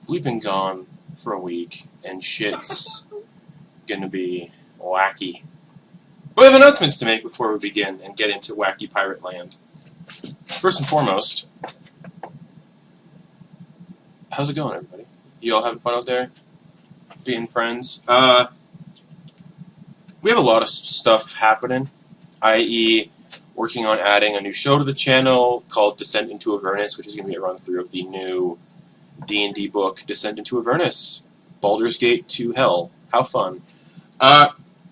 we've been gone for a week, and shit's gonna be wacky. We have announcements to make before we begin and get into wacky pirate land. First and foremost, how's it going, everybody? You all having fun out there? Being friends? We have a lot of stuff happening, i.e., working on adding a new show to the channel called Descent into Avernus, which is going to be a run-through of the new D&D book, Descent into Avernus, Baldur's Gate to Hell. How fun.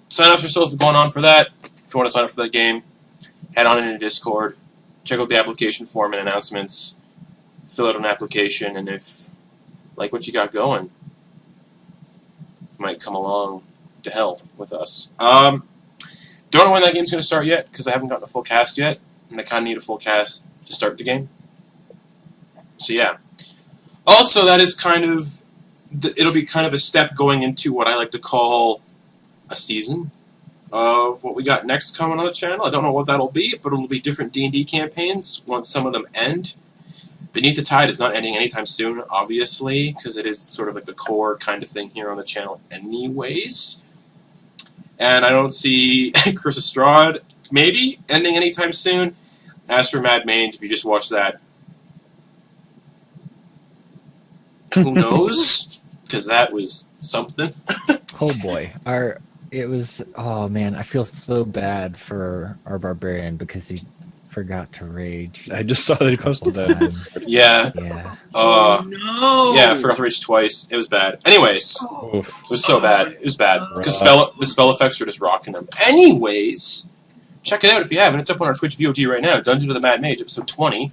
Sign-ups are still going on for that. If you want to sign up for that game, head on into Discord, check out the application form and announcements, fill out an application, and if like what you got going, you might come along to hell with us. Don't know when that game's going to start yet, because I haven't gotten a full cast yet, and I kind of need a full cast to start the game. So yeah. Also, that is kind of, it'll be kind of a step going into what I like to call a season of what we got next coming on the channel. I don't know what that'll be, but it'll be different D&D campaigns once some of them end. Beneath the Tide is not ending anytime soon, obviously, because it is sort of like the core kind of thing here on the channel anyways. And I don't see Curse of Strahd maybe ending anytime soon. As for Mad Mange, if you just watch that, who knows? Because that was something. Oh boy, oh man, I feel so bad for our barbarian because he forgot to rage. I just saw that he posted that. Yeah. Yeah. No. Yeah, I forgot to rage twice. It was bad. Anyways, it was so bad. It was bad because the spell effects are just rocking them. Anyways, check it out if you haven't. It's up on our Twitch VOD right now. Dungeon of the Mad Mage, episode 20.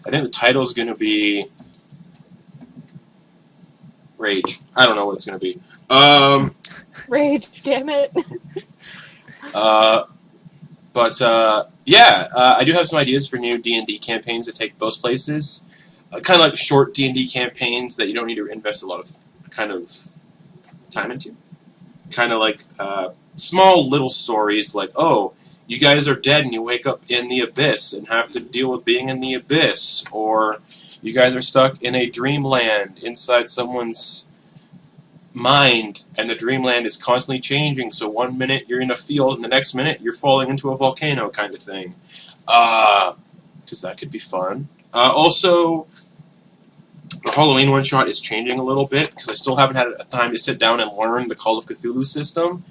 I think the title is going to be Rage. I don't know what it's going to be. Rage, damn it. Yeah, I do have some ideas for new D&D campaigns to take those places. Kind of like short D&D campaigns that you don't need to invest a lot of kind of time into. Kind of like small little stories like, oh, you guys are dead and you wake up in the abyss and have to deal with being in the abyss. Or you guys are stuck in a dreamland inside someone's mind, and the dreamland is constantly changing, so one minute you're in a field and the next minute you're falling into a volcano kind of thing. Because that could be fun. Also, the Halloween one-shot is changing a little bit, because I still haven't had time to sit down and learn the Call of Cthulhu system.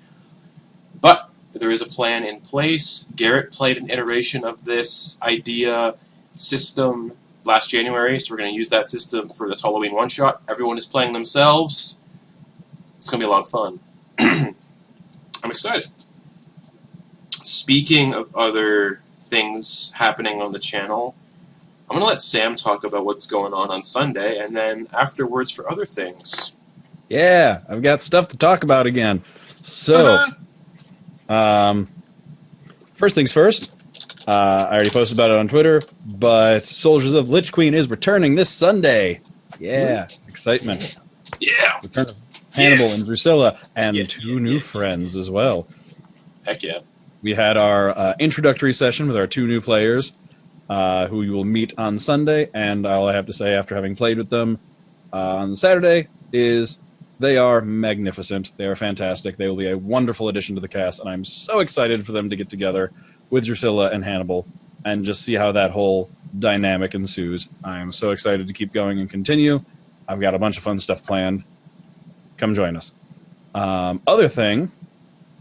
But there is a plan in place. Garrett played an iteration of this idea system last January, so we're going to use that system for this Halloween one-shot. Everyone is playing themselves. It's going to be a lot of fun. I'm excited. Speaking of other things happening on the channel, I'm going to let Sam talk about what's going on Sunday, and then afterwards for other things. Yeah, I've got stuff to talk about again. So, first things first, I already posted about it on Twitter, but Soldiers of Lich Queen is returning this Sunday. Yeah, excitement. Yeah. Return of Hannibal and Drusilla, and two new friends as well. Heck yeah. We had our introductory session with our two new players, who you will meet on Sunday, and all I have to say after having played with them on Saturday is they are magnificent. They are fantastic. They will be a wonderful addition to the cast, and I'm so excited for them to get together with Drusilla and Hannibal and just see how that whole dynamic ensues. I'm so excited to keep going and continue. I've got a bunch of fun stuff planned. Come join us. Other thing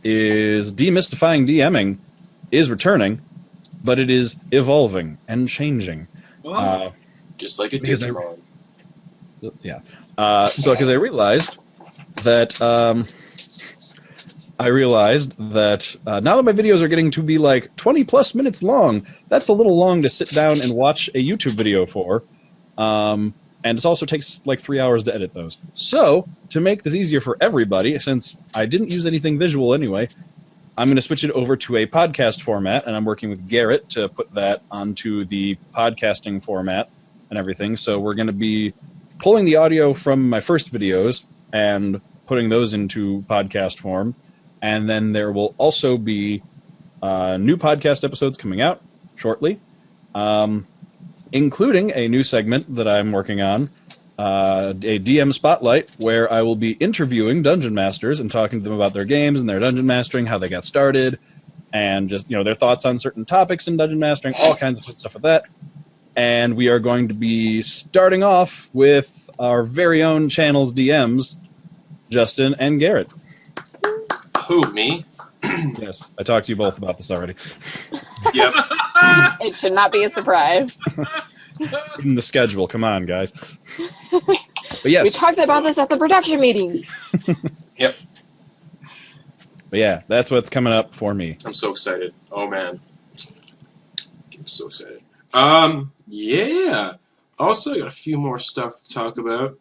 is Demystifying DMing is returning, but it is evolving and changing. Just like a Digimon. Yeah. So because I realized that now that my videos are getting to be like 20 plus minutes long, that's a little long to sit down and watch a YouTube video for. And it also takes like 3 hours to edit those. So, to make this easier for everybody, since I didn't use anything visual anyway, I'm going to switch it over to a podcast format, and I'm working with Garrett to put that onto the podcasting format and everything. So we're going to be pulling the audio from my first videos and putting those into podcast form. And then there will also be new podcast episodes coming out shortly. Including a new segment that I'm working on a DM spotlight where I will be interviewing dungeon masters and talking to them about their games and their dungeon mastering, how they got started, and just their thoughts on certain topics in dungeon mastering, all kinds of good stuff with that. And we are going to be starting off with our very own channel's DMs, Justin and Garrett. Who, me? Yes, I talked to you both about this already. Yep. It should not be a surprise. In the schedule, come on, guys. But yes, We talked about this at the production meeting. Yep. but yeah, that's what's coming up for me. I'm so excited. Oh, man. I'm so excited. Yeah. Also, I got a few more stuff to talk about.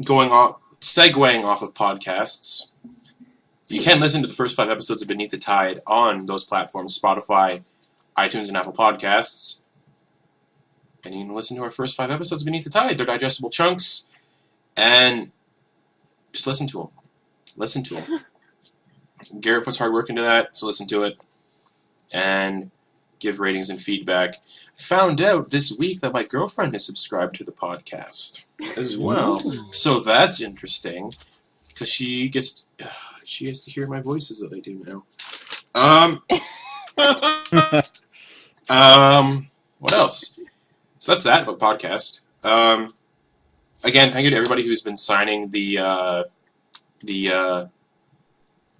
Segueing off of podcasts. You can listen to the first 5 episodes of Beneath the Tide on those platforms, Spotify, iTunes, and Apple Podcasts. And you can listen to our first 5 episodes of Beneath the Tide. They're digestible chunks. And just listen to them. Listen to them. Garrett puts hard work into that, so listen to it. And give ratings and feedback. Found out this week that my girlfriend has subscribed to the podcast as well. So that's interesting. Because she gets to hear my voices that I do now. What else? So that's that about podcast. Again, thank you to everybody who's been signing the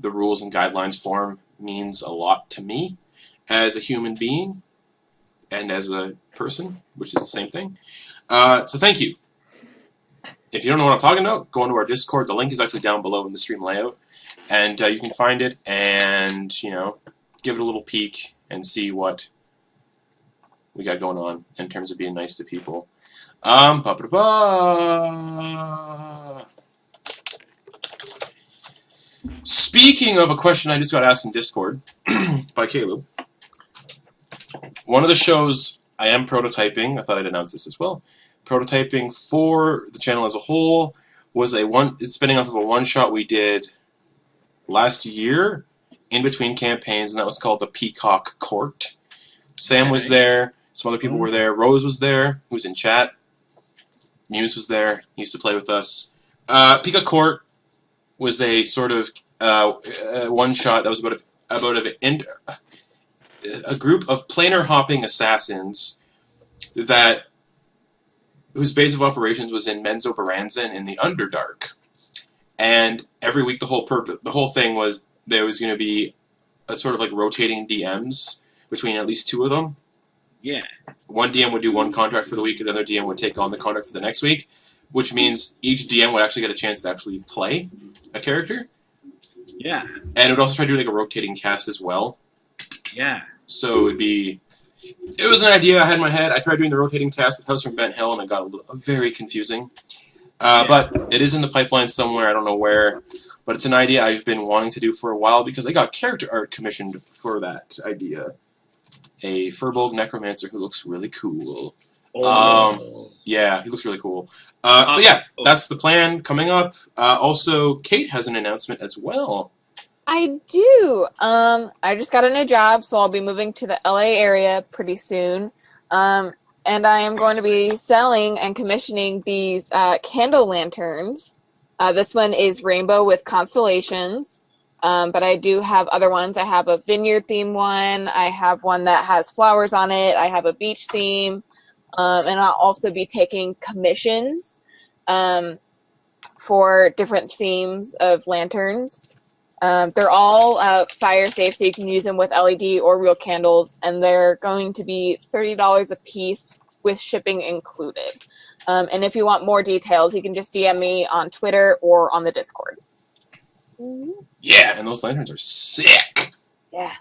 rules and guidelines form. Means a lot to me as a human being and as a person, which is the same thing. So thank you. If you don't know what I'm talking about, go into our Discord. The link is actually down below in the stream layout. And you can find it and, give it a little peek and see what we got going on in terms of being nice to people. Speaking of a question I just got asked in Discord by Caleb, one of the shows I am prototyping, I thought I'd announce this as well, prototyping for the channel as a whole was it's spinning off of a one-shot we did last year in between campaigns, and that was called the Peacock Court. Sam was there, some other people were there, Rose was there, who's in chat, Muse was there, he used to play with us. Peacock Court was a sort of one-shot that was about a group of planar hopping assassins whose base of operations was in Menzo Baranzan in the Underdark. And every week the whole thing was there was going to be a sort of like rotating DMs between at least 2 of them. Yeah. One DM would do one contract for the week, another DM would take on the contract for the next week, which means each DM would actually get a chance to actually play a character. Yeah. And it would also try to do like a rotating cast as well. Yeah. So it was an idea I had in my head. I tried doing the rotating cast with House from Bent Hill, and it got very confusing. But it is in the pipeline somewhere, I don't know where. But it's an idea I've been wanting to do for a while because I got character art commissioned for that idea. A Furbolg Necromancer who looks really cool. Yeah, he looks really cool. But yeah, that's the plan coming up. Also, Kate has an announcement as well. I do. I just got a new job, so I'll be moving to the LA area pretty soon. And I am going to be selling and commissioning these candle lanterns. This one is rainbow with constellations, but I do have other ones. I have a vineyard theme one. I have one that has flowers on it. I have a beach theme. And I'll also be taking commissions for different themes of lanterns. They're all fire safe, so you can use them with LED or real candles, and they're going to be $30 a piece with shipping included. And if you want more details, you can just DM me on Twitter or on the Discord. Yeah, and those lanterns are sick. Yeah.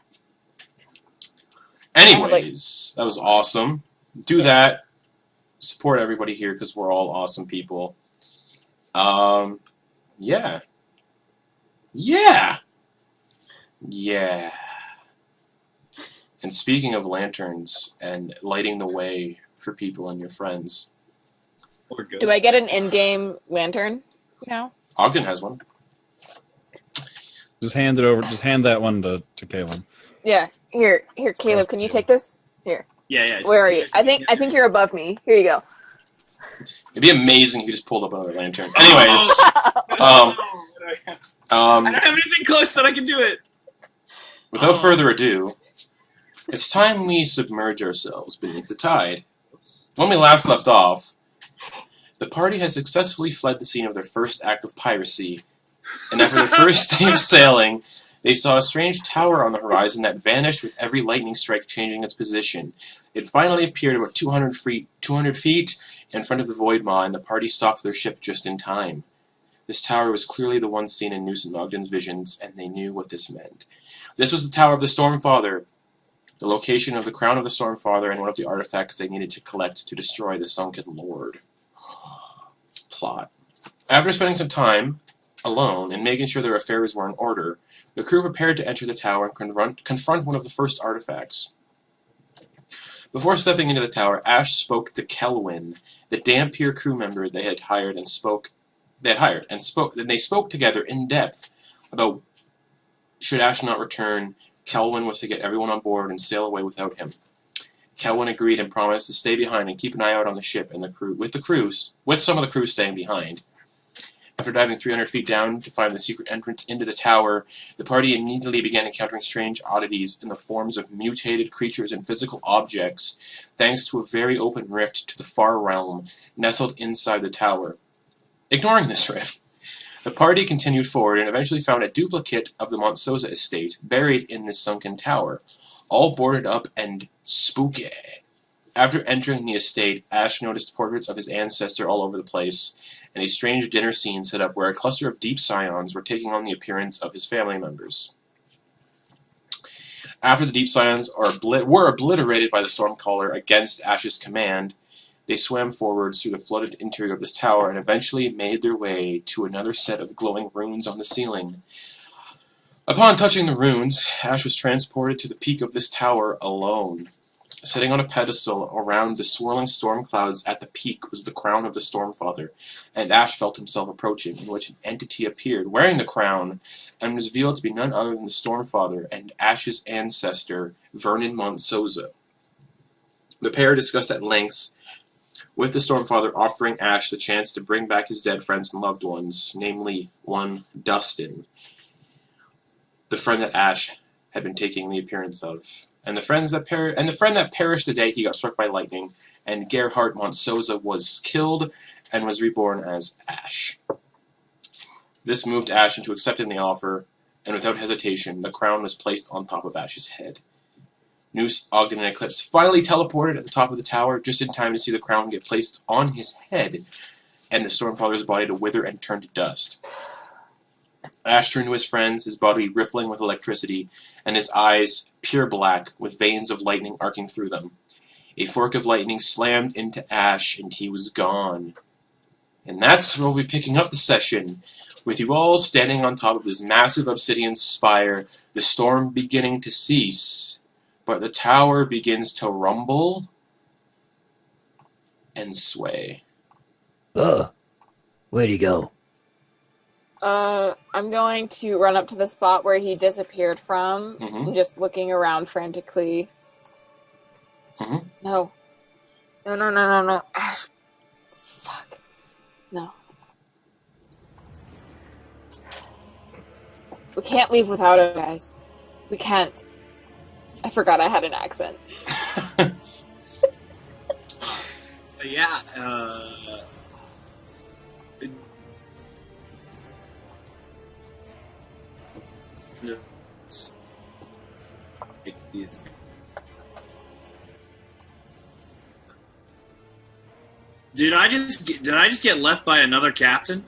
Anyways, that was awesome. Do that. Support everybody here because we're all awesome people. Yeah. Yeah. Yeah. And speaking of lanterns and lighting the way for people and your friends. Or ghosts. Do I get an in-game lantern now? Ogden has one. Just hand it over. Just hand that one to Caleb. Yeah. Here, Caleb. Can you take this? Here. Yeah. Where are you? I think you're above me. Here you go. It'd be amazing if you just pulled up another lantern. Anyways, I don't have anything close that I can do it. without further ado, it's time we submerge ourselves beneath the tide. When we last left off, the party has successfully fled the scene of their first act of piracy, and after their first day of sailing, they saw a strange tower on the horizon that vanished with every lightning strike changing its position. It finally appeared about 200 feet in front of the Void Maw, and the party stopped their ship just in time. This tower was clearly the one seen in Noose and Ogden's visions, and they knew what this meant. This was the Tower of the Stormfather, the location of the crown of the Stormfather, and one of the artifacts they needed to collect to destroy the sunken lord. Plot. After spending some time alone and making sure their affairs were in order, the crew prepared to enter the tower and confront one of the first artifacts. Before stepping into the tower, Ash spoke to Kelwyn, the Dampier crew member they had hired, and they spoke together in depth about should Ash not return, Kelwyn was to get everyone on board and sail away without him. Kelwyn agreed and promised to stay behind and keep an eye out on the ship and the crew, with some of the crew staying behind. After diving 300 feet down to find the secret entrance into the tower, the party immediately began encountering strange oddities in the forms of mutated creatures and physical objects, thanks to a very open rift to the far realm nestled inside the tower. Ignoring this rift, the party continued forward and eventually found a duplicate of the Monstrosities estate buried in this sunken tower, all boarded up and spooky. After entering the estate, Ash noticed portraits of his ancestor all over the place, and a strange dinner scene set up where a cluster of deep scions were taking on the appearance of his family members. After the deep scions were obliterated by the Stormcaller against Ash's command, they swam forwards through the flooded interior of this tower and eventually made their way to another set of glowing runes on the ceiling. Upon touching the runes, Ash was transported to the peak of this tower alone. Sitting on a pedestal around the swirling storm clouds at the peak was the crown of the Stormfather, and Ash felt himself approaching, in which an entity appeared, wearing the crown, and was revealed to be none other than the Stormfather and Ash's ancestor, Vernon Monsoza. The pair discussed at length, with the Stormfather offering Ash the chance to bring back his dead friends and loved ones, namely one Dustin, the friend that Ash had been taking the appearance of, and the friend that perished the day he got struck by lightning, and Gerhard Monsoza was killed and was reborn as Ash. This moved Ash into accepting the offer, and without hesitation, the crown was placed on top of Ash's head. Noose, Ogden, and Eclipse finally teleported at the top of the tower, just in time to see the crown get placed on his head, and the Stormfather's body to wither and turn to dust. Ash turned to his friends, his body rippling with electricity, and his eyes pure black, with veins of lightning arcing through them. A fork of lightning slammed into Ash, and he was gone. And that's where we'll be picking up the session, with you all standing on top of this massive obsidian spire, the storm beginning to cease, but the tower begins to rumble and sway. Where'd he go? I'm going to run up to the spot where he disappeared from, Mm-hmm. and just looking around frantically. Mm-hmm. No. No. Ash. Fuck. No. We can't leave without him, guys. We can't. I forgot I had an accent. Yeah, Did I just get left by another captain?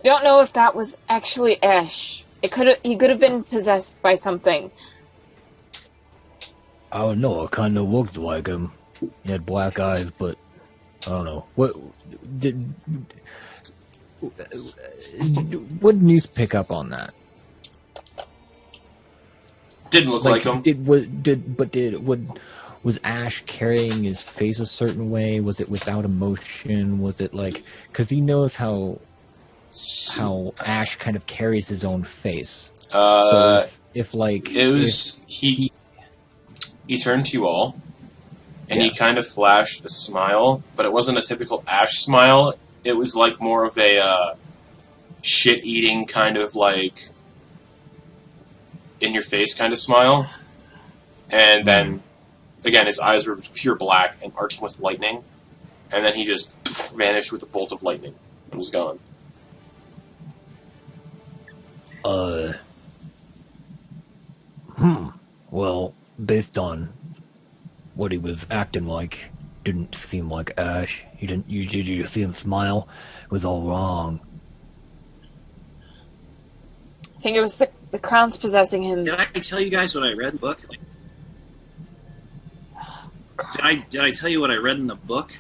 Don't know if that was actually Ash. He could have been possessed by something. I don't know. It kind of looked like him. He had black eyes, but I don't know. What did Noose pick up on that? Didn't look like him. Was Ash carrying his face a certain way? Was it without emotion? Was it like, because he knows how Ash kind of carries his own face. So if he turned to you all, and he kind of flashed a smile, but it wasn't a typical Ash smile. It was like more of a shit-eating kind of like in-your-face kind of smile. And then, again, his eyes were pure black and arcing with lightning. And then he just vanished with a bolt of lightning and was gone. Well, based on what he was acting like, didn't seem like Ash. Did you see him smile? It was all wrong. I think it was the crown's possessing him. Did I tell you guys what I read in the book? Did I tell you what I read in the book?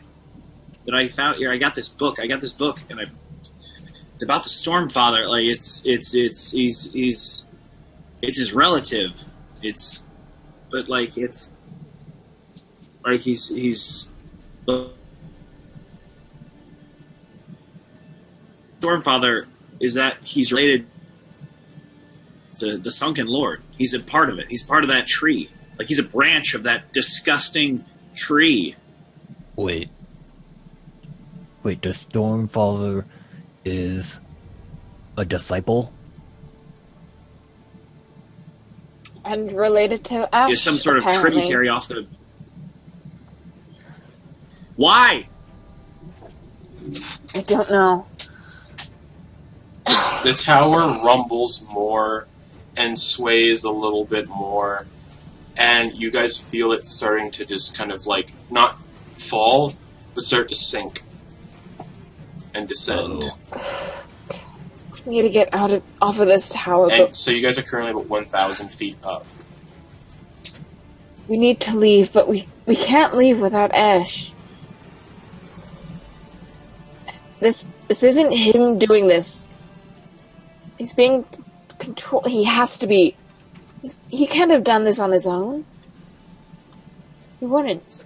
That I found here. I got this book, and it's about the Stormfather. Like it's his relative. He's Stormfather is that he's related to the Sunken Lord. He's a part of it. He's part of that tree. Like he's a branch of that disgusting tree. Wait, the Stormfather is a disciple? And related to Ash, Is some sort apparently. of tributary off the... Why? I don't know. The tower rumbles more and sways a little bit more, and you guys feel it starting to just kind of like not fall, but start to sink and descend. We need to get off of this tower, And but so you guys are currently about 1,000 feet up. we need to leave, but we can't leave without Ash. This isn't him doing this. He's being controlled. He has to be. He can't have done this on his own. He wouldn't.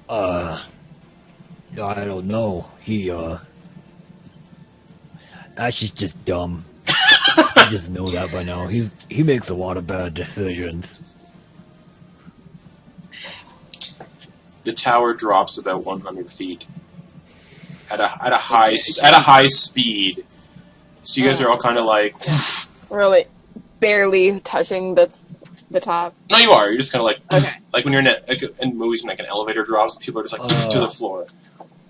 I don't know. Ash is just dumb. I just know that by now. He makes a lot of bad decisions. The tower drops about 100 feet at a high speed. So you guys are all kind of like, Really, barely touching the top. no, you are. You're just kind of like, Okay. like when you're in movies when like an elevator drops, and people are just like to the floor.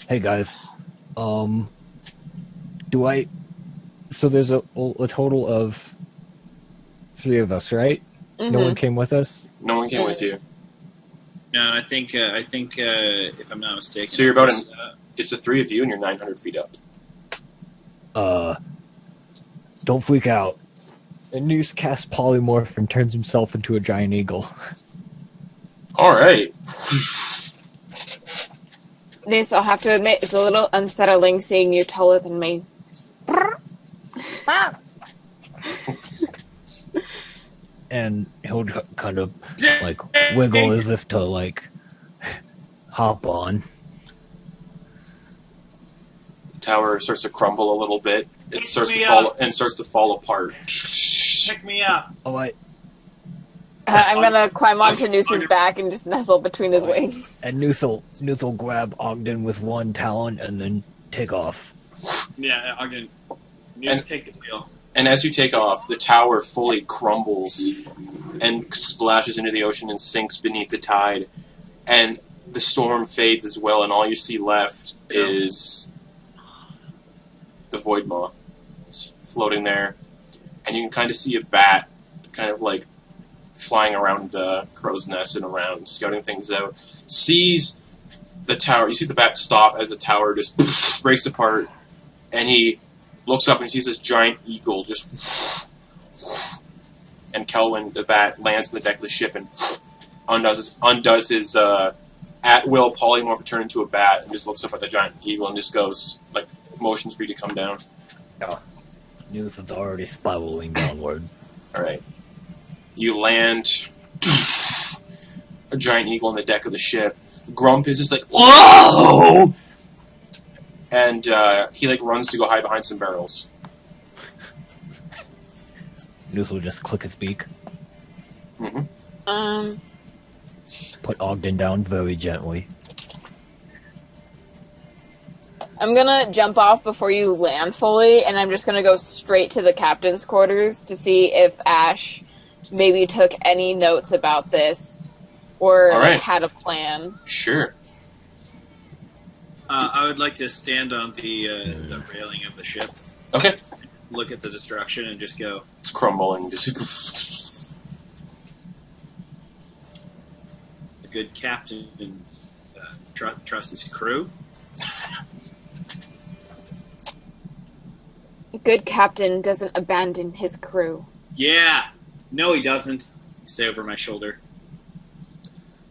Hey guys, so there's a total of 3 of us, right? No one came with us? No one came with you. No, I think if I'm not mistaken. So you're about it's the 3 of you, and you're 900 feet up. Don't freak out. And Noose casts polymorph and turns himself into a giant eagle. All right. This, I'll have to admit, it's a little unsettling seeing you taller than me. And he'll kind of like wiggle as if to like hop on. The tower starts to crumble a little bit. It starts to me fall up. and starts to fall apart. Pick me up. Alright. I'm gonna climb onto Noose's back and just nestle between his wings. And Noose will grab Ogden with one talon and then take off. Yeah, Ogden. Just take the wheel. And as you take off, the tower fully crumbles and splashes into the ocean and sinks beneath the tide. And the storm fades as well, and all you see left is the Void Maw. It's floating there. And you can kind of see a bat kind of like flying around the crow's nest and around, scouting things out. Sees the tower. You see the bat stop as the tower just breaks apart, and he looks up and he sees this giant eagle just... And Kelwyn, the bat, lands on the deck of the ship and undoes his at-will polymorph to turn into a bat and just looks up at the giant eagle and just goes, like, motions for you to come down. Yeah. Noose is already spiraling downward. Alright. You land a giant eagle on the deck of the ship. Grump is just like, whoa! And he, like, runs to go hide behind some barrels. Noose will just click his beak. Mm-hmm. Put Ogden down very gently. I'm gonna jump off before you land fully, and I'm just gonna go straight to the captain's quarters to see if Ash maybe took any notes about this or had a plan. Sure. I would like to stand on the railing of the ship. Okay. Look at the destruction and just go. It's crumbling. Just A good captain trusts his crew. A good captain doesn't abandon his crew. Yeah. No, he doesn't. Say over my shoulder.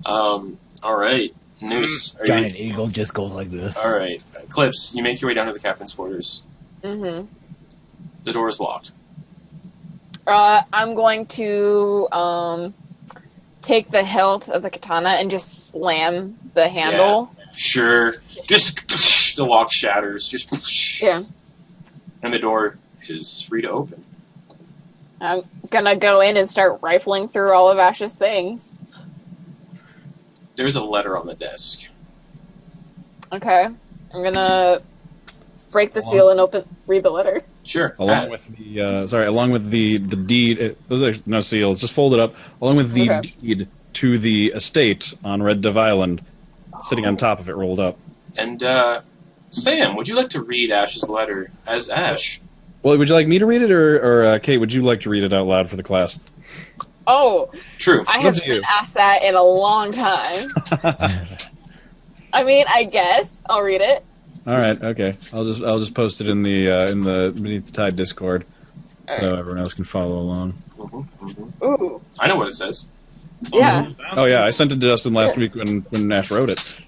All right. Noose. Giant eagle just goes like this. All right. Eclipse, you make your way down to the captain's quarters. Mm-hmm. The door is locked. I'm going to take the hilt of the katana and just slam the handle. Yeah. Sure. Just the lock shatters. Just Yeah. And the door is free to open. I'm gonna go in and start rifling through all of Ash's things. There's a letter on the desk. Okay. I'm gonna break the seal and read the letter. Sure. Along with the deed. Those are no seal. It's just folded up. Along with the deed to the estate on Red Dove Island, sitting on top of it, rolled up. And Sam, would you like to read Ash's letter as Ash? Well, would you like me to read it, or Kate? Would you like to read it out loud for the class? Oh, true. I haven't been asked that in a long time. I mean, I guess I'll read it. All right, okay. I'll just post it in the Beneath the Tide Discord, so everyone else can follow along. Mm-hmm, mm-hmm. Ooh, I know what it says. Yeah. Oh yeah, I sent it to Justin last week when Ash wrote it.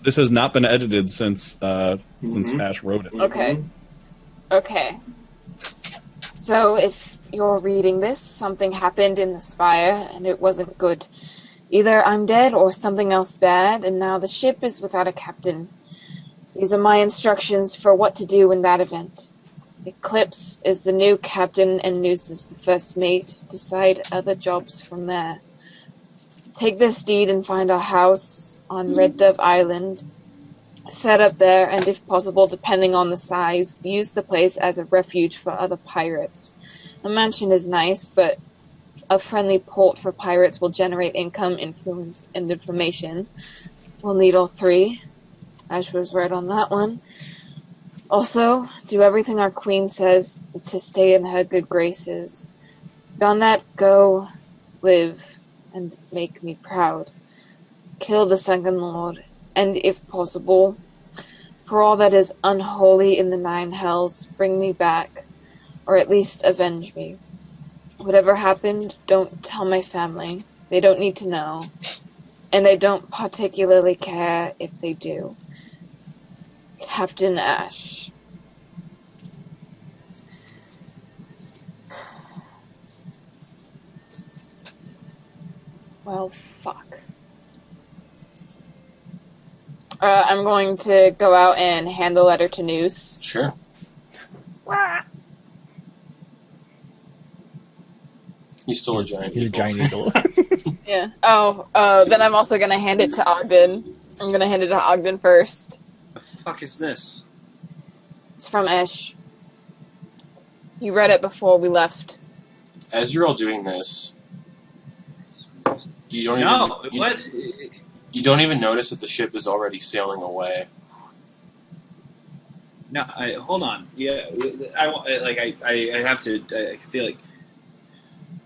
This has not been edited since Ash wrote it. Okay. So if you're reading this, something happened in the spire, and it wasn't good. Either I'm dead or something else bad, and now the ship is without a captain. These are my instructions for what to do in that event. Eclipse is the new captain, and Noose is the first mate. Decide other jobs from there. Take this deed and find a house on Red Dove Island. Set up there, and if possible, depending on the size, use the place as a refuge for other pirates. A mansion is nice, but a friendly port for pirates will generate income, influence, and information. We'll need all three. Ash was right on that one. Also, do everything our queen says to stay in her good graces. Beyond that, go, live, and make me proud. Kill the Sunken Lord, and if possible, for all that is unholy in the Nine Hells, bring me back, or at least avenge me. Whatever happened, don't tell my family. They don't need to know, and they don't particularly care if they do. Captain Ash. Well, fuck. I'm going to go out and hand the letter to Noose. Sure. He's still a giant He's a giant eagle. Yeah. Then I'm also going to hand it to Ogden. I'm going to hand it to Ogden first. The fuck is this? It's from Ish. You read it before we left. As you're all doing this, you don't you don't even notice that the ship is already sailing away. No, hold on. Yeah, I have to. I feel like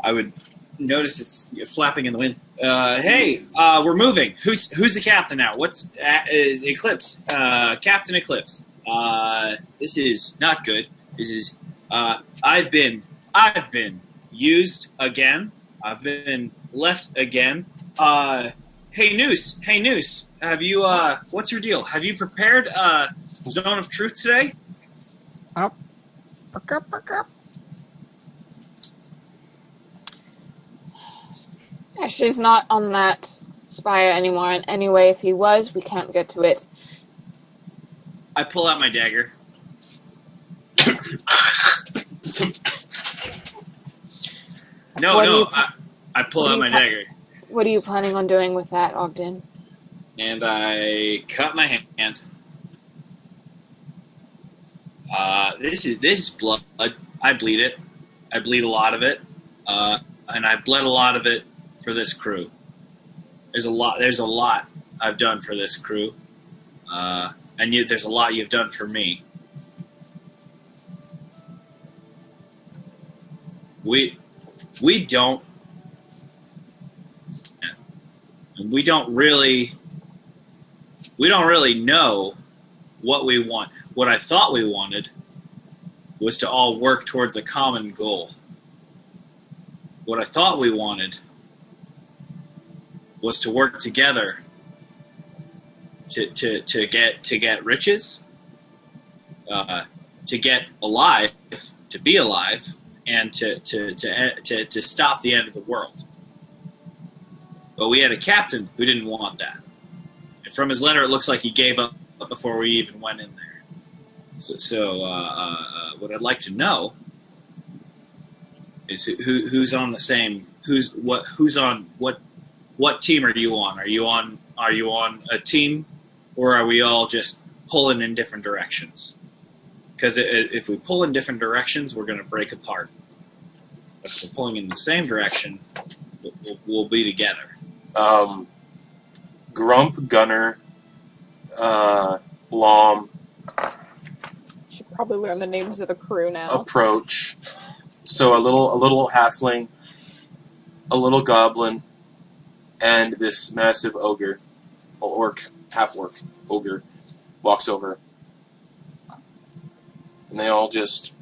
I would notice it's flapping in the wind. Hey, we're moving. Who's the captain now? What's Eclipse? Captain Eclipse. This is not good. This is. I've been used again. I've been left again. Hey Noose. Have you? What's your deal? Have you prepared Zone of Truth today? She's not on that spire anymore, and anyway, if he was, we can't get to it. I pull out my dagger. No. I pull out my dagger. What are you planning on doing with that, Ogden? And I cut my hand. This is blood. I bleed it. I bleed a lot of it, and I bled a lot of it for this crew. There's a lot I've done for this crew, and there's a lot you've done for me. We don't really know what we want. What I thought we wanted was to all work towards a common goal. What I thought we wanted was to work together to get riches, to get alive, to be alive, and to stop the end of the world. But we had a captain who didn't want that. And from his letter, it looks like he gave up before we even went in there. So what I'd like to know is who's on the same, what team are you on? Are you on a team, or are we all just pulling in different directions? Because if we pull in different directions, we're going to break apart. But if we're pulling in the same direction, we'll be together. Grump, Gunner, Lom, Should probably learn the names of the crew now. approach. So a little halfling, a little goblin, and this massive ogre, or orc, half-orc ogre, walks over. And they all just,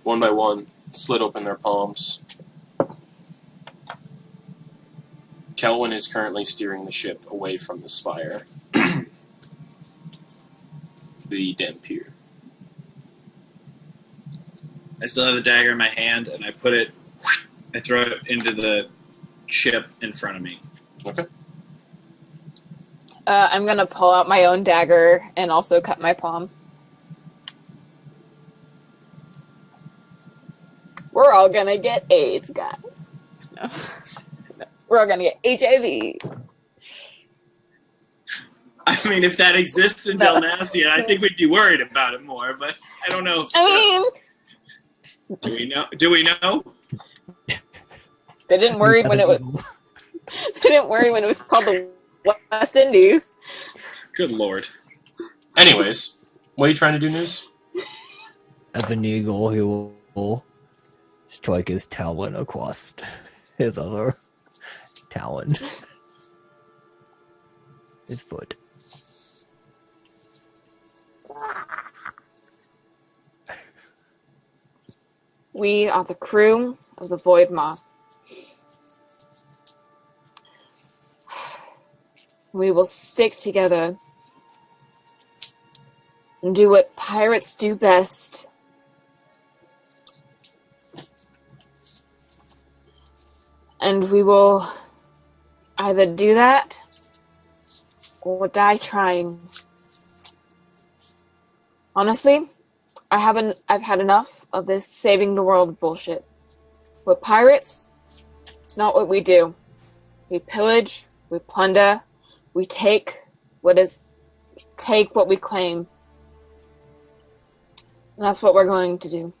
one by one, slit open their palms. Kelwin is currently steering the ship away from the spire. The Dampier. I still have the dagger in my hand, and I throw it into the ship in front of me. Okay. I'm gonna pull out my own dagger and also cut my palm. We're all gonna get AIDS, guys. No. We're all gonna get HIV. I mean, if that exists in Dalnasia, I think we'd be worried about it more, but I don't know. Do we know? They didn't worry when it was. They didn't worry when it was called the West Indies. Good lord. Anyways, what are you trying to do, News? As an eagle, he will strike his talon across his other talon. His foot. We are the crew of the Void Moth. We will stick together and do what pirates do best. And we will either do that or die trying. Honestly, I've had enough of this saving the world bullshit. With pirates, it's not what we do. We pillage, we plunder, we take what we claim. And that's what we're going to do.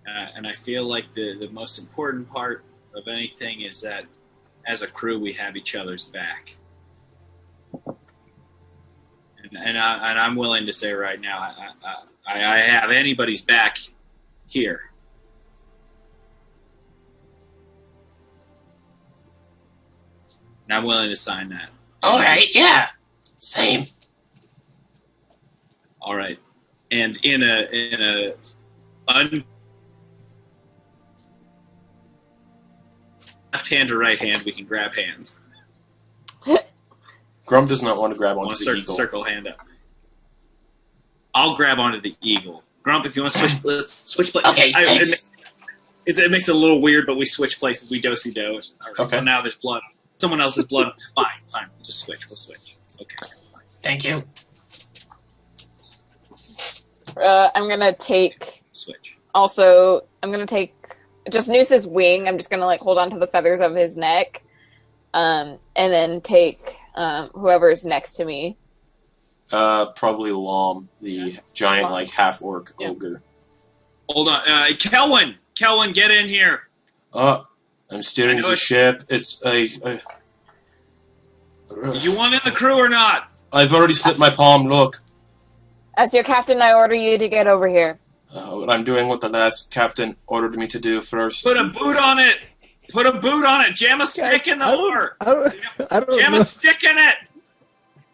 And I feel like the most important part of anything is that as a crew we have each other's back. And I'm willing to say right now, I have anybody's back here. And I'm willing to sign that. All right, yeah, same. All right, and in a left hand or right hand, we can grab hands. Grump does not want to grab onto the eagle. Circle hand up. I'll grab onto the eagle. Grump, if you want to switch, let's switch places. Okay, thanks. It makes it a little weird, but we switch places. We do-si-do. Okay. Well, now there's blood. Someone else's blood. Fine. We'll just switch. We'll switch. Okay. Thank you. I'm gonna take Switch. Also, I'm gonna take just Noose's wing. I'm just gonna like hold on to the feathers of his neck, and then take whoever's next to me. Probably Lom, the giant like half orc ogre. Hold on, Kelwin, get in here. I'm steering the ship. It's You want in the crew or not? I've already slit my palm. Look. As your captain, I order you to get over here. I'm doing what the last captain ordered me to do first. Put a boot on it. Jam a stick in the oar. I don't Jam know. a stick in it.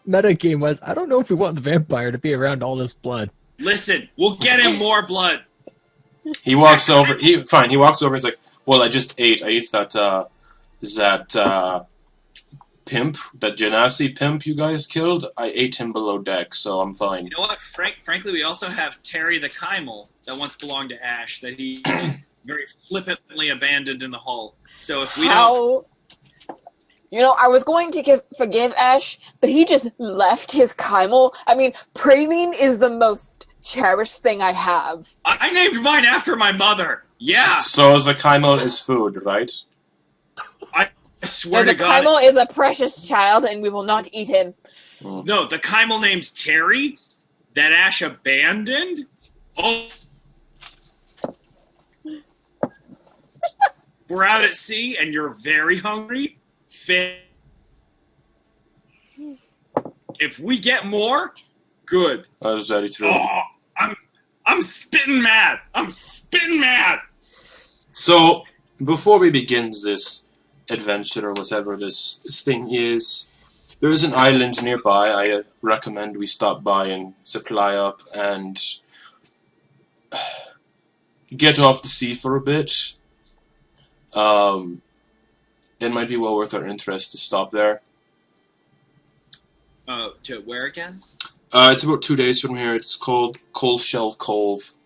Metagame was, I don't know if we want the vampire to be around all this blood. Listen, we'll get him more blood. He walks over. He walks over. He's like, "Well, I just ate. I ate that pimp, that Genasi pimp you guys killed. I ate him below deck, so I'm fine." You know what? Frankly, we also have Terry the Kymel that once belonged to Ash that he very flippantly abandoned in the hull. So if we don't... You know, I was going to forgive Ash, but he just left his Kymel. I mean, praline is the most cherished thing I have. I named mine after my mother. Yeah. So the Kymel is food, right? I swear to the God. Kymel is a precious child, and we will not eat him. No, the Kymel named Terry that Ash abandoned. Oh. We're out at sea, and you're very hungry. If we get more, good. That is very true. Oh, I'm spitting mad. So, before we begin this adventure or whatever this thing is, there is an island nearby. I recommend we stop by and supply up and get off the sea for a bit. It might be well worth our interest to stop there. To where again? It's about 2 days from here. It's called Coal Shell Cove.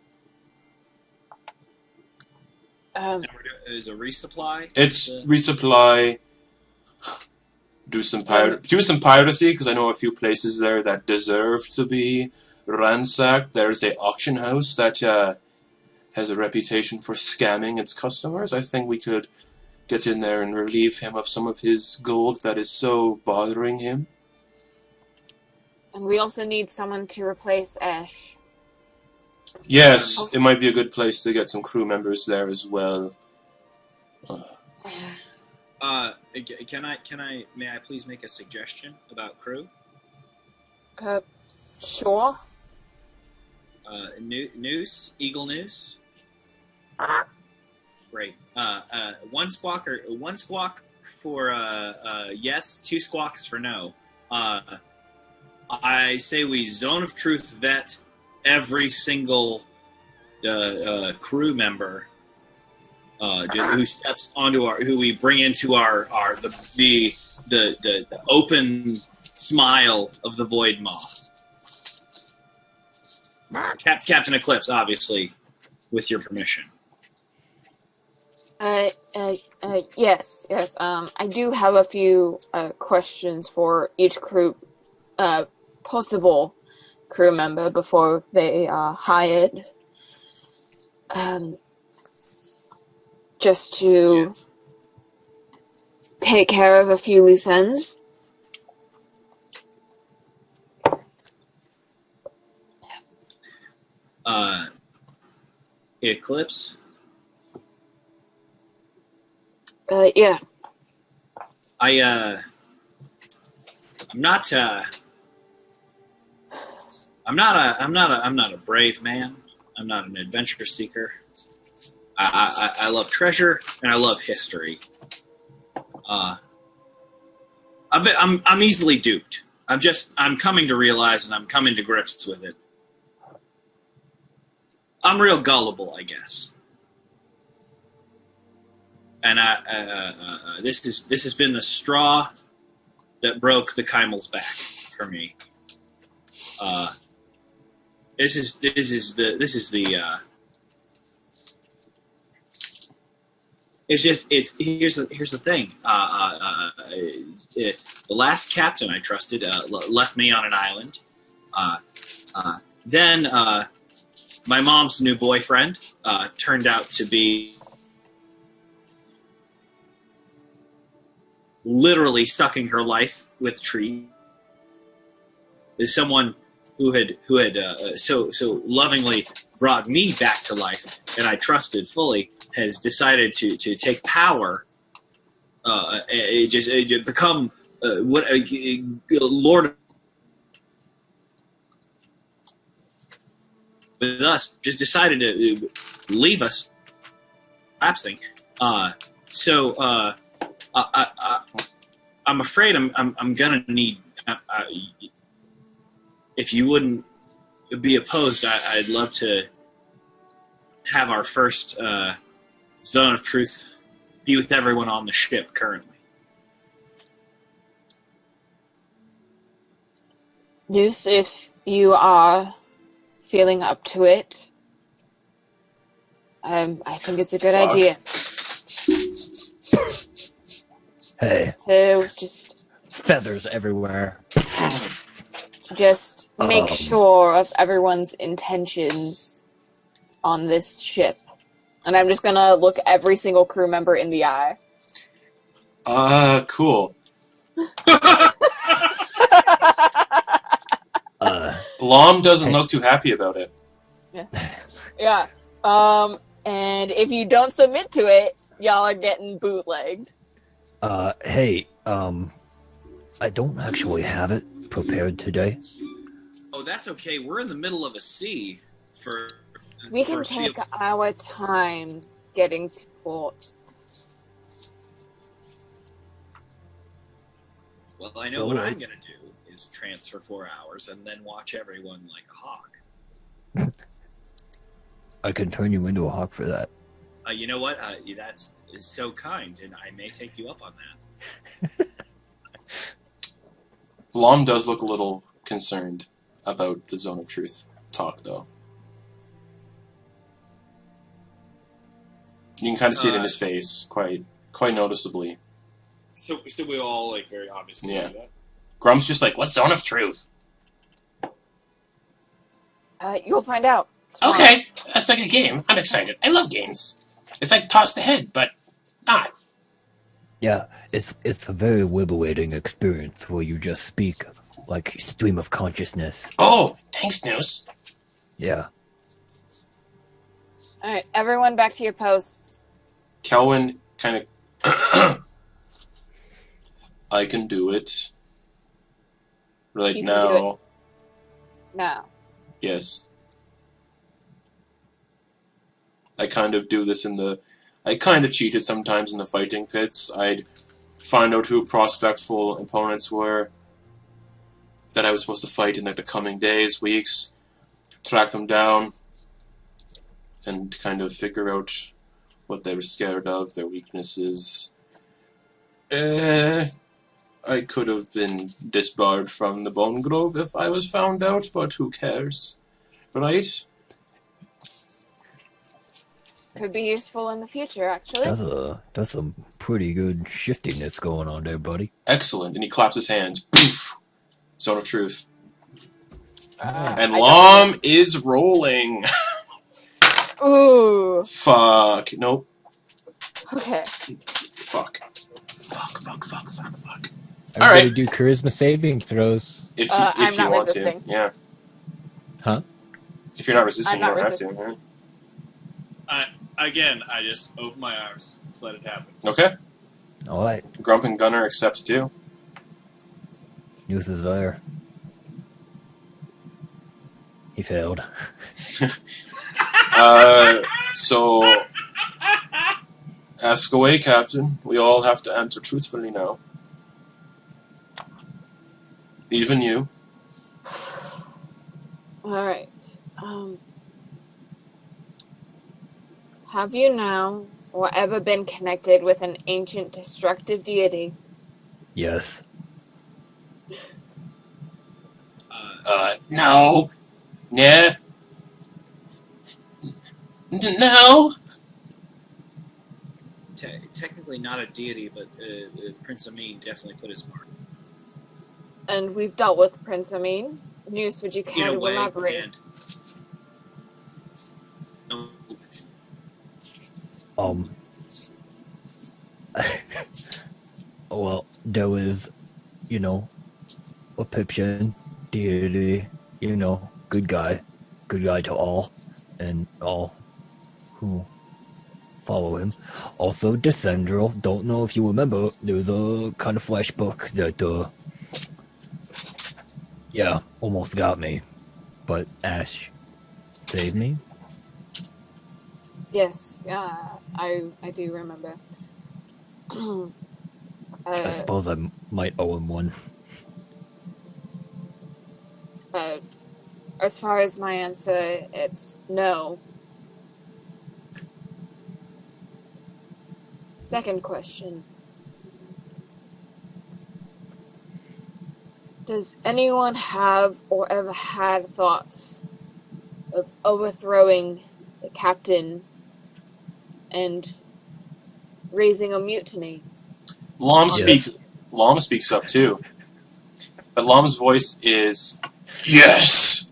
Is a resupply? It's resupply. Do some piracy, because I know a few places there that deserve to be ransacked. There's a auction house that has a reputation for scamming its customers. I think we could get in there and relieve him of some of his gold that is so bothering him. And we also need someone to replace Ash. Yes, it might be a good place to get some crew members there as well. May I please make a suggestion about crew? Sure. Eagle Noose. Great. One squawk for yes, two squawks for no. I say we Zone of Truth vet every single crew member who steps onto who we bring into the open smile of the Void Maw. Captain Eclipse, obviously, with your permission. Yes. I do have a few questions for each possible crew member before they are hired. Just to take care of a few loose ends. Eclipse? Yeah. I'm not a brave man. I'm not an adventure seeker. I love treasure and I love history. I'm easily duped. I'm coming to realize, and I'm coming to grips with it. I'm real gullible, I guess. And this has been the straw that broke the Kymel's back for me. This is the here's the thing. The last captain I trusted left me on an island. Then my mom's new boyfriend turned out to be literally sucking her life with tree. Is someone who had so lovingly brought me back to life, and I trusted fully, has decided to take power, become Lord with us. Just decided to leave us, collapsing. I'm afraid I'm gonna need. If you wouldn't be opposed, I'd love to have our first Zone of Truth be with everyone on the ship currently. Noose, if you are feeling up to it, I think it's a good idea. Hey, So just feathers everywhere. make sure of everyone's intentions on this ship. And I'm just gonna look every single crew member in the eye. Cool. Lom doesn't look too happy about it. Yeah. And if you don't submit to it, y'all are getting bootlegged. Hey, I don't actually have it prepared today. Oh, that's okay. We're in the middle of a sea for. We can take our time getting to port. Well, I know what I'm going to do is transfer 4 hours and then watch everyone like a hawk. I can turn you into a hawk for that. You know what? That's so kind, and I may take you up on that. Lom does look a little concerned about the Zone of Truth talk, though. You can kind of see it in his face, quite noticeably. So we all like very obviously see that. Grump's just like, "What Zone of Truth?" You'll find out. Okay, that's like a game. I'm excited. I love games. It's like Toss the Head, but not. Yeah, it's a very liberating experience where you just speak like stream of consciousness. Oh, thanks, Noose. Yeah. All right, everyone, back to your posts. Kelwin kind of. I can do it. Like You can now. do it. Now. Yes. I kind of do this I kind of cheated sometimes in the fighting pits. I'd find out who prospectful opponents were that I was supposed to fight in like the coming days, weeks, track them down, and kind of figure out what they were scared of, their weaknesses. I could have been disbarred from the Bone Grove if I was found out, but who cares? Right? Could be useful in the future, actually. That's some pretty good shiftiness going on there, buddy. Excellent. And he claps his hands. Poof! Zone of Truth. And I Lom is rolling. Ooh. Fuck. Nope. Okay. Fuck. Everybody do charisma saving throws. If I'm you not want resisting. to. Yeah. Huh? If you're not resisting, I'm you not don't resisting. have to. Right? I just open my arms. Just let it happen. Okay. All right. Grump and Gunner accepts too. Youth is there. He failed. So, ask away, Captain. We all have to answer truthfully now. Even you. All right. Have you now or ever been connected with an ancient destructive deity? Yes. No. Nah. No. Technically not a deity, but Prince Amin definitely put his mark. And we've dealt with Prince Amin. Noose, would you care In a to way, elaborate? and Well, there was, a Pipshin deity, good guy to all, and all who follow him. Also, Descendral, don't know if you remember, there was a kind of flash book that, almost got me, but Ash saved me. Yes, I do remember. I suppose I might owe him one. As far as my answer, it's no. Second question. Does anyone have or ever had thoughts of overthrowing the captain and raising a mutiny? Lom speaks up too. But Lom's voice is yes.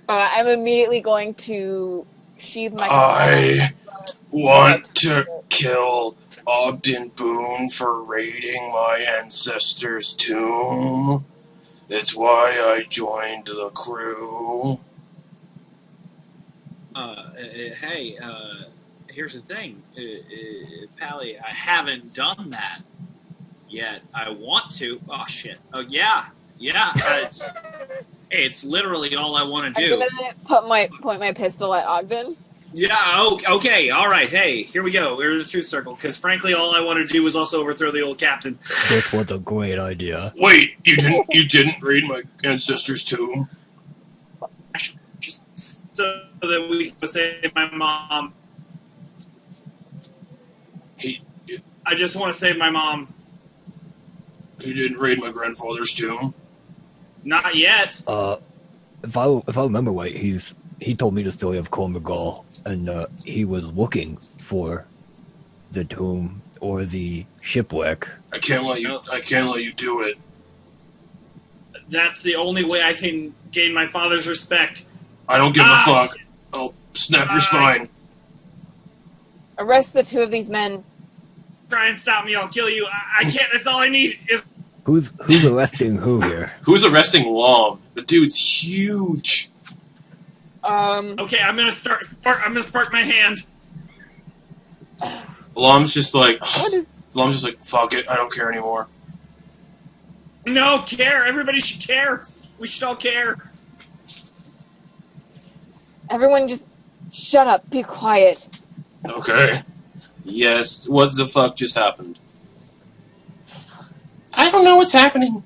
I'm immediately going to sheathe my I want to kill Ogden Boon for raiding my ancestor's tomb. It's why I joined the crew. Hey, here's the thing, Pally, I haven't done that yet. I want to. Oh, shit. Oh, yeah. It's literally all I want to do. I'm gonna point my pistol at Ogden. Yeah, okay, all right. Hey, here we go. We're in the truth circle, because frankly, all I wanted to do was also overthrow the old captain. This was a great idea. Wait, you didn't raid my ancestor's tomb? Just so that we can save my mom. I just want to save my mom. You didn't raid my grandfather's tomb? Not yet. If I remember right, he told me the story of Cormagal, and he was looking for the tomb or the shipwreck. I can't let you do it. That's the only way I can gain my father's respect. I don't give a fuck. I'll snap your spine. Arrest the two of these men. Try and stop me, I'll kill you. I can't, that's all I need is... Who's arresting who here? Who's arresting Lom? The dude's huge. Okay, I'm gonna spark my hand. Lom's just like, fuck it, I don't care anymore. No, care. Everybody should care. We should all care. Everyone just shut up. Be quiet. Okay. Yes, what the fuck just happened? I don't know what's happening.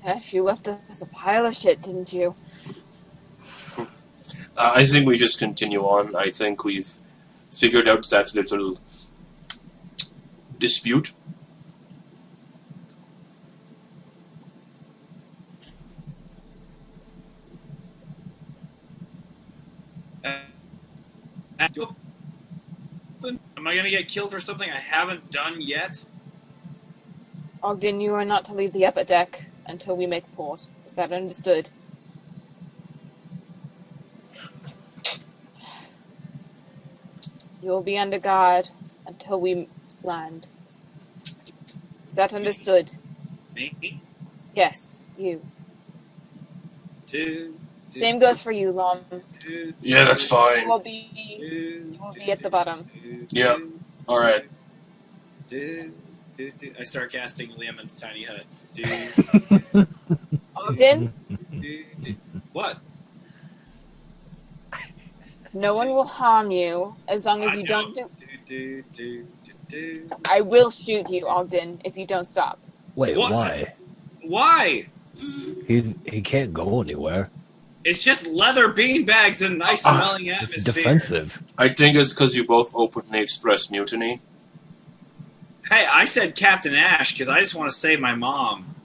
F, you left us a pile of shit, didn't you? I think we just continue on. I think we've figured out that little dispute. Am I going to get killed for something I haven't done yet? Ogden, you are not to leave the upper deck until we make port. Is that understood? You will be under guard until we land. Is that understood? Me? Yes, you. Two. Same goes for you, Lom. Yeah, that's fine. You will be at the bottom. Yep. Alright. I start casting Lemon's tiny hut. Ogden, What? no one will harm you as long as you don't do... I will shoot you, Ogden, if you don't stop. Wait, What? why? Why? He can't go anywhere. It's just leather beanbags and nice smelling It's atmosphere. defensive. I think it's because you both openly expressed mutiny. Hey, I said Captain Ash because I just want to save my mom.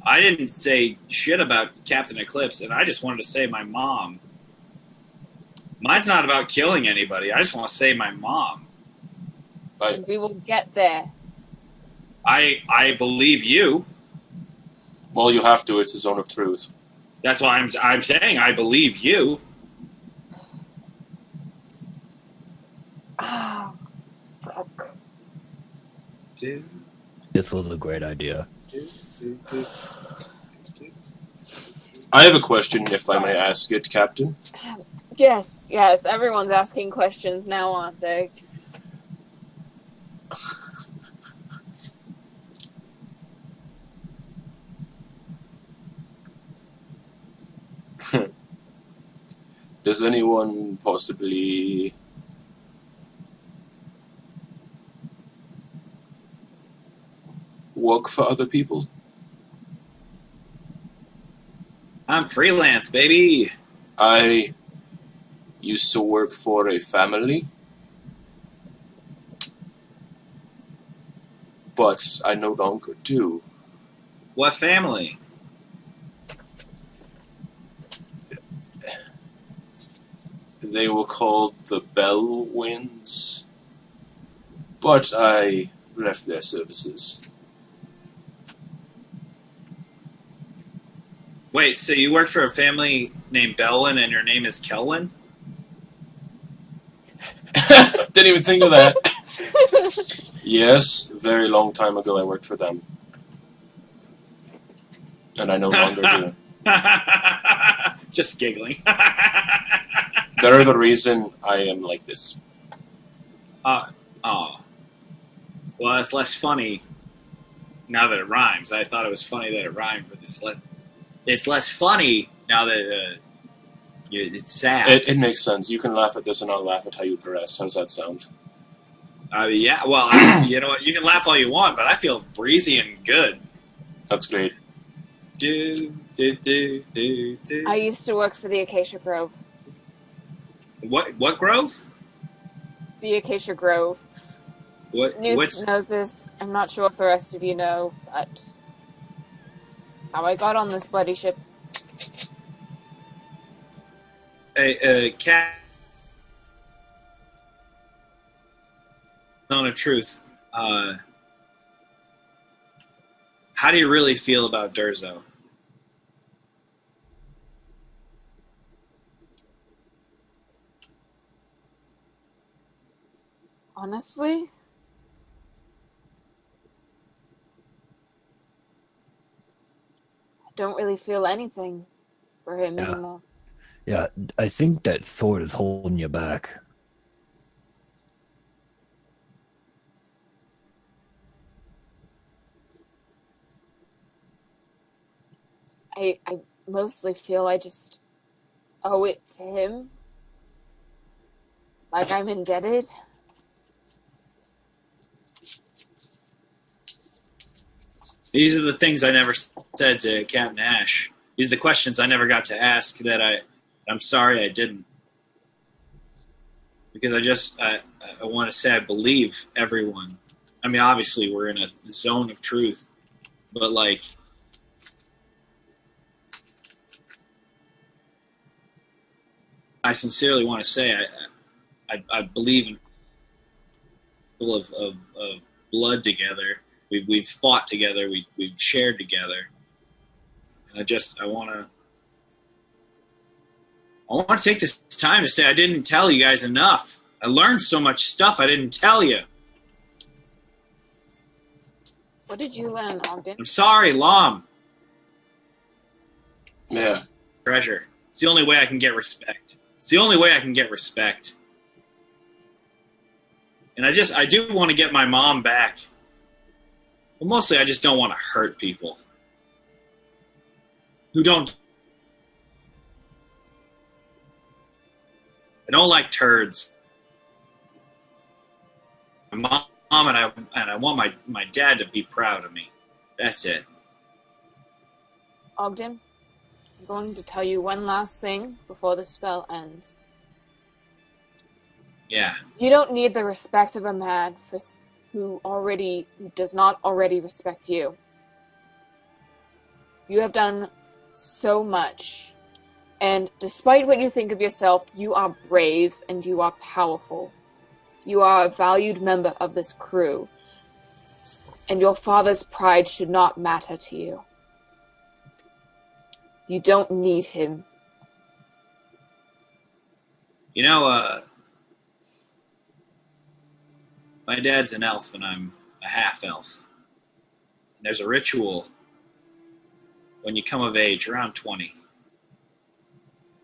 I didn't say shit about Captain Eclipse, and I just wanted to save my mom. Mine's not about killing anybody. I just want to save my mom. And we will get there. I believe you. Well, you have to. It's a zone of truth. That's why I'm saying I believe you. This was a great idea. I have a question, if I may ask it, Captain. Yes, everyone's asking questions now, aren't they? Does anyone possibly work for other people? I'm freelance, baby. I used to work for a family, but I no longer do. What family? They were called the Bellwinds, but I left their services. Wait, so you work for a family named Belwyn and your name is Kelwyn? Didn't even think of that. Yes, a very long time ago I worked for them. And I no longer do. Just giggling. They're the reason I am like this. Well, it's less funny now that it rhymes. I thought it was funny that it rhymed, but it's less funny now that it's sad. It makes sense. You can laugh at this and I'll laugh at how you dress. How's that sound? Yeah, well, you know what? You can laugh all you want, but I feel breezy and good. That's great. I used to work for the Acacia Grove. What grove? The Acacia Grove. Noose knows this. I'm not sure if the rest of you know, but how I got on this bloody ship. Cat. Zone of truth. How do you really feel about Durzo? Honestly, I don't really feel anything for him anymore. Yeah, I think that sword is holding you back. I mostly feel I just owe it to him. Like I'm indebted. These are the things I never said to Captain Ash. These are the questions I never got to ask that I'm sorry I didn't. Because I want to say I believe everyone. I mean, obviously we're in a zone of truth, but like, I sincerely want to say I believe in people of blood together. We've fought together. We've shared together. And I want to take this time to say I didn't tell you guys enough. I learned so much stuff I didn't tell you. What did you learn, Ogden? I'm sorry, Lom. Yeah. Treasure. It's the only way I can get respect. It's the only way I can get respect. And I do want to get my mom back. Well, mostly I just don't want to hurt people. Who don't... I don't like turds. My mom and I want my dad to be proud of me. That's it. Ogden, I'm going to tell you one last thing before the spell ends. Yeah. You don't need the respect of a man who does not already respect you. You have done so much, and despite what you think of yourself, you are brave and you are powerful. You are a valued member of this crew, and your father's pride should not matter to you. You don't need him. You know, my dad's an elf and I'm a half-elf. And there's a ritual when you come of age, around 20,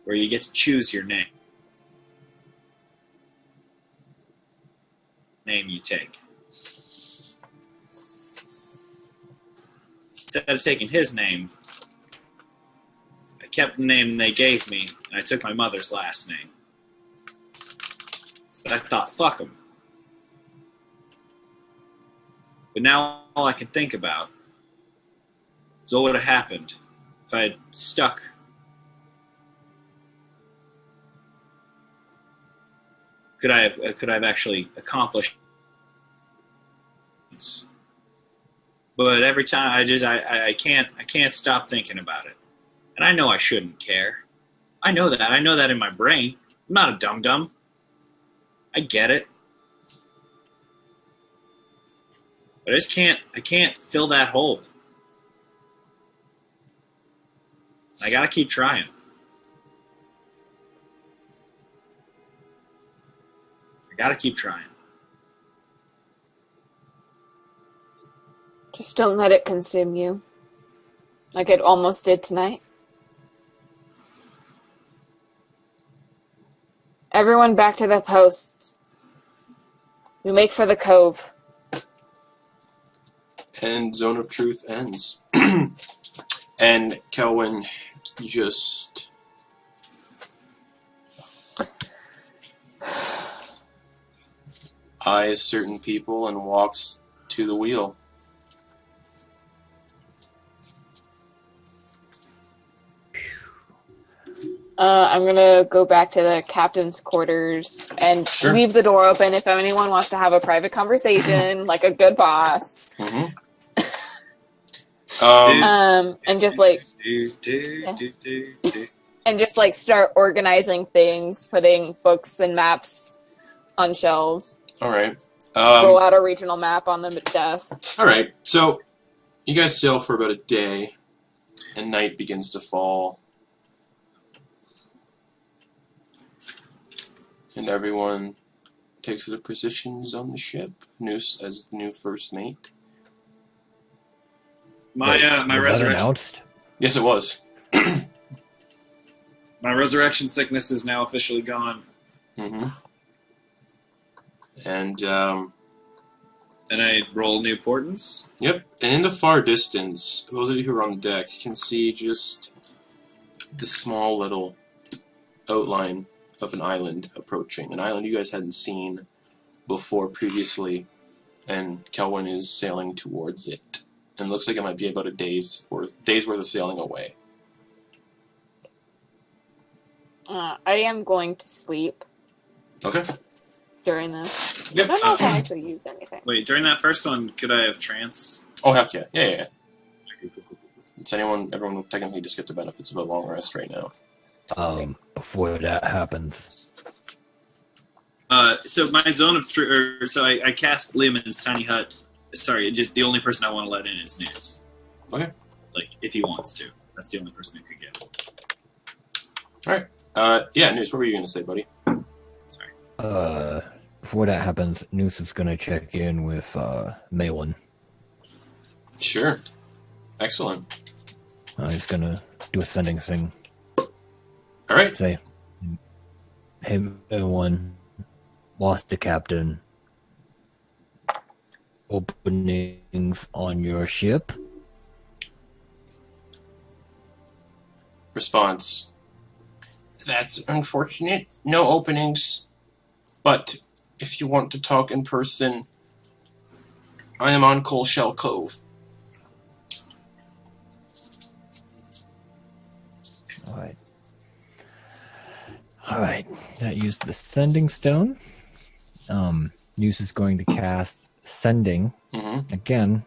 where you get to choose your name. Name you take. Instead of taking his name, I kept the name they gave me, and I took my mother's last name. So I thought, fuck them. But now all I can think about is what would have happened if I had stuck. Could I have actually accomplished this? But every time I can't stop thinking about it. And I know I shouldn't care. I know that. I know that in my brain. I'm not a dum-dum. I get it. But I can't fill that hole. I gotta keep trying. I gotta keep trying. Just don't let it consume you. Like it almost did tonight. Everyone back to the posts. We make for the cove. And Zone of Truth ends. And Kelwyn just eyes certain people and walks to the wheel. I'm gonna go back to the captain's quarters and Sure. leave the door open if anyone wants to have a private conversation, like a good boss. Mm-hmm. And just like and just like start organizing things, putting books and maps on shelves. All right. Roll out a regional map on the desk. All right. So you guys sail for about a day, and night begins to fall. And everyone takes their positions on the ship. Noose as the new first mate. My Was that resurrection. announced? Yes, it was. My resurrection sickness is now officially gone, Mm-hmm. And and I roll new portents. yep. And in the far distance, those of you who are on the deck can see just the small little outline of an island approaching. An island you guys hadn't seen before previously, and Kelwyn is sailing towards it. And it looks like it might be about a day's worth of sailing away. I am going to sleep Okay. during this. Yep. I don't know if I actually use anything. Wait, during that first one, could I have trance? Oh heck yeah. Yeah. Does everyone will technically just get the benefits of a long rest right now. Before that happens, So my zone of truth. So I cast Leoman's tiny hut. Sorry, just the only person I want to let in is Noose. Okay. Like, if he wants to. That's the only person who could get. Alright. Yeah, Noose, what were you going to say, buddy? Sorry. before that happens, Noose is gonna check in with Maywin. Sure. Excellent. He's gonna do a sending thing. Alright. Say, hey, Maywin, lost the captain. Openings on your ship? Response. That's unfortunate. No openings. But if you want to talk in person, I am on Coal Shell Cove. Alright. That used the sending stone. Noose is going to cast sending Mm-hmm. again,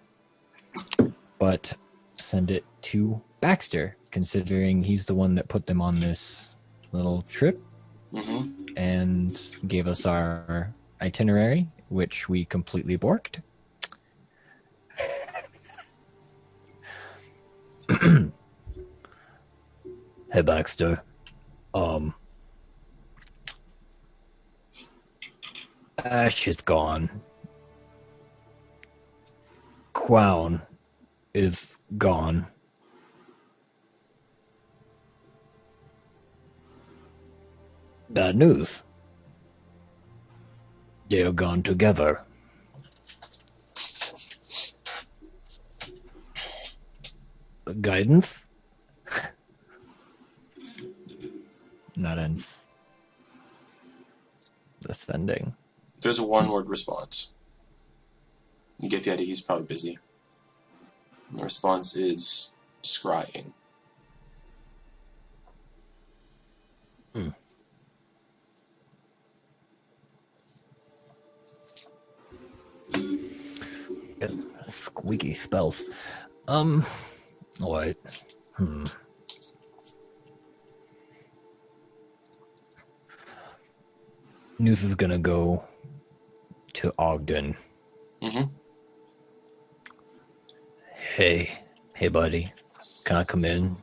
but send it to Baxter, considering he's the one that put them on this little trip Mm-hmm. and gave us our itinerary, which we completely borked. Hey, Baxter. Ash is gone. crown is gone. Bad news. They are gone together. Guidance? Not in ascending. There's a one-word response. You get the idea, he's probably busy. And the response is scrying. Yeah, squeaky spells. Alright. News is gonna go to Ogden. Mm-hmm. Hey, buddy. Can I come in?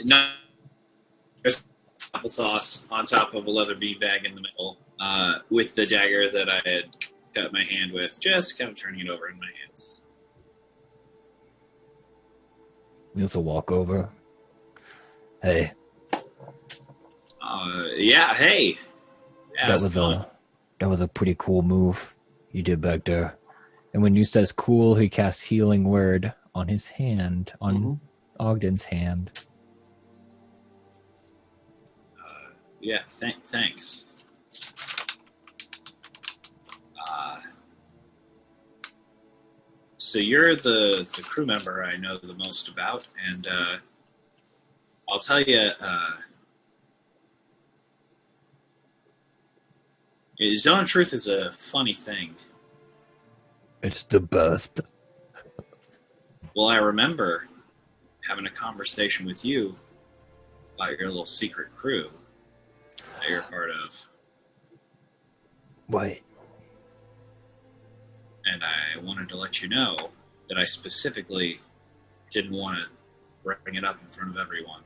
No. There's applesauce on top of a leather beanbag in the middle, with the dagger that I had cut my hand with, just kind of turning it over in my hands. News will walk over. Hey. Yeah, hey. Yeah, that was a pretty cool move you did back there. And when you says cool, he casts healing word on his hand, on Ogden's hand. Yeah, thanks. So you're the crew member I know the most about, and I'll tell you, Zone of Truth is a funny thing. It's the best. Well, I remember having a conversation with you about your little secret crew that you're part of. Right. And I wanted to let you know that I specifically didn't want to bring it up in front of everyone.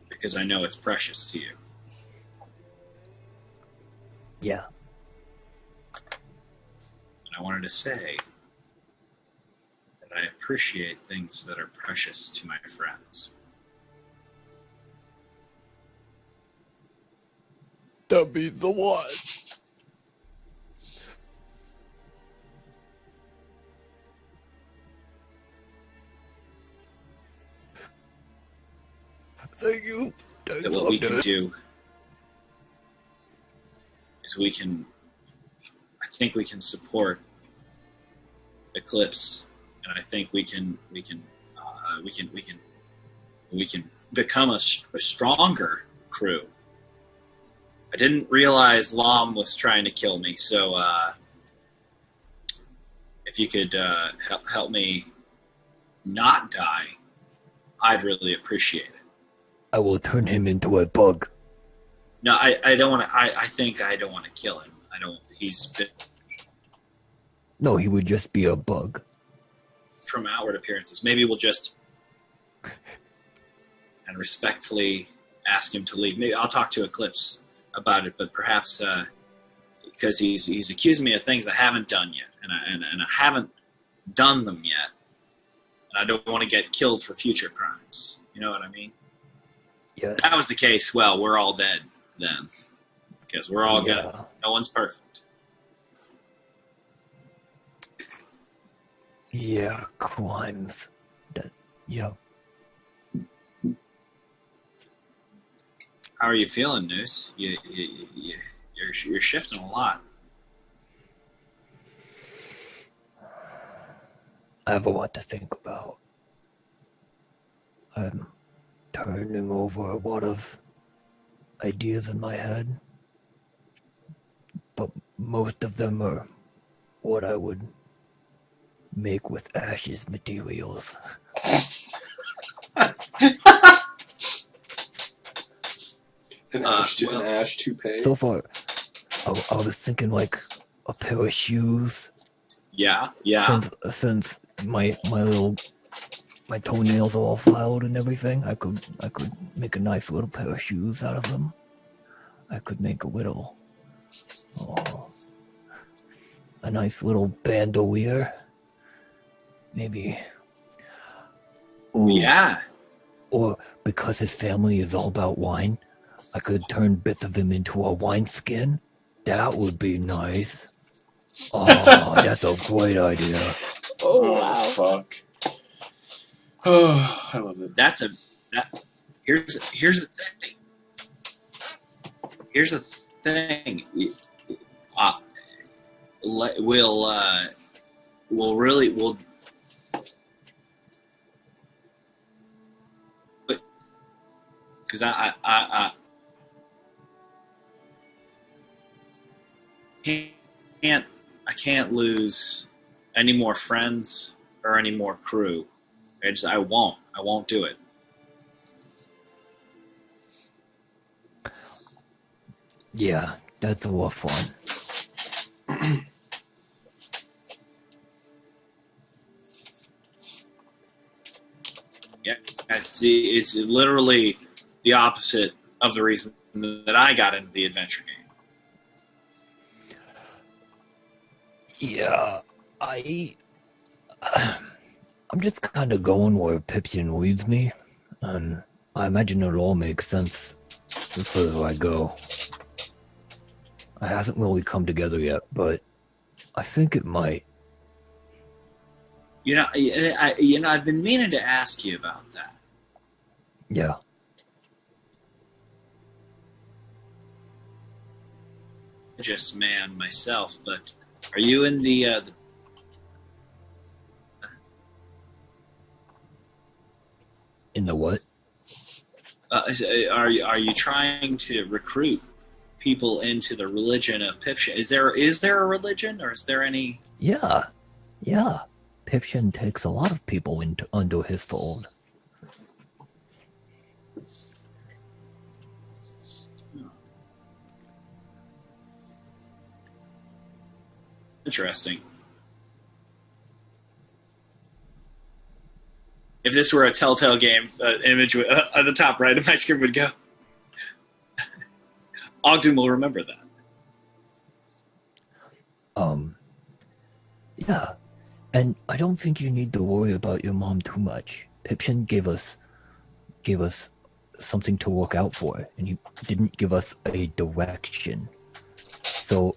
Because I know it's precious to you. Yeah. And I wanted to say that I appreciate things that are precious to my friends. That means a lot. Thank you. That what we can do is I think we can support Eclipse, and I think we can become a stronger crew. I didn't realize Lom was trying to kill me, so if you could help me not die, I'd really appreciate it. I will turn him into a bug. No, I don't want to. I think I don't want to kill him. I don't. No, he would just be a bug. From outward appearances, maybe we'll just and respectfully ask him to leave. Maybe I'll talk to Eclipse about it, but perhaps because he's accusing me of things I haven't done yet, and I haven't done them yet, and I don't want to get killed for future crimes. You know what I mean? Yes. If that was the case, well, we're all dead then, because we're all gonna. No one's perfect. Yeah, crimes. Yeah. How are you feeling, Noose? You're shifting a lot. I have a lot to think about. I'm turning over a lot of ideas in my head, but most of them are what I would make with ashes materials. An ash toupee. So far, I was thinking like a pair of shoes. Yeah. Since my little my toenails are all filed and everything. I could make a nice little pair of shoes out of them. I could make a nice little bandolier. Maybe. Ooh. Yeah. Or because his family is all about wine, I could turn bits of him into a wineskin. That would be nice. Oh, that's a great idea. Oh, wow. Fuck. Oh, I love it. Here's the thing. Here's the thing. We'll because I can't lose any more friends or any more crew. I won't do it. Yeah, that's a lot of fun. Yeah, it's literally the opposite of the reason that I got into the adventure game. Yeah, I'm just kind of going where Pipkin leads me, and I imagine it'll all make sense the further I go. It hasn't really come together yet, but I think it might. I've been meaning to ask you about that. Yeah. Just man myself, but are you in the In the what? are you trying to recruit people into the religion of Pipshin? Is there a religion, or is there any? Yeah. Pipkin takes a lot of people under his fold. Interesting. If this were a Telltale game, image at the top right of my screen would go. Ogden will remember that. Yeah. And I don't think you need to worry about your mom too much. Pipkin gave us something to look out for, and he didn't give us a direction. So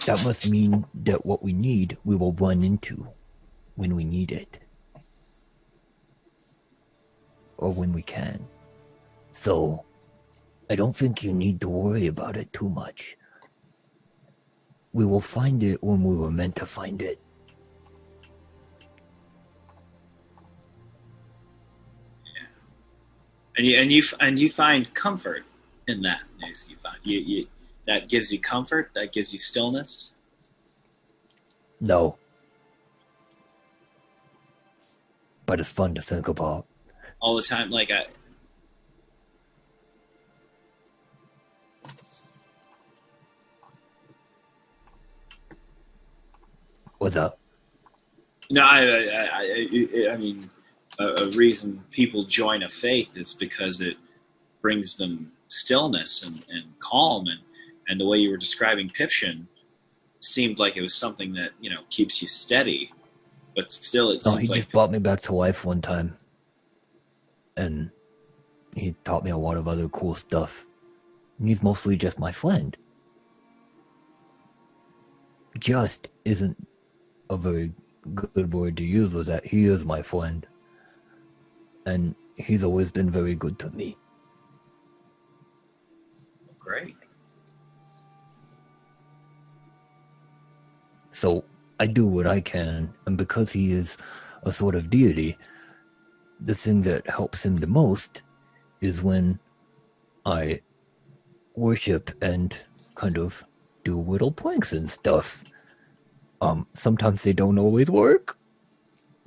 that must mean that what we need, we will run into when we need it. Or when we can. So I don't think you need to worry about it too much. We will find it when we were meant to find it. And you find comfort in that. You find you that gives you comfort. That gives you stillness. No. But it's fun to think about. All the time, like What's up? No, I mean, a reason people join a faith is because it brings them stillness and calm, and the way you were describing Pipshin seemed like it was something that keeps you steady, but still it seems he like just brought me back to life one time, and he taught me a lot of other cool stuff. And he's mostly just my friend. Just isn't a very good word to use, with that he is my friend. And he's always been very good to me. great. So I do what I can, and because he is a sort of deity, the thing that helps him the most is when I worship and kind of do little pranks and stuff. Sometimes they don't always work,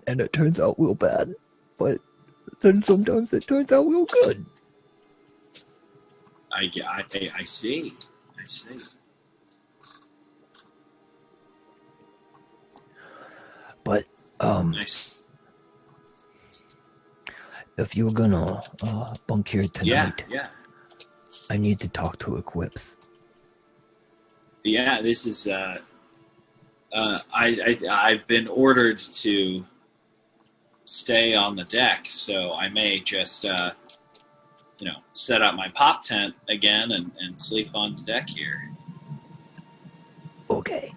and it turns out real bad, but then sometimes it turns out real good. I see. I see. But Nice. if you're gonna bunk here Yeah, tonight, yeah. I need to talk to Eclipse. Yeah, this is. I've been ordered to stay on the deck, so I may just, set up my pop tent again and sleep on the deck here. Okay.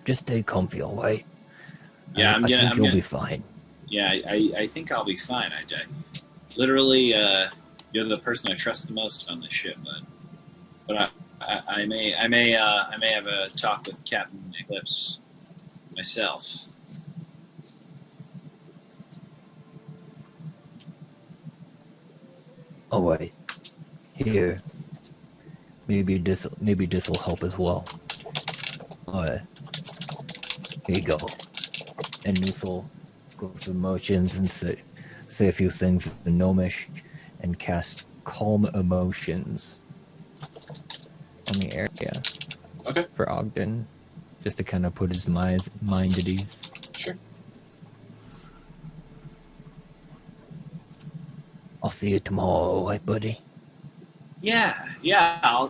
Just stay comfy, all right? Yeah, I think you'll be fine. Yeah, I think I'll be fine. I literally, you're the person I trust the most on this ship, but I may have a talk with Captain Eclipse myself. All right. Here. Maybe this will help as well. All right. Here you go. And this will go through motions and say a few things in Gnomish and cast Calm Emotions on the area. Okay. For Ogden, just to kind of put his mind at ease. Sure. I'll see you tomorrow, all right, buddy? Yeah. I'll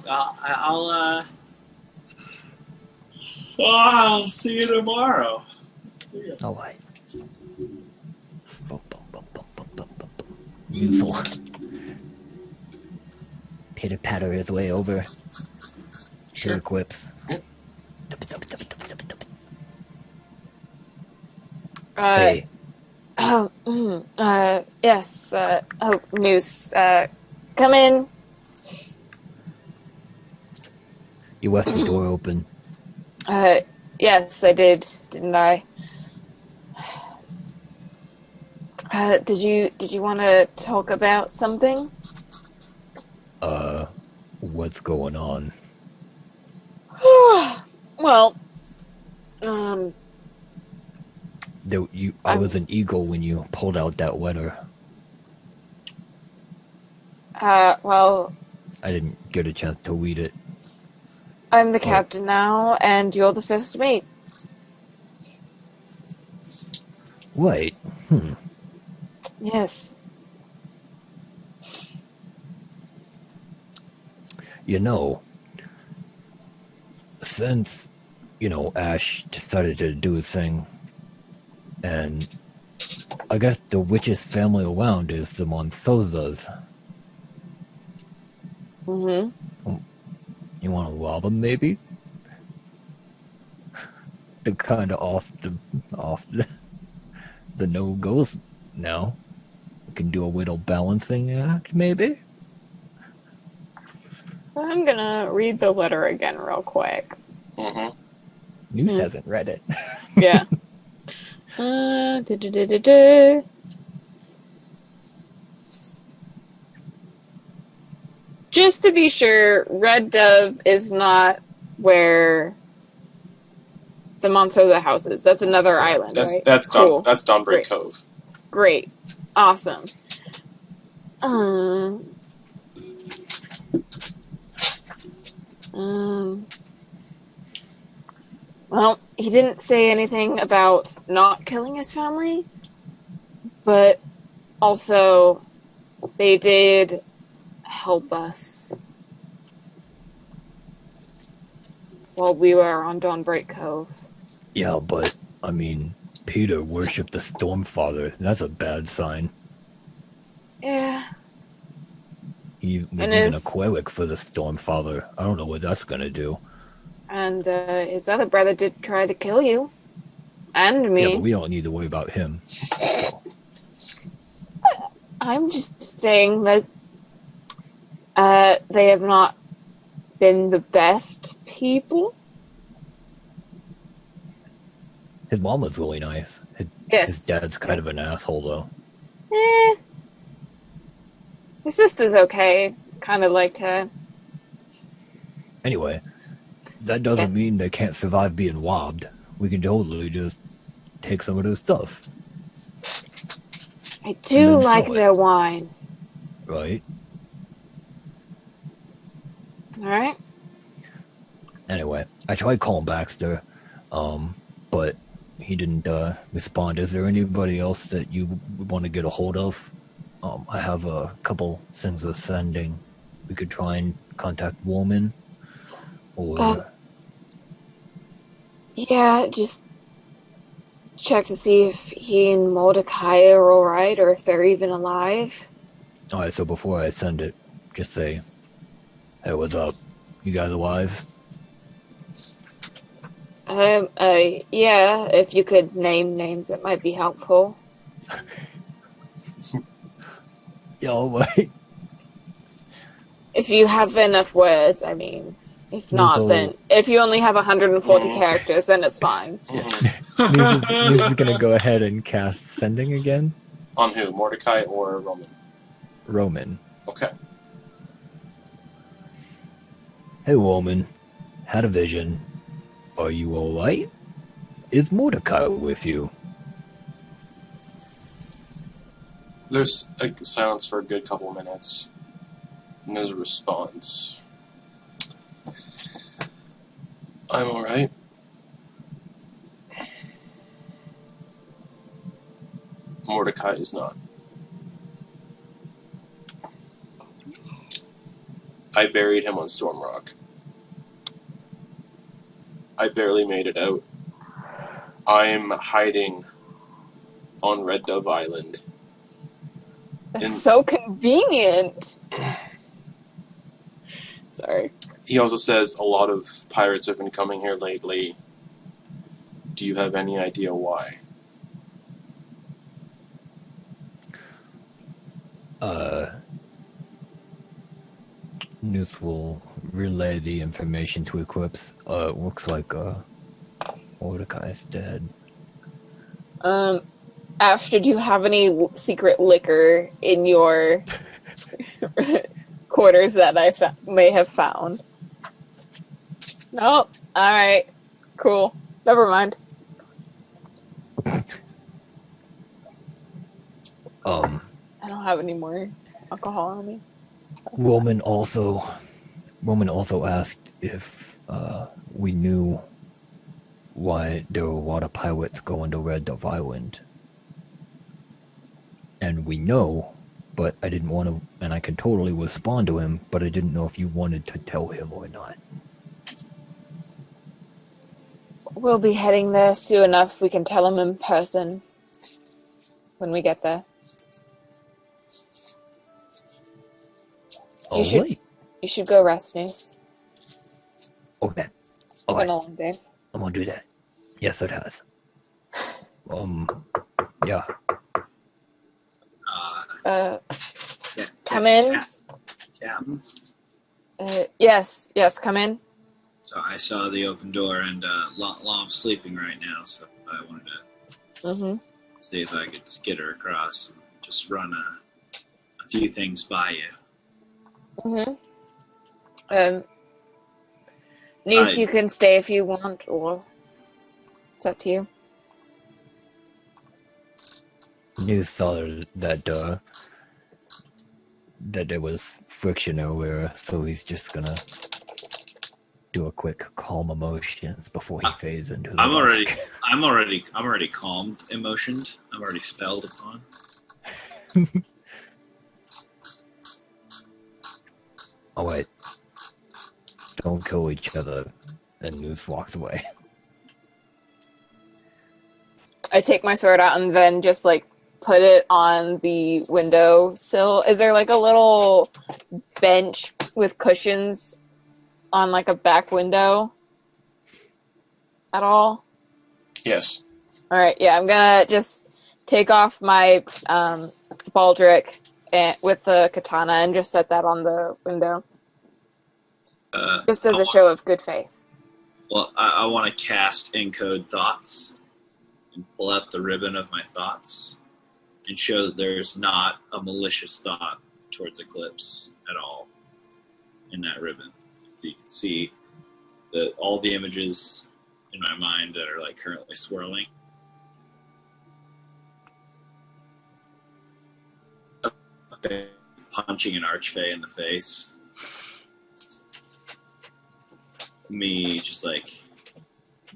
see you tomorrow. All right. Useful. Pitter patter his way over. Sure. Eclipse. Yep. Hey. Yes, Noose, come in. You left the door open. Yes, I did, didn't I? Did you want to talk about something? What's going on? Well, I was an eagle when you pulled out that letter. Well, I didn't get a chance to read it. I'm the captain now, and you're the first mate. Wait. Yes. Since, Ash decided to do his thing, and I guess the richest family around is the Monstrosities. Mm-hmm. You want to rob them, maybe? They're kind of off the no-goes now. We can do a little balancing act, maybe? I'm gonna read the letter again real quick. Mm-hmm. Noose hasn't read it. Yeah. Just to be sure, Red Dove is not where the Monsoza house is. That's another island, right? That's cool. That's Dawnbreak Great. Cove. Great. Awesome. Well, he didn't say anything about not killing his family, but also they did help us while we were on Dawnbreak Cove. Yeah, but, Peter worshipped the Stormfather. That's a bad sign. Yeah. He was even a cleric for the Stormfather. I don't know what that's gonna do. And his other brother did try to kill you. And me. Yeah, but we don't need to worry about him. I'm just saying that they have not been the best people. His mom was really nice. His dad's kind of an asshole, though. His sister's okay. Kind of liked her. Anyway, that doesn't mean they can't survive being robbed. We can totally just take some of their stuff. I do like their wine. Right? Alright. Anyway, I tried calling Baxter, but he didn't respond. Is there anybody else that you want to get a hold of? I have a couple things of sending. We could try and contact Woman, or Yeah, just check to see if he and Mordecai are alright, or if they're even alive. alright. So before I send it, just say, "Hey, what's up? You guys alive?" Yeah, if you could name names, it might be helpful. Yeah, alright. If you have enough words, I mean. If not, So- then if you only have 140 characters, then it's fine. News is gonna go ahead and cast sending again. On who? Mordecai or Roman? Roman. Okay. Hey, Woman. Had a vision. Are you alright? Is Mordecai with you? There's a silence for a good couple of minutes. And there's a response. I'm alright. Mordecai is not. I buried him on Storm Rock. I barely made it out. I'm hiding on Red Dove Island. That's so convenient. Sorry. He also says a lot of pirates have been coming here lately. Do you have any idea why? News will relay the information to Eclipse. Looks like Mordecai's dead. Ash, did you have any secret liquor in your quarters that I may have found? No? Alright. Cool. Never mind. I don't have any more alcohol on me. Roman also asked if we knew why there were a lot of pirates going to Red Dove Island. And we know, but I didn't want to, and I can totally respond to him, but I didn't know if you wanted to tell him or not. We'll be heading there soon enough. We can tell him in person when we get there. All right. You should go rest, Noose. Okay. It's All been right. a long day. I'm gonna do that. Yes, it has. Yeah. Yeah, Come in. Captain. Yes, come in. So I saw the open door, and Lom's sleeping right now, so I wanted to see if I could skitter across and just run a few things by you. Niece, you can stay if you want, or it's up to you. News saw that there was friction earlier, so he's just gonna do a quick calm emotions before he fades into the I'm dark. already calmed, emotioned. I'm already spelled upon. Oh wait. Don't kill each other. And News walks away. I take my sword out and then just put it on the windowsill. Is there a little bench with cushions on a back window at all? Yes. All right, yeah, I'm gonna just take off my baldric with the katana and just set that on the window, just as a show of good faith. Well, I want to cast Encode Thoughts and pull out the ribbon of my thoughts and show that there's not a malicious thought towards Eclipse at all in that ribbon. So you can see all the images in my mind that are currently swirling. Punching an archfey in the face.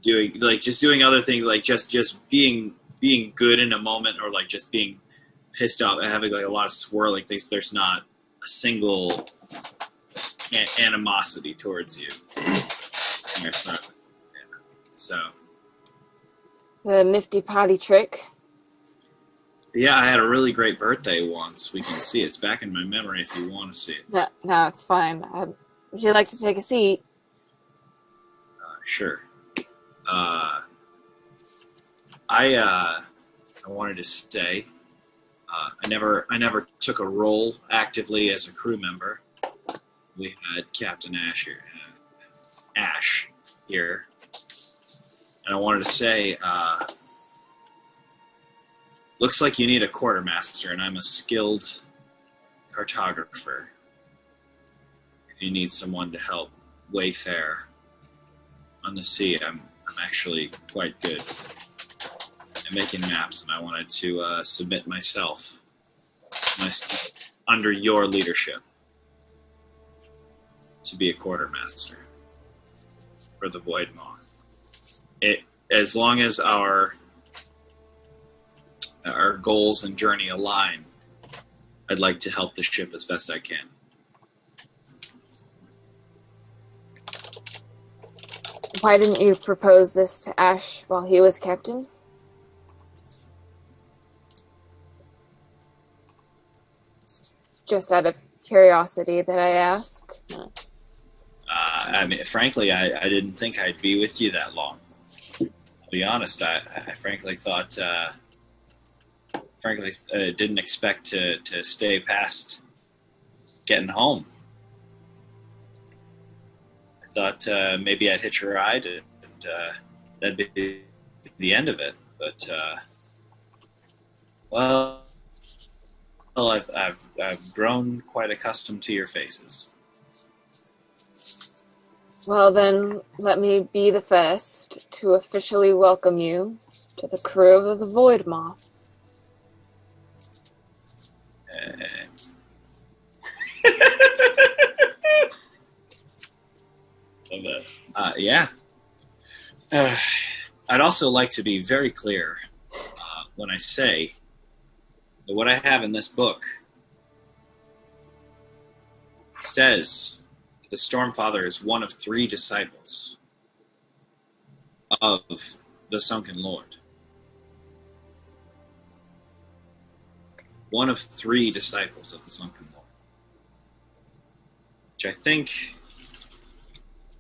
doing other things, like just being good in a moment, or like just being pissed off and having like a lot of swirling things. There's not a single animosity towards you. There's not. Yeah. So. The nifty potty trick. Yeah, I had a really great birthday once. We can see it. It's back in my memory if you want to see it. No, it's fine. Would you like to take a seat? Sure. I wanted to say I never took a role actively as a crew member. We had Captain Ash here, and I wanted to say, looks like you need a quartermaster, and I'm a skilled cartographer. If you need someone to help wayfare on the sea, I'm actually quite good at making maps, and I wanted to submit myself under your leadership to be a quartermaster for the Void Moth. As long as our goals and journey align, I'd like to help the ship as best I can. Why didn't you propose this to Ash while he was captain? Just out of curiosity that I ask. I mean, frankly, I didn't think I'd be with you that long. I'll be honest, I frankly thought, didn't expect to stay past getting home. I thought maybe I'd hitch a ride and that'd be the end of it. But well, I've grown quite accustomed to your faces. Well, then, let me be the first to officially welcome you to the crew of the Void Moth. Yeah. I'd also like to be very clear when I say that what I have in this book says the Stormfather is one of 3 disciples of the Sunken Lord. One of 3 disciples of the Sunken Lord. Which I think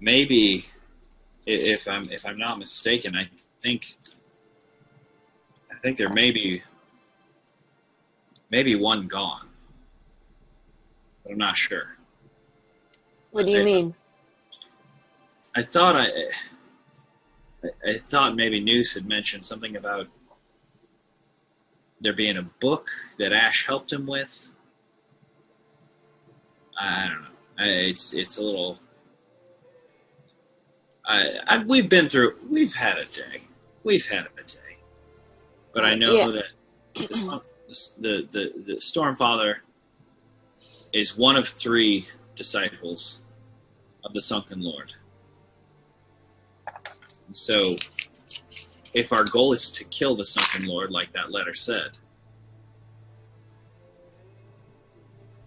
maybe, if I'm not mistaken, I think there may be one gone, but I'm not sure. What do you mean? I thought maybe Noose had mentioned something about there being a book that Ash helped him with. I don't know. It's a little. We've had a day. But I know that the Stormfather is one of 3 disciples of the Sunken Lord. So, if our goal is to kill the Sunken Lord, like that letter said,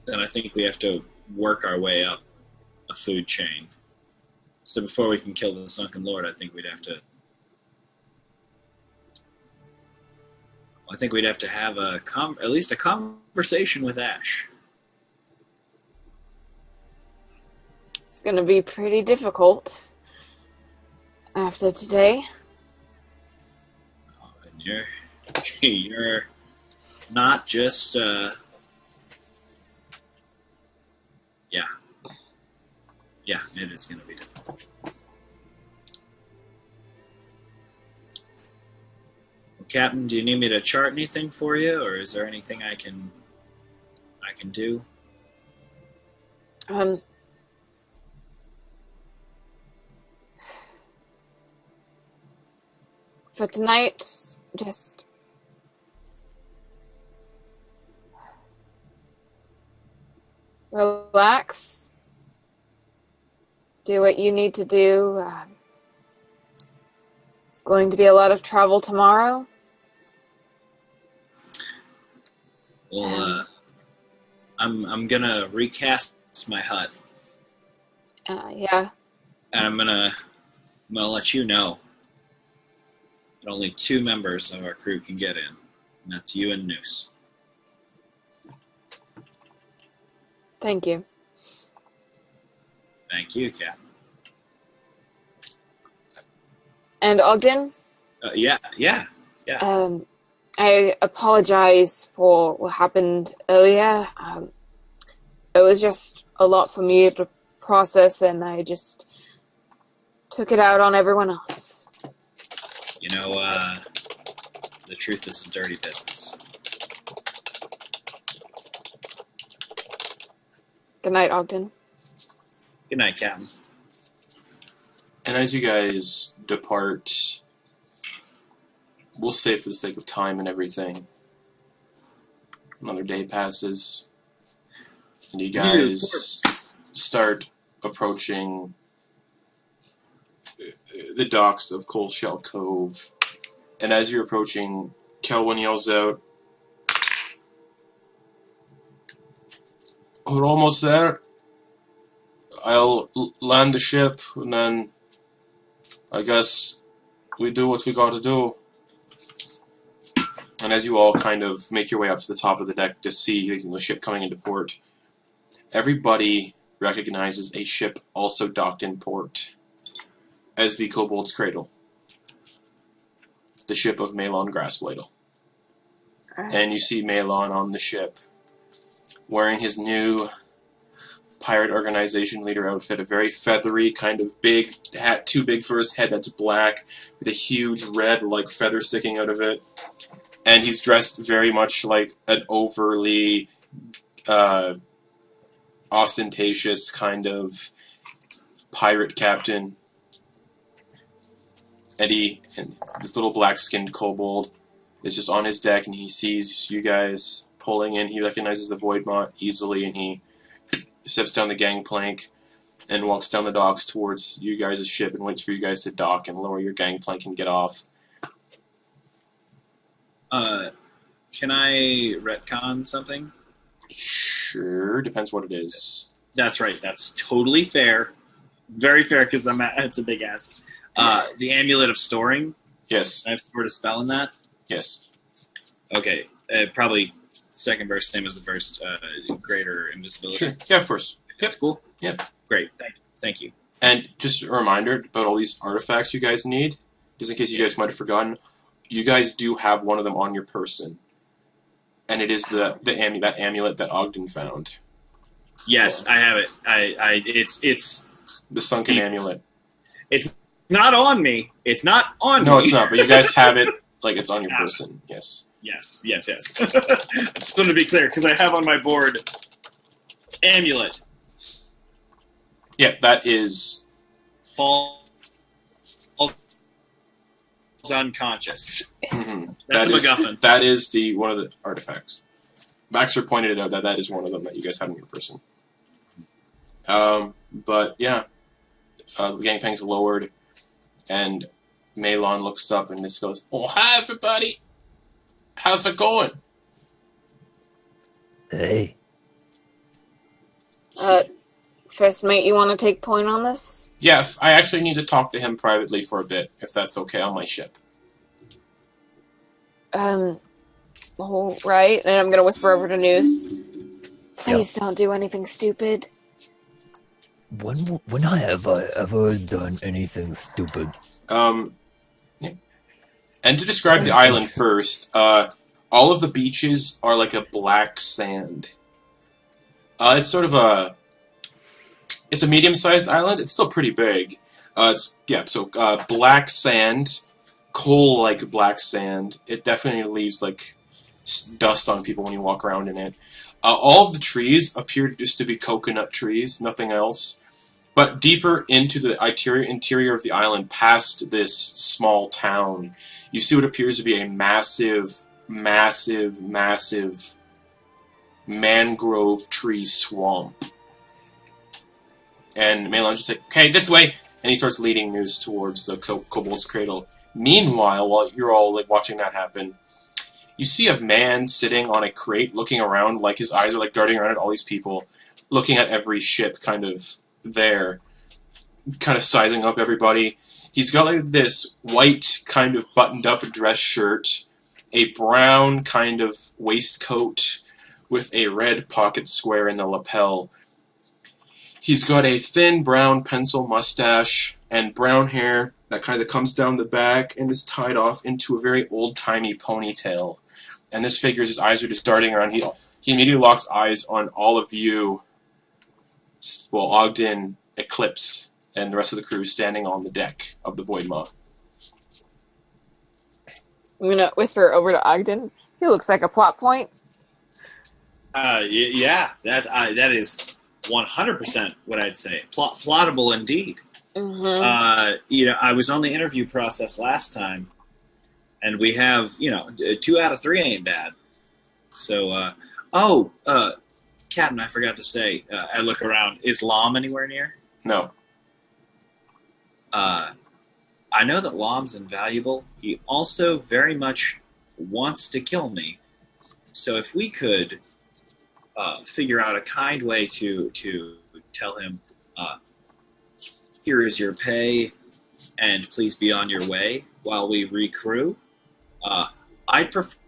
then I think we have to work our way up a food chain. So before we can kill the Sunken Lord, I think we'd have to have at least a conversation with Ash. It's going to be pretty difficult after today. Oh, and you're not just yeah, it is going to be difficult. Well, Captain, do you need me to chart anything for you, or is there anything I can do? For tonight, just relax. Do what you need to do. It's going to be a lot of travel tomorrow. Well, I'm gonna recast my hut, Yeah. and I'm gonna let you know that only 2 members of our crew can get in, and that's you and Noose. Thank you. Thank you, Captain. And Ogden? Yeah. I apologize for what happened earlier. It was just a lot for me to process, and I just took it out on everyone else. You know, the truth is a dirty business. Good night, Ogden. Good night, Captain. And as you guys depart, we'll say for the sake of time and everything, another day passes, and you guys start approaching the docks of Coal Shell Cove. And as you're approaching, Kelwin yells out, "We're almost there. I'll land the ship, and then I guess we do what we gotta do." And as you all kind of make your way up to the top of the deck to see the ship coming into port, everybody recognizes a ship also docked in port as the Kobold's Cradle, the ship of Malon Grassbladel. And you see Malon on the ship, wearing his new pirate organization leader outfit, a very feathery kind of big hat, too big for his head, that's black, with a huge red like feather sticking out of it. And he's dressed very much like an overly ostentatious kind of pirate captain. Eddie, and this little black-skinned kobold, is just on his deck, and he sees you guys pulling in. He recognizes the Voidmont easily, and he steps down the gangplank and walks down the docks towards you guys' ship and waits for you guys to dock and lower your gangplank and get off. Can I retcon something? Sure, depends what it is. That's right. That's totally fair. Very fair, because it's a big ask. The Amulet of Storing. Yes. I have to word a spell in that? Yes. Okay. Probably second verse, same as the first, greater invisibility. Sure. Yeah, of course. That's cool? Yep. Great. Thank you. And just a reminder about all these artifacts you guys need, just in case you guys might have forgotten. You guys do have one of them on your person, and it is that amulet that Ogden found. Yes, I have it. It's the sunken amulet. It's not on me. It's not on me. No, it's not. But you guys have it like it's on your person. Yes. Yes. I just want to be clear because I have on my board amulet. Yeah, that is. Falls unconscious. Mm-hmm. That's a MacGuffin. That is one of the artifacts. Maxer pointed it out that is one of them that you guys have in your person. But yeah, the gangplank's lowered, and Malon looks up and just goes, "Oh, hi everybody! How's it going?" Hey. First mate, you want to take point on this? Yes, I actually need to talk to him privately for a bit, if that's okay, on my ship. All right. And I'm gonna whisper over to Noose. Please don't do anything stupid. When have I ever done anything stupid? Yeah. And to describe the island first, all of the beaches are like a black sand. It's sort of it's a medium-sized island. It's still pretty big. Black sand, coal-like black sand. It definitely leaves like dust on people when you walk around in it. All of the trees appear just to be coconut trees, nothing else. But deeper into the interior of the island, past this small town, you see what appears to be a massive mangrove tree swamp. And Malon's just like, "Okay, this way!" And he starts leading Noose towards the Kobold's Cradle. Meanwhile, while you're all like watching that happen, you see a man sitting on a crate looking around, like his eyes are like darting around at all these people, looking at every ship kind of there, kind of sizing up everybody. He's got like this white kind of buttoned up dress shirt, a brown kind of waistcoat with a red pocket square in the lapel. He's got a thin brown pencil mustache and brown hair that kind of comes down the back and is tied off into a very old-timey ponytail. And this figure, his eyes are just darting around. He immediately locks eyes on all of you, well, Ogden, Eclipse, and the rest of the crew standing on the deck of the Void Maw. I'm going to whisper over to Ogden. He looks like a plot point. Yeah, that is 100% what I'd say. Plottable indeed. Mm-hmm. I was on the interview process last time, and we have, 2 out of 3 ain't bad. So, Captain, I forgot to say, I look around. Is Lom anywhere near? No. I know that Lom's invaluable. He also very much wants to kill me. So if we could figure out a kind way to tell him, here is your pay, and please be on your way while we recrew, I'd prefer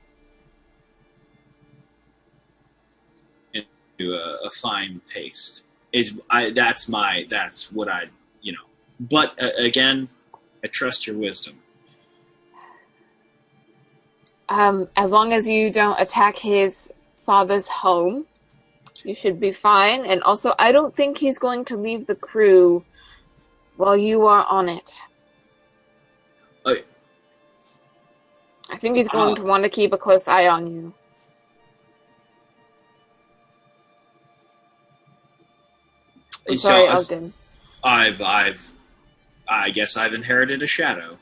into a fine paste. That's what I. But again, I trust your wisdom. As long as you don't attack his father's home, you should be fine. And also, I don't think he's going to leave the crew while you are on it. I think he's going to want to keep a close eye on you. I'm sorry, Ogden. I guess I've inherited a shadow.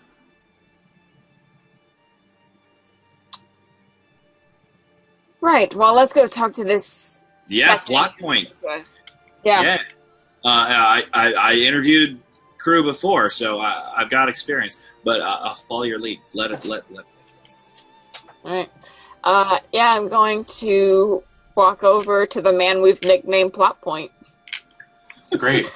Right. Well, let's go talk to this. Yeah, plot point. Yeah. I interviewed crew before, so I've got experience. But I'll follow your lead. Let it. All right. I'm going to walk over to the man we've nicknamed Plot Point. Great.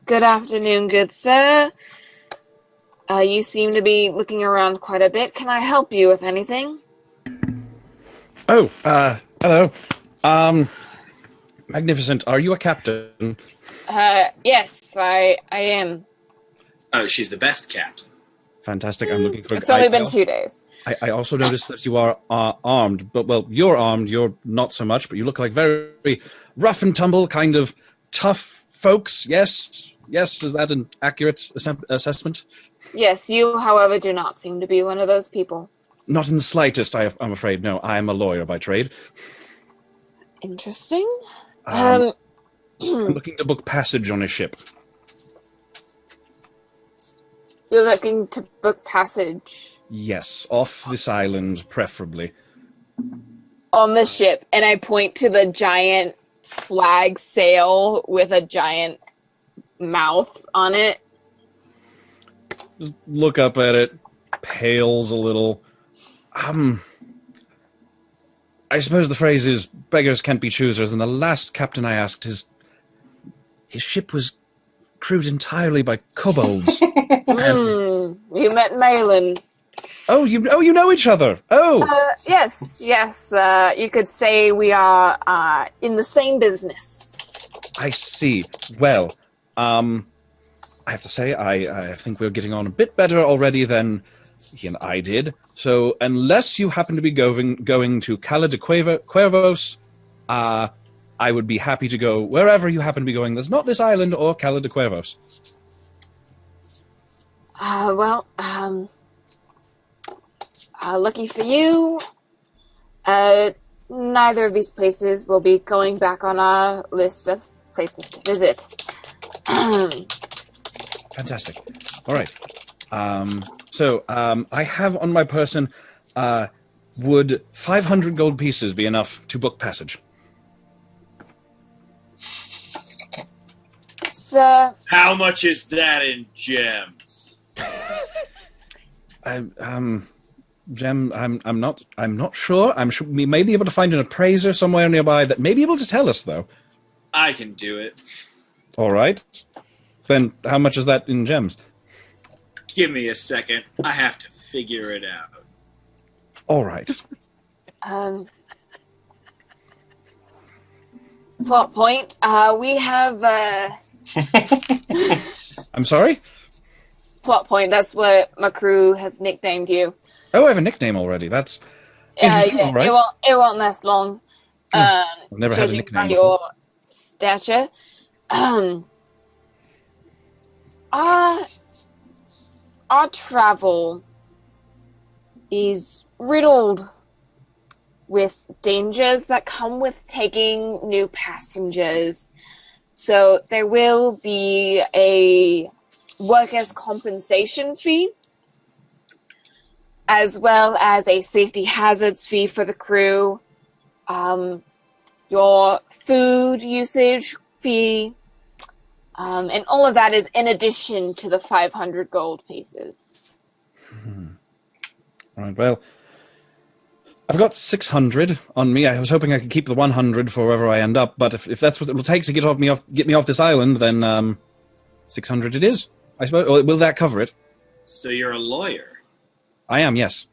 Good afternoon, good sir. You seem to be looking around quite a bit. Can I help you with anything? Oh, hello. Magnificent. Are you a captain? Yes, I am. She's the best captain. Fantastic. I'm looking for... It's only been 2 days. I also noticed that you are armed, but, well, you're armed, you're not so much, but you look like very rough and tumble, kind of tough folks, yes? Yes, is that an accurate assessment? Yes, you, however, do not seem to be one of those people. Not in the slightest, I'm afraid. No, I am a lawyer by trade. Interesting. I'm looking to book passage on a ship. You're looking to book passage? Yes, off this island, preferably. On the ship, and I point to the giant flag sail with a giant mouth on it. Just look up at it, pales a little. I suppose the phrase is, beggars can't be choosers, and the last captain I asked, his ship was crewed entirely by kobolds. You met Malin. Oh, you know each other. Oh, yes. You could say we are in the same business. I see. Well, I have to say, I think we're getting on a bit better already than he and I did. So, unless you happen to be going to Cala de Cuervos, I would be happy to go wherever you happen to be going. There's not this island or Cala de Cuervos. Lucky for you, neither of these places will be going back on our list of places to visit. Fantastic. All right. So I have on my person, would 500 gold pieces be enough to book passage? How much is that in gems? Gem, I'm not sure. I'm sure we may be able to find an appraiser somewhere nearby that may be able to tell us, though. I can do it. All right. Then how much is that in gems? Give me a second. I have to figure it out. All right. Plot point. We have I'm sorry? plot point. That's what my crew have nicknamed you. Oh, I have a nickname already. That's interesting. All right. It won't last long. I've never had a judging nickname by before. your stature. Our travel is riddled with dangers that come with taking new passengers. So there will be a workers' compensation fee, as well as a safety hazards fee for the crew, your food usage fee, and all of that is in addition to the 500 gold pieces. Right, well, I've got 600 on me. I was hoping I could keep the 100 for wherever I end up, but if that's what it will take to get me off this island, then 600 it is, I suppose. Or will that cover it? So you're a lawyer. I am, yes.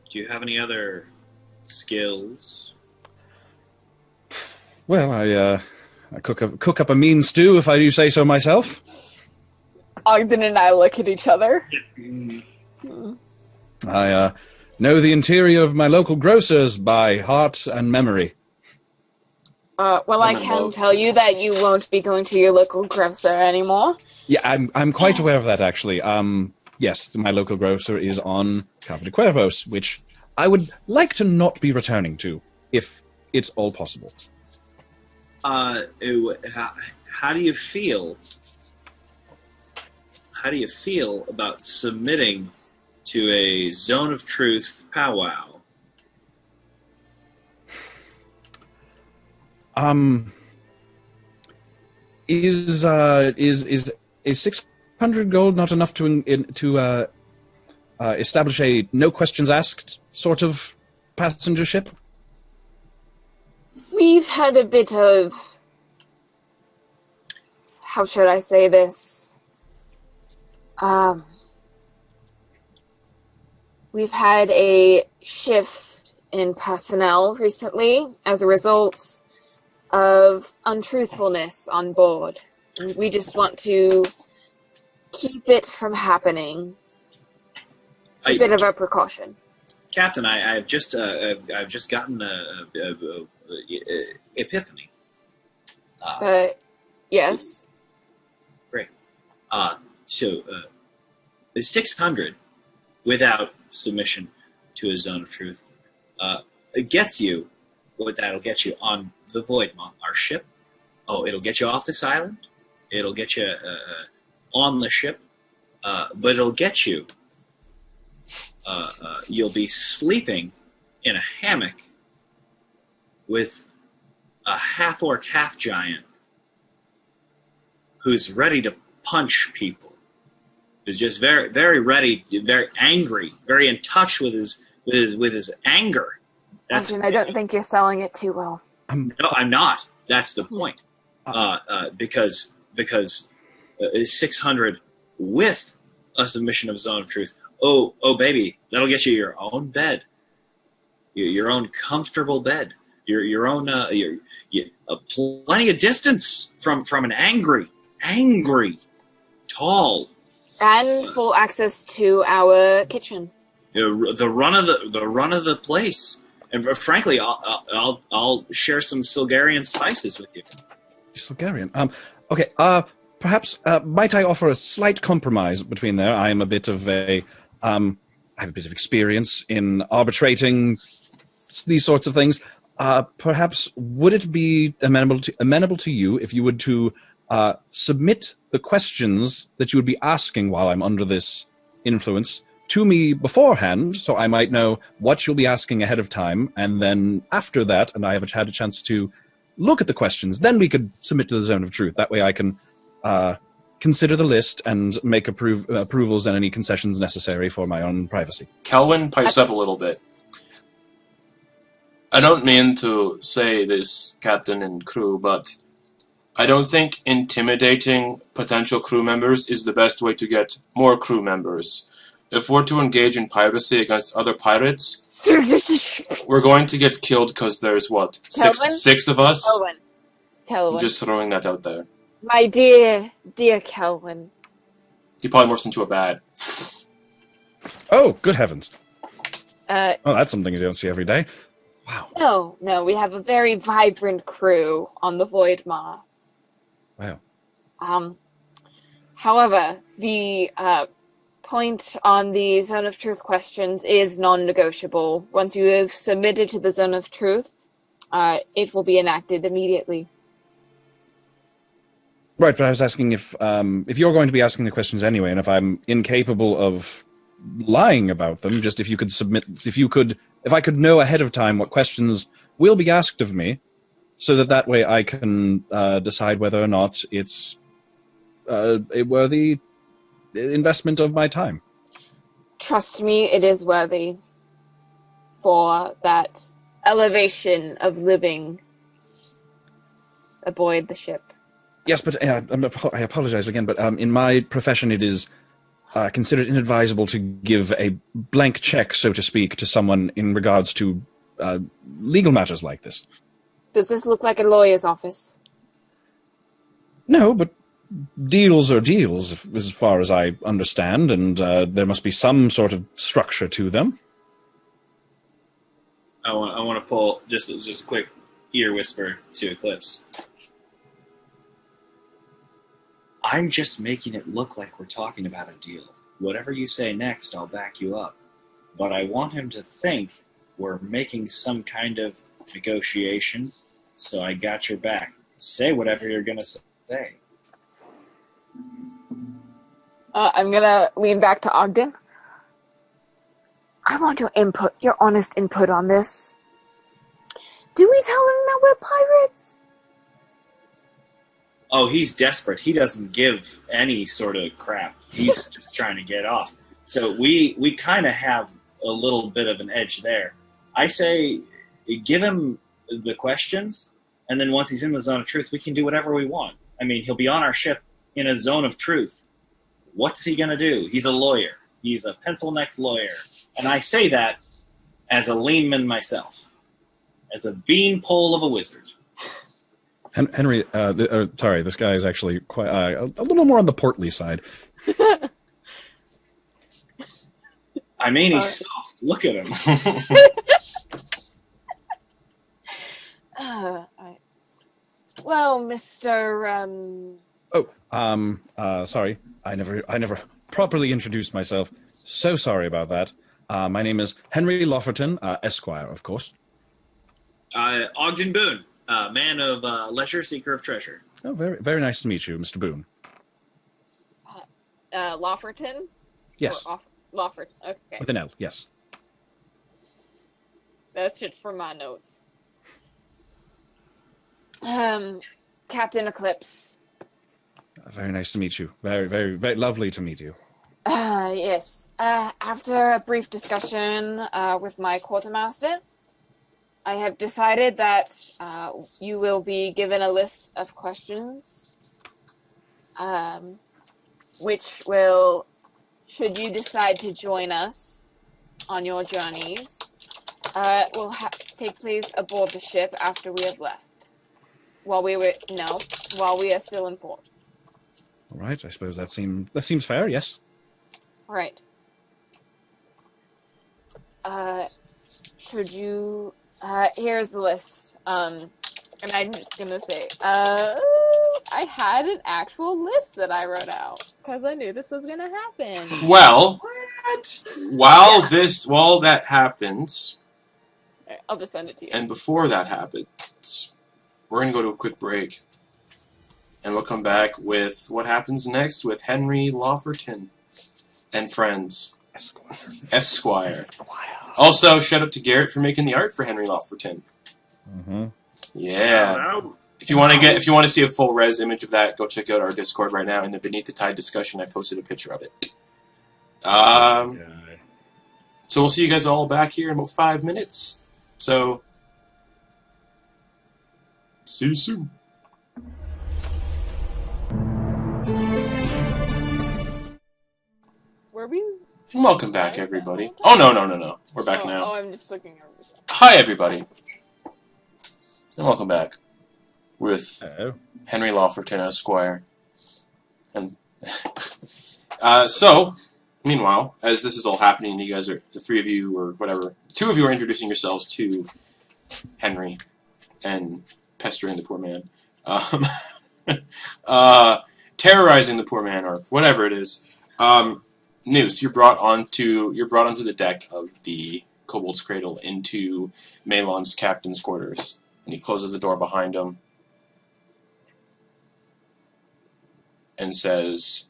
Do you have any other skills? Well, I cook up a mean stew, if I do say so myself. Ogden and I look at each other. I know the interior of my local grocers by heart and memory. Well, I can tell you that you won't be going to your local grocer anymore. Yeah, I'm quite aware of that, actually. Yes, my local grocer is on Cabo de Cuervos, which I would like to not be returning to, if it's all possible. How do you feel? How do you feel about submitting to a Zone of Truth powwow? Is 600 gold not enough to establish a no questions asked sort of passenger ship? We've had a bit of... How should I say this? We've had a shift in personnel recently as a result of untruthfulness on board. And we just want to keep it from happening. It's a bit of a precaution. Captain, I've just gotten a epiphany. Yes. Great. So 600 without submission to a Zone of Truth it gets you what that'll get you on the Void, our ship. Oh, it'll get you off this island. It'll get you on the ship, but it'll get you. You'll be sleeping in a hammock with a half-orc, half-giant who's ready to punch people. Who's just very, very ready, very angry, very in touch with his anger. I don't think you're selling it too well. No, I'm not. That's the point. Because 600 with a submission of Zone of Truth. Oh, baby, that'll get you your own bed, your own comfortable bed, your own plenty of distance from an angry, tall, and full access to our kitchen. The run of the place. And frankly, I'll share some Silgarian spices with you. Silgarian. Okay. Perhaps might I offer a slight compromise between there? I am a bit of I have a bit of experience in arbitrating these sorts of things. Perhaps would it be amenable to you if you would to submit the questions that you would be asking while I'm under this influence to me beforehand, so I might know what you'll be asking ahead of time, and then after that, and I have had a chance to look at the questions. Then we could submit to the Zone of Truth. That way I can consider the list and make approvals and any concessions necessary for my own privacy. Kelwin pipes up a little bit. I don't mean to say this, Captain and crew, but I don't think intimidating potential crew members is the best way to get more crew members. If we're to engage in piracy against other pirates, we're going to get killed because there's, what, six of us? Kelwin. Just throwing that out there. My dear Kelwin. He polymorphs into a bat. Oh, good heavens. Oh, that's something you don't see every day. Wow. No, we have a very vibrant crew on the Void Maw. Wow. However, the point on the Zone of Truth questions is non-negotiable. Once you have submitted to the Zone of Truth, it will be enacted immediately. Right, but I was asking if you're going to be asking the questions anyway, and if I'm incapable of lying about them, just if you could if I could know ahead of time what questions will be asked of me, so that way I can decide whether or not it's a worthy investment of my time. Trust me, it is worthy for that elevation of living aboard the ship. Yes, but I apologize again, but in my profession it is considered inadvisable to give a blank check, so to speak, to someone in regards to legal matters like this. Does this look like a lawyer's office? No, but deals are deals, as far as I understand, and there must be some sort of structure to them. I want to pull just a quick ear whisper to Eclipse. I'm just making it look like we're talking about a deal. Whatever you say next, I'll back you up. But I want him to think we're making some kind of negotiation, so I got your back. Say whatever you're going to say. I'm going to lean back to Ogden. I want your honest input on this. Do we tell him that we're pirates? Oh, he's desperate. He doesn't give any sort of crap. He's just trying to get off. So we kind of have a little bit of an edge there. I say give him the questions, and then once he's in the Zone of Truth, we can do whatever we want. I mean, he'll be on our ship in a Zone of Truth. What's he going to do? He's a lawyer. He's a pencil-necked lawyer. And I say that as a leanman myself, as a beanpole of a wizard. Henry, sorry, this guy is actually quite a little more on the portly side. I mean, he's soft. Look at him. Well, Mr. Sorry, I never properly introduced myself. So sorry about that. My name is Henry Lofferton, Esquire, of course. Ogden Boon. Man of leisure, seeker of treasure. Oh, very, very nice to meet you, Mr. Boon. Lofferton? Yes. Lofferton, okay. With an L, yes. That's just for my notes. Captain Eclipse. Very nice to meet you. Very, very, very lovely to meet you. Yes. After a brief discussion with my quartermaster, I have decided that you will be given a list of questions, which will, should you decide to join us on your journeys, will take place aboard the ship after we have left, while we are still in port. All right, I suppose that seems fair. Yes. All right. Should you? Here's the list. And I'm just gonna say, I had an actual list that I wrote out because I knew this was gonna happen. Well, while that happens, Right, I'll just send it to you. and before that happens, we're gonna go to a quick break, and we'll come back with what happens next with Henry Lofferton and friends. Esquire. Also, shout out to Garrett for making the art for Henry Lofferton. Mm-hmm. Yeah. Shout out. If you want to see a full res image of that, go check out our Discord right now. In the Beneath the Tide discussion, I posted a picture of it. So we'll see you guys all back here in about 5 minutes. So, see you soon. Were we? Welcome back, everybody. Oh, no. We're back now. Oh, I'm just looking over. Hi, everybody. And welcome back with Henry Lofferton, Esquire. And so, meanwhile, as this is all happening, you guys are, the three of you, or whatever, two of you are introducing yourselves to Henry and pestering the poor man. Terrorizing the poor man, or whatever it is. Noose, you're brought onto the deck of the Kobold's Cradle into Malon's captain's quarters, and he closes the door behind him and says,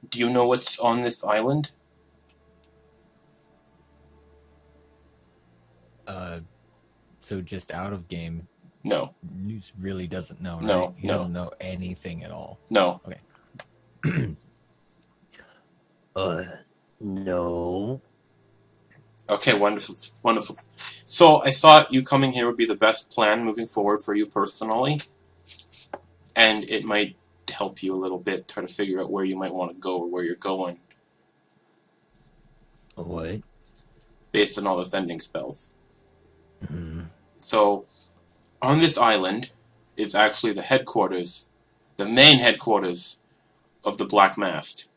"Do you know what's on this island?" So just out of game. No. Noose really doesn't know, right? No, He doesn't know anything at all. No. Okay. No. Okay, wonderful. So I thought you coming here would be the best plan moving forward for you personally, and it might help you a little bit, try to figure out where you might want to go or where you're going. What? Based on all the sending spells. Mm-hmm. So, on this island is actually the headquarters, the main headquarters of the Black Mast.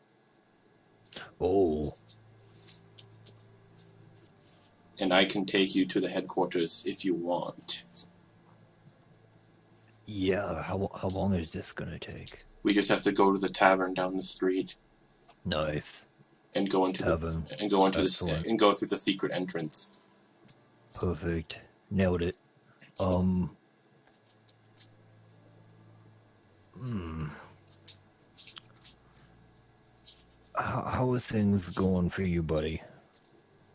Oh. And I can take you to the headquarters if you want. Yeah, how long is this gonna take? We just have to go to the tavern down the street. Nice. And go into Tavern. and go through the secret entrance. Perfect. Nailed it. How are things going for you, buddy?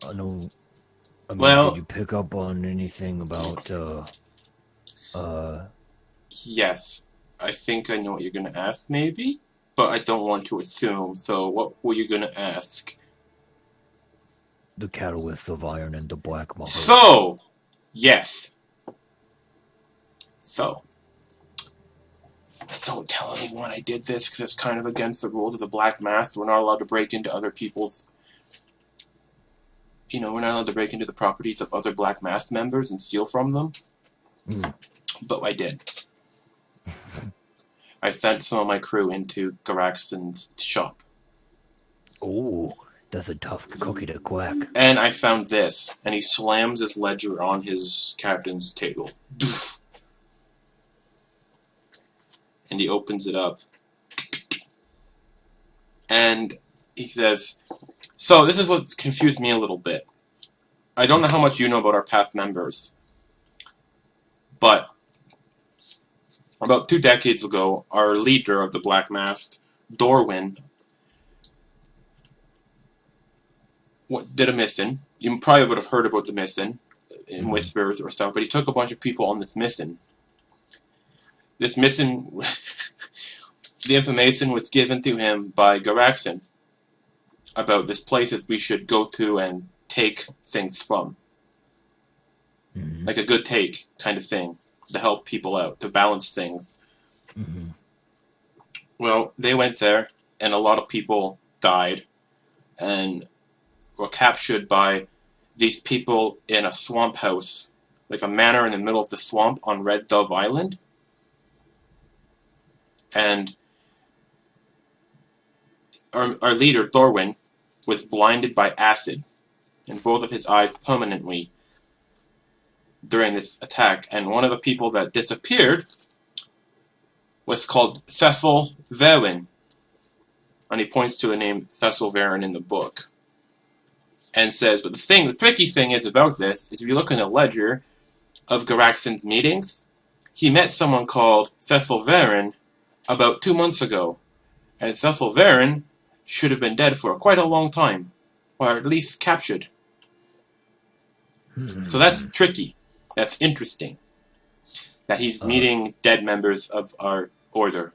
I mean, well, did you pick up on anything about, Yes. I think I know what you're going to ask, maybe? But I don't want to assume, so what were you going to ask? The Catalyst of Iron and the Black Mother. So! Yes. So. Don't tell anyone I did this, because it's kind of against the rules of the Black Mass. We're not allowed to break into other people's... we're not allowed to break into the properties of other Black Mass members and steal from them. Mm. But I did. I sent some of my crew into Garaxton's shop. Oh, that's a tough cookie to crack. And I found this. And he slams his ledger on his captain's table. And he opens it up. And he says, so this is what confused me a little bit. I don't know how much you know about our past members. But about 2 decades ago, our leader of the Black Mast, Dorwin, did a mission. You probably would have heard about the mission in whispers or stuff, but he took a bunch of people on this mission. This mission, the information was given to him by Garaxton about this place that we should go to and take things from. Mm-hmm. Like a good take kind of thing, to help people out, to balance things. Mm-hmm. Well, they went there, and a lot of people died, and were captured by these people in a swamp house, like a manor in the middle of the swamp on Red Dove Island. And our leader, Thorwin, was blinded by acid in both of his eyes permanently during this attack. And one of the people that disappeared was called Cecil Verwin. And he points to the name Cecil Verwin in the book. And says, but the tricky thing is about this, is if you look in the ledger of Garaxton's meetings, he met someone called Cecil Verwin about 2 months ago. And Cecil Verwin should have been dead for quite a long time. Or at least captured. So that's tricky. That's interesting. That he's meeting dead members of our order.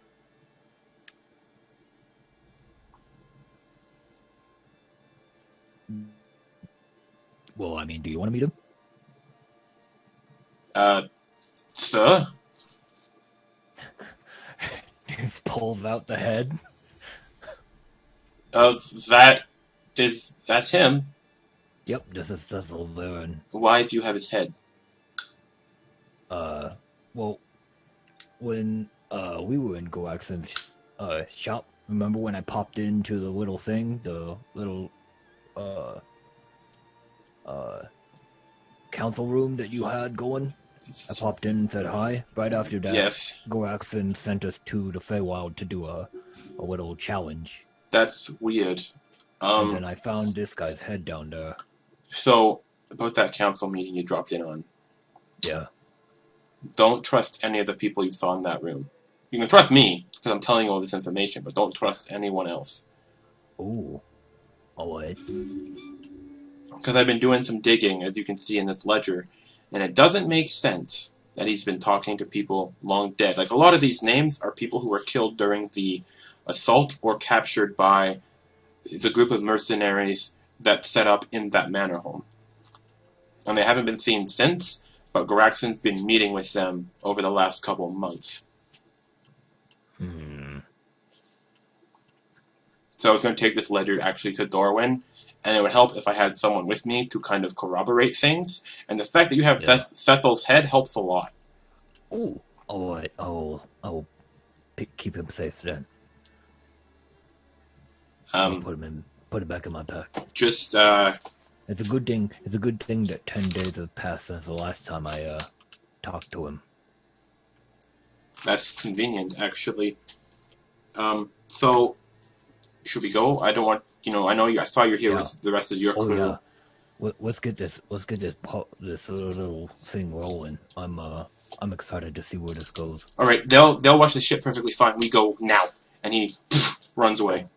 Well, I mean, do you want to meet him? Sir? He pulls out the head. That's him. Yep, this is Tavern. Why do you have his head? Well, when we were in Goaxon's shop, remember when I popped into the little thing, the little council room that you had going? I popped in and said hi. Right after that, Yes. Goaxon sent us to the Feywild to do a little challenge. That's weird. And then I found this guy's head down there. So, about that council meeting you dropped in on. Yeah. Don't trust any of the people you saw in that room. You can trust me, because I'm telling you all this information, but don't trust anyone else. Ooh. Alright. Because I've been doing some digging, as you can see in this ledger, and it doesn't make sense that he's been talking to people long dead. Like, a lot of these names are people who were killed during the assault or captured by the group of mercenaries that set up in that manor home. And they haven't been seen since, but Goraxon's been meeting with them over the last couple of months. So I was going to take this ledger actually to Dorwyn, and it would help if I had someone with me to kind of corroborate things. And the fact that you have Cecil's head helps a lot. Ooh. Alright, I'll keep him safe then. I'll put it back in my pack. Just, It's a good thing that 10 days have passed since the last time I talked to him. That's convenient, actually. So, should we go? I don't want, I know I saw you're here with the rest of your crew. Oh, yeah. Let's get this little thing rolling. I'm excited to see where this goes. All right, they'll watch the ship perfectly fine. We go now, and he runs away.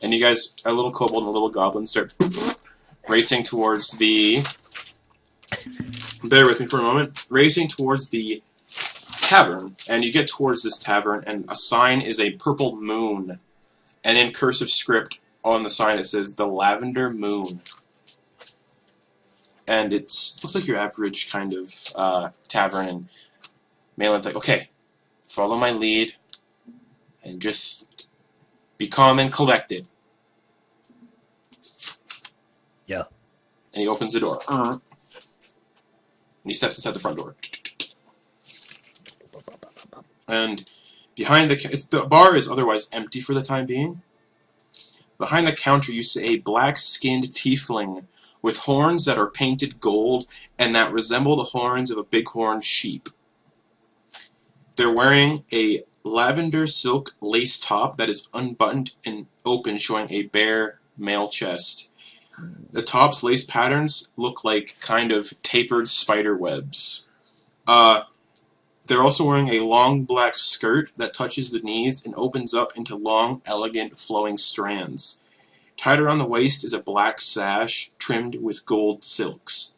And you guys, a little kobold and a little goblin, start racing towards the. Bear with me for a moment. Racing towards the tavern, and you get towards this tavern, and a sign is a purple moon, and in cursive script on the sign it says the Lavender Moon. And it looks like your average kind of tavern, and Malin's like, okay, follow my lead, and just be calm and collected. Yeah. And he opens the door. And he steps inside the front door. And behind the bar is otherwise empty for the time being. Behind the counter you see a black-skinned tiefling with horns that are painted gold and that resemble the horns of a bighorn sheep. They're wearing a lavender silk lace top that is unbuttoned and open, showing a bare male chest. The top's lace patterns look like kind of tapered spider webs. They're also wearing a long black skirt that touches the knees and opens up into long, elegant, flowing strands. Tied around the waist is a black sash trimmed with gold silks.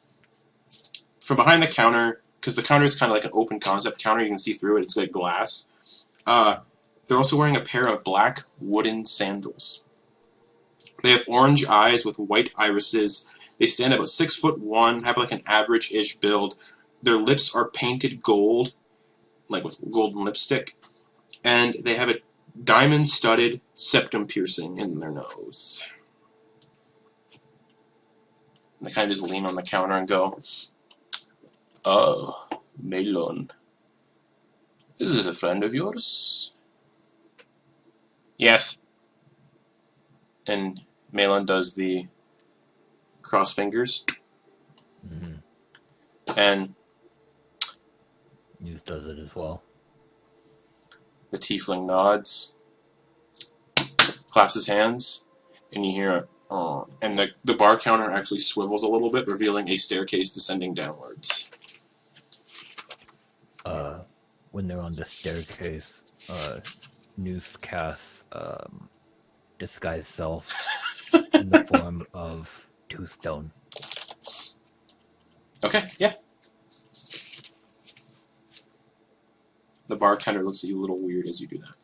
From behind the counter, because the counter is kind of like an open concept counter, you can see through it, it's like glass. They're also wearing a pair of black wooden sandals. They have orange eyes with white irises. They stand about 6'1", have like an average-ish build. Their lips are painted gold, like with golden lipstick, and they have a diamond-studded septum piercing in their nose. And they kind of just lean on the counter and go, "Oh, Melon. Is this a friend of yours?" "Yes." And Melon does the cross fingers. And he does it as well. The tiefling nods, claps his hands, and you hear and the bar counter actually swivels a little bit, revealing a staircase descending downwards. When they're on the staircase, Noose casts disguise self in the form of Tombstone. Okay, yeah. The bartender looks at you a little weird as you do that.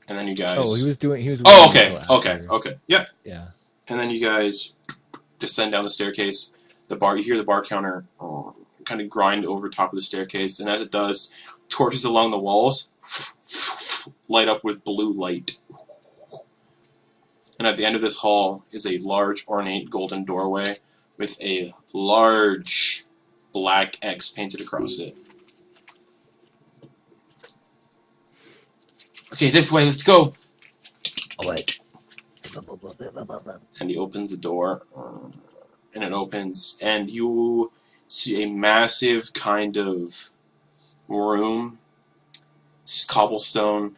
And then you guys... Oh, he was doing... Oh, okay. Yep. Yeah. And then you guys descend down the staircase. You hear the bar counter kind of grind over top of the staircase, and as it does, torches along the walls light up with blue light. And at the end of this hall is a large, ornate golden doorway with a large black X painted across it. Okay, this way, let's go! All right. And he opens the door, and it opens, and you see a massive kind of room, cobblestone.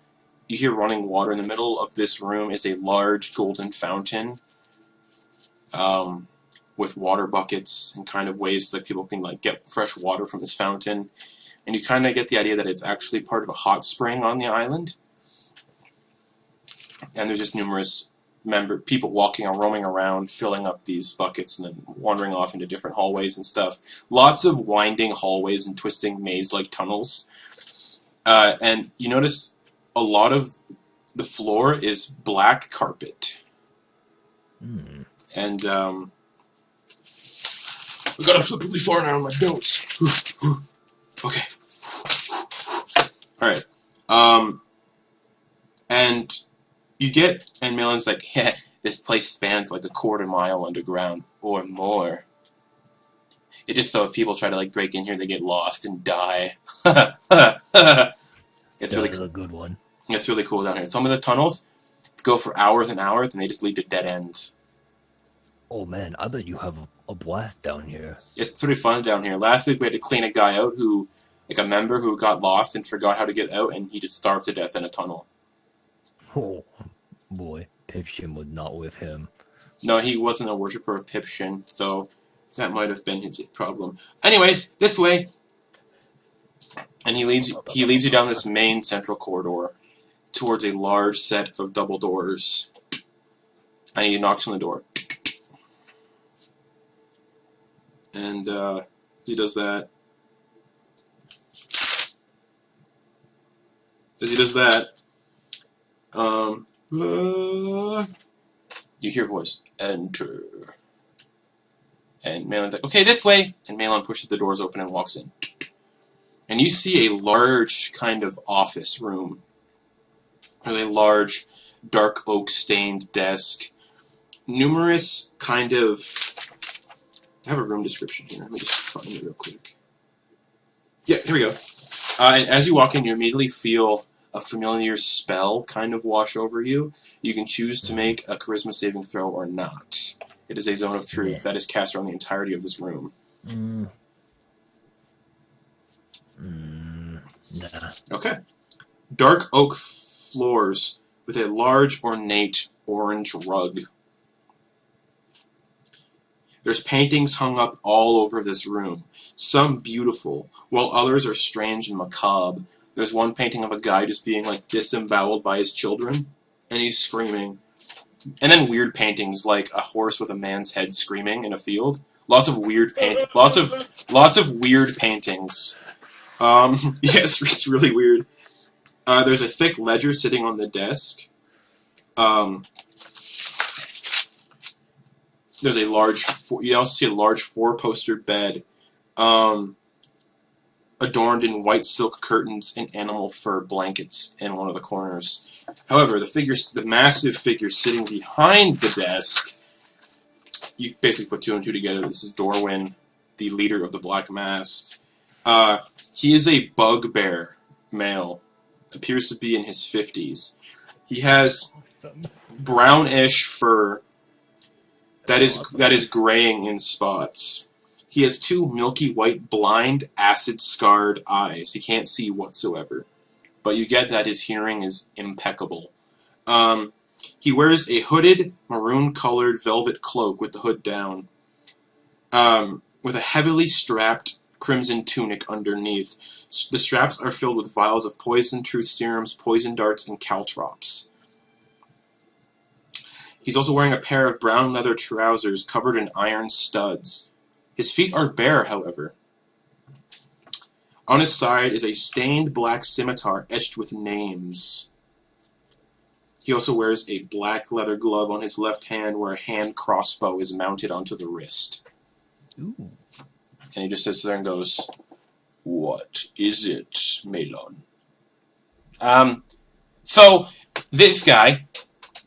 You hear running water. In the middle of this room is a large golden fountain with water buckets and kind of ways that people can like get fresh water from this fountain. And you kind of get the idea that it's actually part of a hot spring on the island. And there's just numerous people walking or roaming around, filling up these buckets and then wandering off into different hallways and stuff. Lots of winding hallways and twisting maze-like tunnels. And you notice a lot of the floor is black carpet. Mm. And I gotta flip really far now on my notes. Okay. Alright. And you get, and Milan's like, yeah, this place spans like a quarter-mile underground, or more. It just so if people try to like break in here, they get lost and die. It's really a good one. It's really cool down here. Some of the tunnels go for hours and hours, and they just lead to dead ends. Oh man, I bet you have a blast down here. It's pretty fun down here. Last week we had to clean a guy out who, like a member who got lost and forgot how to get out, and he just starved to death in a tunnel. Oh boy, Pipshin was not with him. No, he wasn't a worshipper of Pipshin, so that might have been his problem. Anyways, this way. And he leads you down this main central corridor towards a large set of double doors. And he knocks on the door. And he does that. As he does that, you hear a voice, enter. And Malin's like, okay, this way. And Malin pushes the doors open and walks in. And you see a large kind of office room. There's a large dark oak stained desk. Numerous kind of... I have a room description here. Let me just find it real quick. Yeah, here we go. And as you walk in, you immediately feel a familiar spell kind of wash over you. You can choose to make a charisma saving throw or not. It is a zone of truth that is cast around the entirety of this room. Nah. Okay. Dark oak floors with a large ornate orange rug. There's paintings hung up all over this room, some beautiful, while others are strange and macabre. There's one painting of a guy just being like disemboweled by his children, and he's screaming. And then weird paintings like a horse with a man's head screaming in a field. Lots of weird lots of weird paintings. Yes, it's really weird. There's a thick ledger sitting on the desk. There's a large, you also see a large four-poster bed, adorned in white silk curtains and animal fur blankets in one of the corners. However, the massive figure sitting behind the desk, you basically put two and two together. This is Dorwin, the leader of the Black Mast. He is a bugbear male, appears to be in his 50s. He has brownish fur that is graying in spots. He has two milky white, blind, acid-scarred eyes. He can't see whatsoever. But you get that his hearing is impeccable. He wears a hooded, maroon-colored velvet cloak with the hood down, with a heavily strapped crimson tunic underneath. The straps are filled with vials of poison, truth serums, poison darts, and caltrops. He's also wearing a pair of brown leather trousers covered in iron studs. His feet are bare, however. On his side is a stained black scimitar etched with names. He also wears a black leather glove on his left hand where a hand crossbow is mounted onto the wrist. Ooh. And he just sits there and goes, "What is it, Melon?" So, this guy,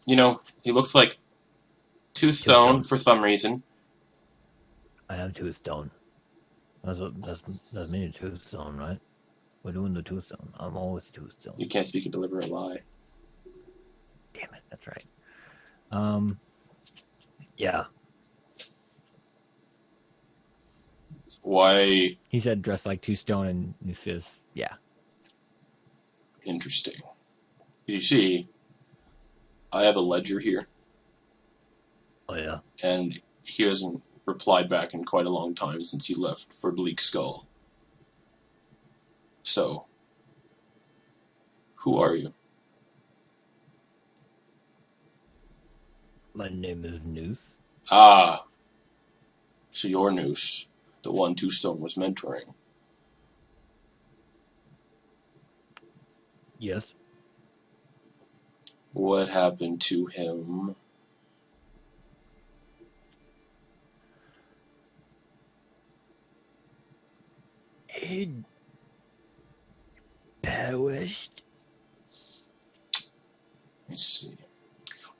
you know, he looks like Toothstone for some reason. I am Toothstone. That's me, Toothstone, right? We're doing the Toothstone. I'm always Toothstone. You can't speak a deliberate lie. Damn it, that's right. Yeah. Why? He said dressed like Toothstone, and he says, yeah. Interesting. You see, I have a ledger here, Oh, yeah. and he hasn't replied back in quite a long time since he left for Bleak Skull. So, who are you? My name is Noose. Ah, so you're Noose, the one Toostone was mentoring. Yes. What happened to him? He perished. Let me see.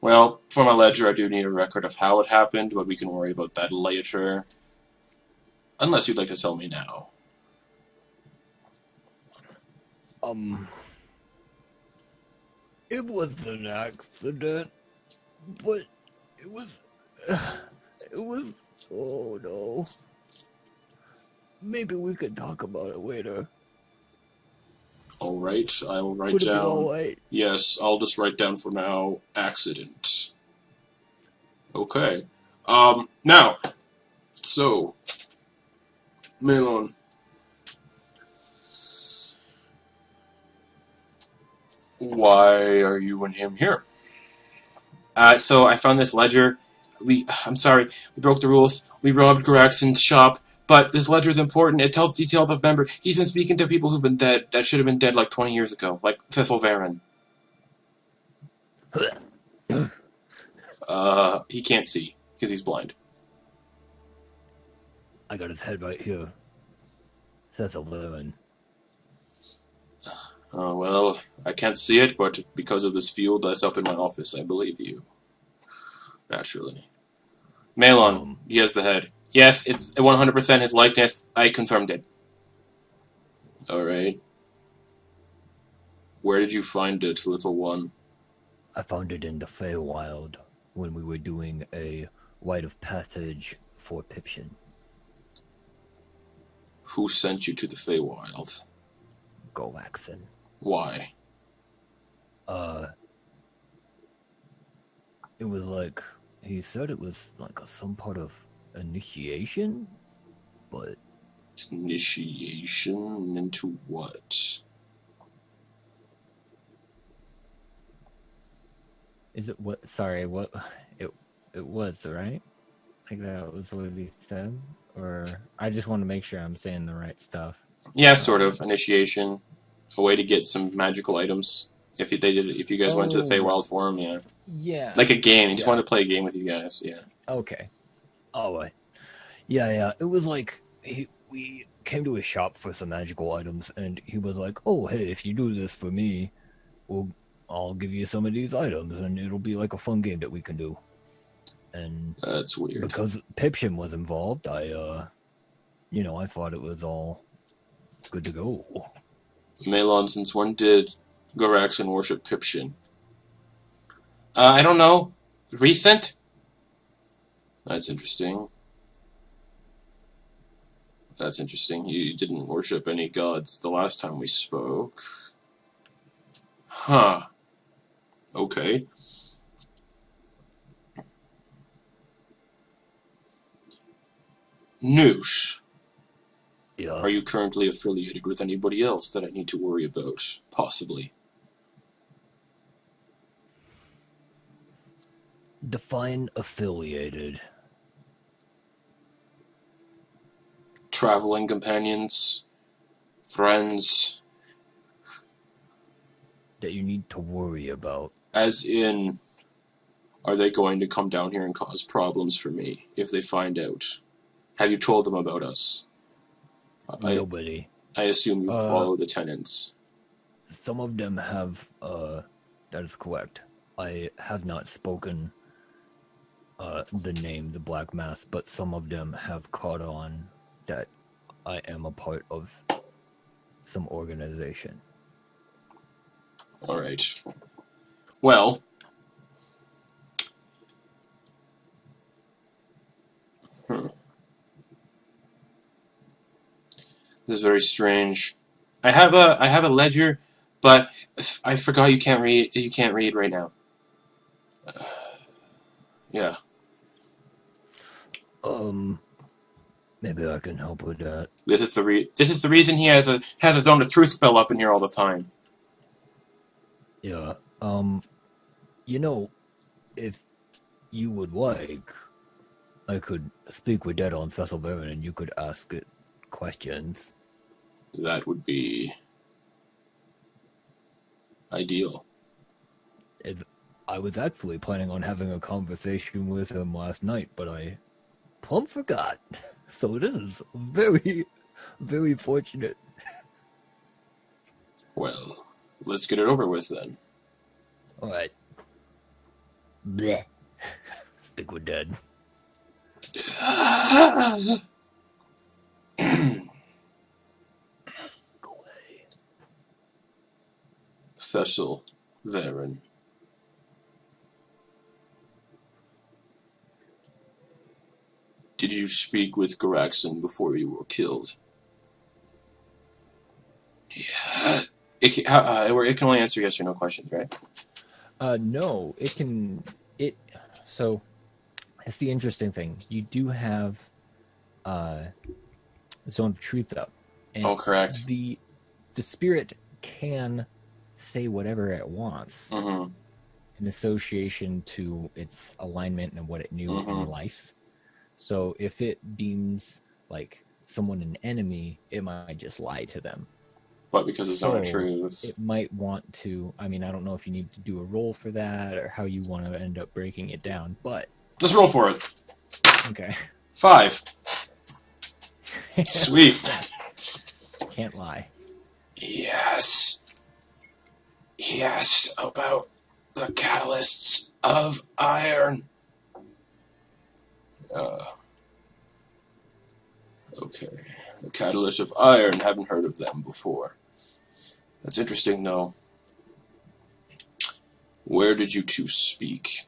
Well, for my ledger, I do need a record of how it happened, but we can worry about that later. Unless you'd like to tell me now. It was an accident, but it was, oh no. Maybe we could talk about it later. Alright, I will write Would it be down. alright? Yes, I'll just write down for now, accident. Okay. Now, so, Melon. Why are you and him here? So I found this ledger. I'm sorry, we broke the rules. We robbed Garaxon's shop, but this ledger is important. It tells details of members. He's been speaking to people who've been dead, that should have been dead like 20 years ago, like Cecil Varen. He can't see, because he's blind. I got his head right here. Cecil Varen. Well, I can't see it, but because of this field that's up in my office, I believe you. Naturally. Melon, he has the head. Yes, it's 100% his likeness. I confirmed it. Alright. Where did you find it, little one? I found it in the Feywild when we were doing a rite of passage for Pipshin. Who sent you to the Feywild? Garaxon. Why? It was like, he said it was like some part of initiation, but... Initiation into what? Is it what? Sorry, what? It was, right? Like that was what he said? Or, I just want to make sure I'm saying the right stuff. Yeah, sort of. Initiation. A way to get some magical items. If you guys went to the Feywild Forum, yeah. Yeah. Like a game. He just wanted to play a game with you guys, yeah. Okay. Alright. Yeah. It was like, we came to his shop for some magical items, and he was like, oh, hey, if you do this for me, I'll give you some of these items, and it'll be like a fun game that we can do. And that's weird. Because Pipshin was involved, I thought it was all good to go. Melon, since when did Garaxon worship Pipshin? I don't know. Recent? That's interesting. That's interesting. He didn't worship any gods the last time we spoke. Huh. Okay. Noosh. Yeah. Are you currently affiliated with anybody else that I need to worry about? Possibly. Define affiliated. traveling companions, friends, that you need to worry about. as in, are they going to come down here and cause problems for me if they find out? Have you told them about us? Nobody. I assume you follow the tenants. Some of them have, that is correct. I have not spoken the name, the Black Mass, but some of them have caught on that I am a part of some organization. Alright. Well, this is very strange. I have a ledger, but I forgot you can't read. You can't read right now. Yeah. Maybe I can help with that. This is the reason he has his own truth spell up in here all the time. Yeah. You know, if you would like, I could speak with Dead on Cecil Baron and you could ask it questions. That would be ideal. I was actually planning on having a conversation with him last night, but I plumb forgot. So this is very, very fortunate. Well, let's get it over with then. Alright. Bleh. Stick with Dead. Go away. Cecil Varen. Did you speak with Garaxon before you were killed? Yeah. It can only answer yes or no questions, right? No, it can. So, it's the interesting thing. You do have Zone of Truth up. And Oh, correct. The spirit can say whatever it wants Mm-hmm. in association to its alignment and what it knew in life. So if it deems like someone an enemy, it might just lie to them. But because it's Zone of Truth. It might want to, I mean, I don't know if you need to do a roll for that or how you want to end up breaking it down, but... Let's roll for it. Okay. 5. Sweet. Can't lie. Yes. Yes, about the catalysts of iron. Okay. The catalyst of iron. Haven't heard of them before. That's interesting, though. Where did you two speak?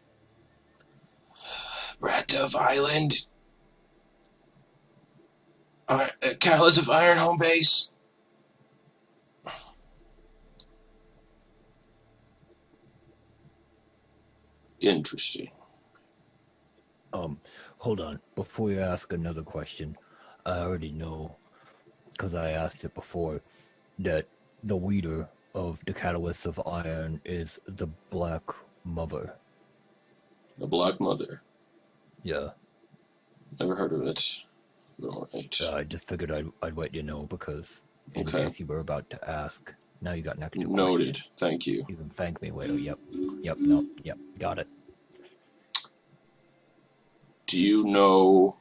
Ratdove Island. Catalyst of Iron home base. Interesting. Hold on. Before you ask another question, I already know, because I asked it before, that the leader of the Catalyst of Iron is the Black Mother. The Black Mother. Yeah. Never heard of it. Alright. I just figured I'd let you know because in Okay. case you were about to ask. Now you got an extra Noted. question. Thank you. You can thank me later. Yep. No. Yep. Got it. Do you know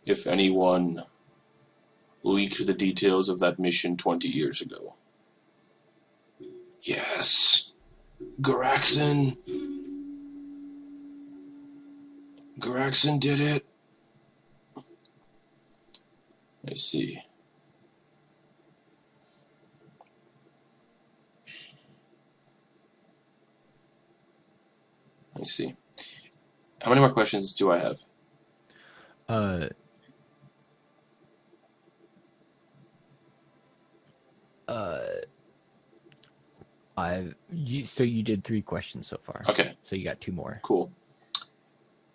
if anyone leaked the details of that mission 20 years ago? Yes. Garaxon. Garaxon did it. I see. I see. How many more questions do I have? So you did 3 questions so far. Okay, So you got 2 more. cool.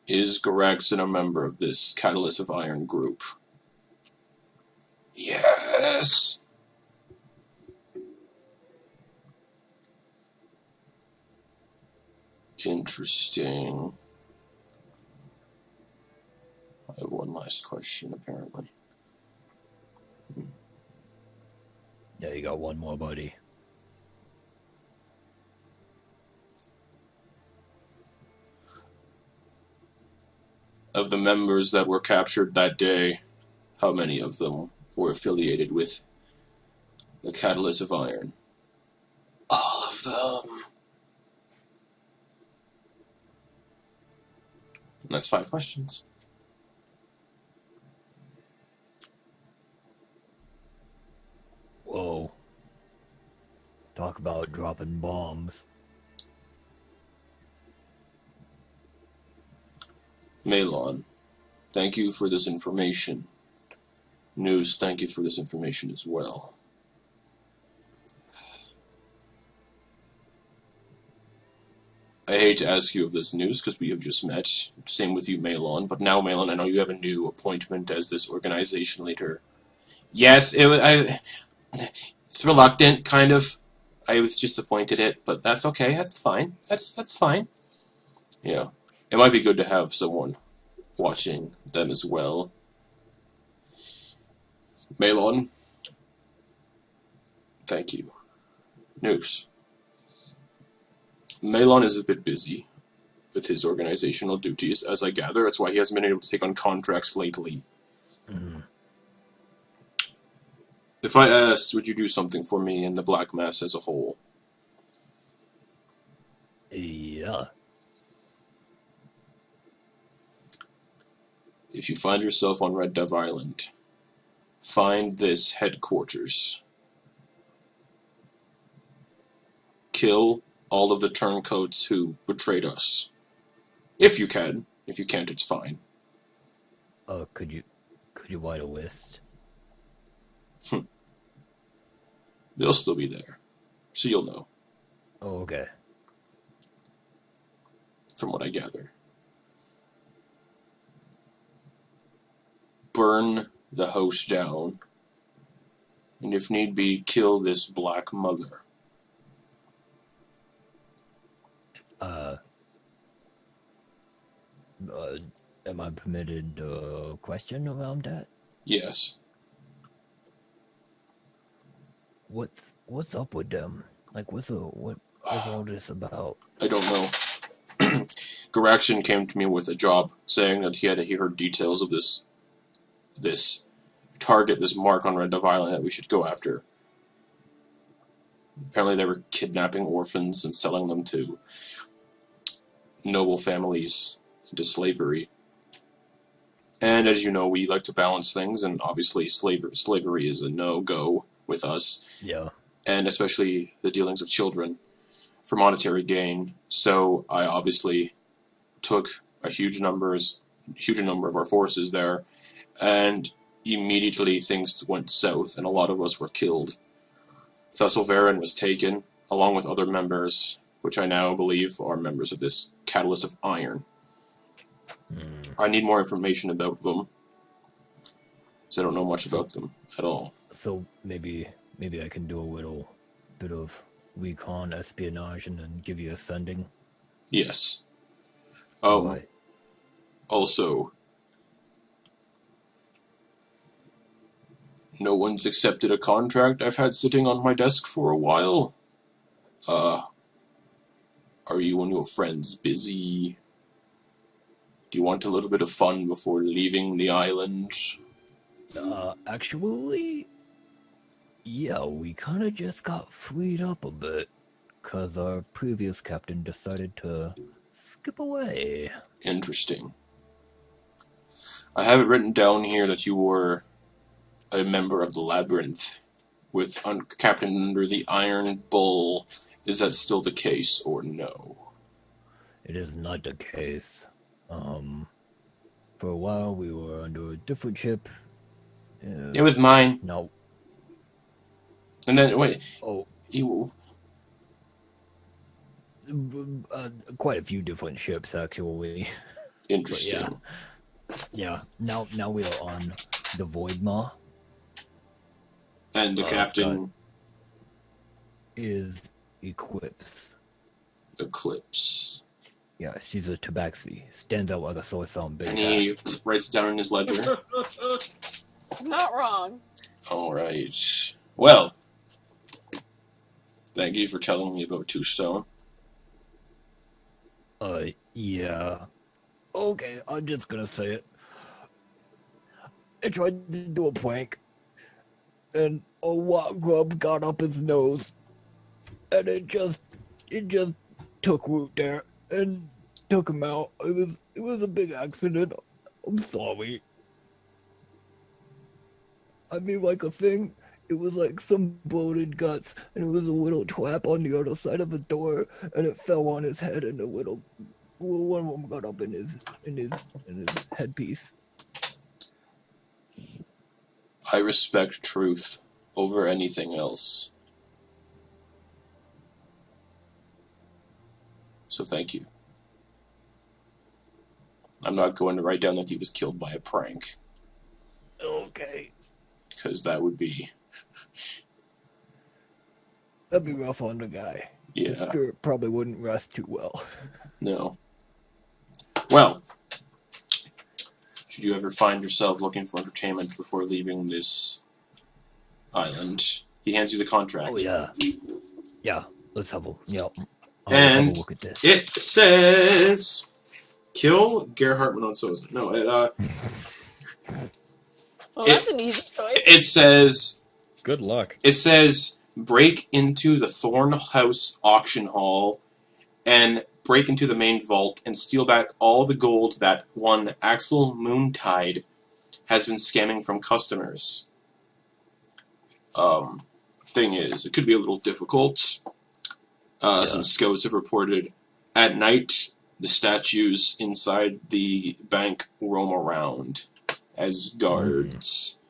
Is Garaxon a member of this Catalyst of Iron group? Yes! Interesting. I have one last question, apparently. Yeah, you got one more, buddy. Of the members that were captured that day, how many of them were affiliated with the Catalyst of Iron? All of them. And that's 5 questions. Whoa. Talk about dropping bombs. Malon, thank you for this information. News, thank you for this information as well. I hate to ask you of this news because we have just met. Same with you, Malon. But now, Malon, I know you have a new appointment as this organization leader. Yes, it's reluctant, kind of. I was just appointed it, but that's okay. That's fine. That's fine. Yeah, it might be good to have someone watching them as well. Malon, thank you. News. Malon is a bit busy with his organizational duties, as I gather. That's why he hasn't been able to take on contracts lately. Mm. If I asked, would you do something for me in the Black Mass as a whole? Yeah. If you find yourself on Red Dove Island, find this headquarters. Kill all of the turncoats who betrayed us. If you can. If you can't, it's fine. Could you write a list? They'll still be there. So you'll know, Oh, okay. from what I gather. Burn the host down. And if need be, kill this Black Mother. Am I permitted a question around that? Yes. What's up with them? Like, what's all this about? I don't know. Garaxian came to me with a job, saying that he heard details of this target, this mark on Red Dove Island that we should go after. Apparently they were kidnapping orphans and selling them to noble families into slavery. And as you know, we like to balance things, and obviously slavery is a no-go with us. Yeah. And especially the dealings of children for monetary gain. So I obviously took a huge number of our forces there, and immediately things went south, and a lot of us were killed. Thesselvaren was taken, along with other members, which I now believe are members of this Catalyst of Iron. I need more information about them, because I don't know much about them at all. So maybe I can do a little bit of recon espionage and then give you a sending. Yes. Right. Also, no one's accepted a contract I've had sitting on my desk for a while. Are you and your friends busy? Do you want a little bit of fun before leaving the island? Actually, yeah, we kind of just got freed up a bit, because our previous captain decided to skip away. Interesting. I have it written down here that you were a member of the Labyrinth, with captain under the Iron Bull. Is that still the case, or no? It is not the case. For a while we were under a different ship. It was mine. No. And then, wait. Oh. You... Quite a few different ships, actually. Interesting. Yeah. Now we are on the Voidmaw. And the captain is Eclipse. Eclipse. Yeah, she's a Tabaxi. Stands out like a sore thumb. And he writes it down in his ledger. He's not wrong. Alright. Well, Thank you for telling me about Two Stone. Yeah. Okay, I'm just gonna say it. I tried to do a prank, and a wat grub got up his nose, and it just took root there and took him out. It was a big accident. I'm sorry. I mean, like a thing. It was like some bloated guts, and it was a little trap on the other side of the door, and it fell on his head, and one of them got up in his headpiece. I respect truth over anything else. So thank you. I'm not going to write down that he was killed by a prank. Okay. Because that would be... That'd be rough on the guy. Yeah. The spirit probably wouldn't rest too well. No. Well, should you ever find yourself looking for entertainment before leaving this island, he hands you the contract. Oh, yeah. Yeah, let's have a, I'll And have a look at this. it says... Kill Gerhardt Mononsoza. No, Well, that's an easy choice. it says... Good luck. It says... Break into the Thorn House auction hall and break into the main vault and steal back all the gold that one Axel Moontide has been scamming from customers. Thing is, it could be a little difficult. Some scouts have reported at night the statues inside the bank roam around as guards.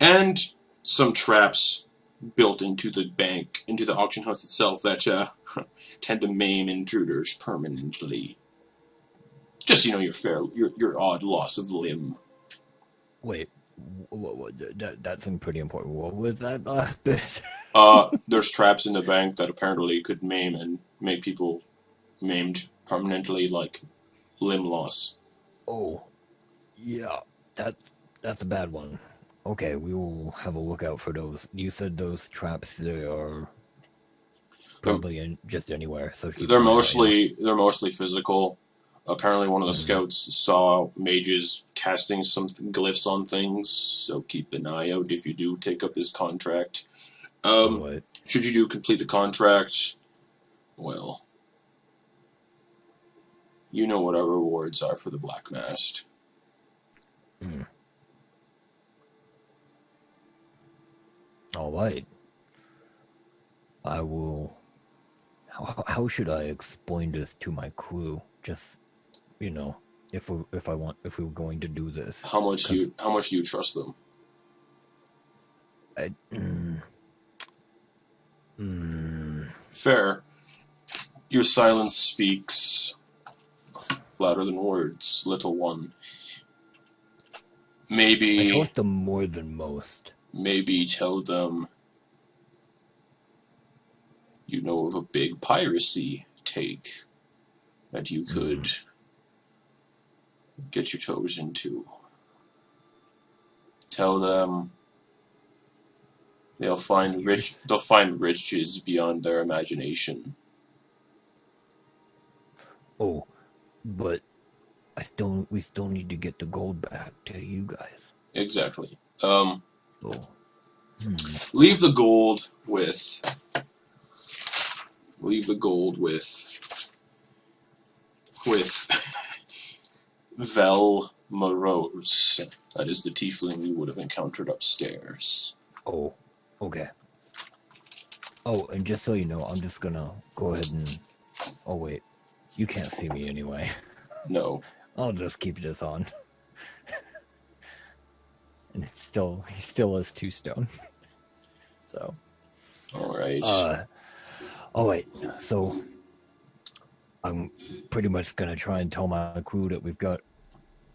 And some traps built into the bank, into the auction house itself that tend to maim intruders permanently. Just, your odd loss of limb. Wait, that seemed pretty important. What was that last bit? There's traps in the bank that apparently could maim and make people maimed permanently, like limb loss. Oh, yeah, that's a bad one. Okay, we will have a look out for those. You said those traps, they are probably just anywhere. So they're mostly physical. Apparently, one of the scouts saw mages casting some glyphs on things. So keep an eye out if you do take up this contract. Should you complete the contract, well, you know what our rewards are for the Black Mast. All right. I will. How should I explain this to my crew? Just, if we're going to do this. How much do you trust them? Fair. Your silence speaks louder than words, little one. Maybe I trust them more than most. Maybe tell them you know of a big piracy take that you could get your toes into. Tell them they'll find riches beyond their imagination. Oh, but we still need to get the gold back to you guys. Exactly. Leave the gold with Vel Morose. That is the tiefling you would have encountered upstairs. Oh, okay. Oh, and just so you know, I'm just gonna go ahead and... Oh, wait. You can't see me anyway. No. I'll just keep this on. And he still has 2 stone. So. Alright. Oh wait, so I'm pretty much gonna try and tell my crew that we've got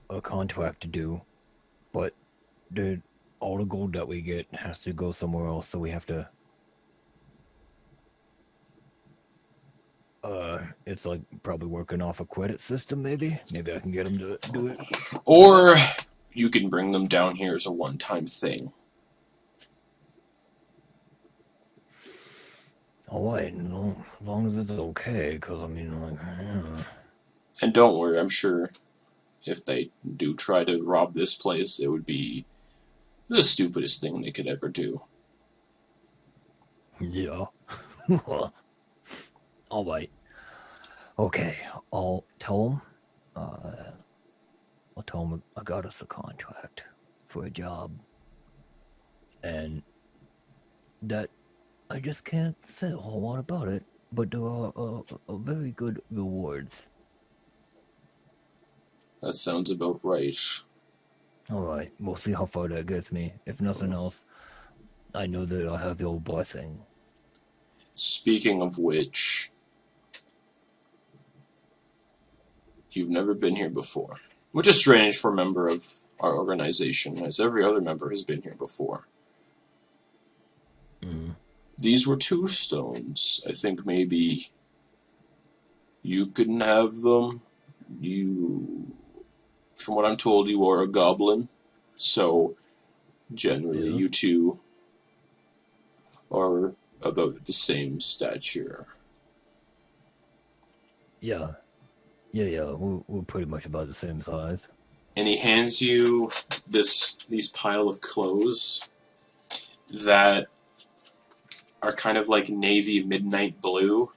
a contract to do, but all the gold that we get has to go somewhere else, so we have to it's like probably working off a credit system, maybe I can get them to do it. Or you can bring them down here as a one-time thing. Oh, wait, no, as long as it's okay, because, I mean, like, yeah. And don't worry, I'm sure if they do try to rob this place, it would be the stupidest thing they could ever do. Yeah. All right. Okay, I'll tell them. I'll tell them I got us a contract for a job, and that I just can't say a whole lot about it. But there are very good rewards. That sounds about right. All right, we'll see how far that gets me. If nothing else, I know that I have your blessing. Speaking of which, you've never been here before. Which is strange for a member of our organization, as every other member has been here before. Mm. These were 2 stones. I think maybe you couldn't have them. From what I'm told, you are a goblin. So, generally, Yeah. you 2 are about the same stature. Yeah. We're pretty much about the same size. And he hands you these pile of clothes that are kind of like navy midnight blue.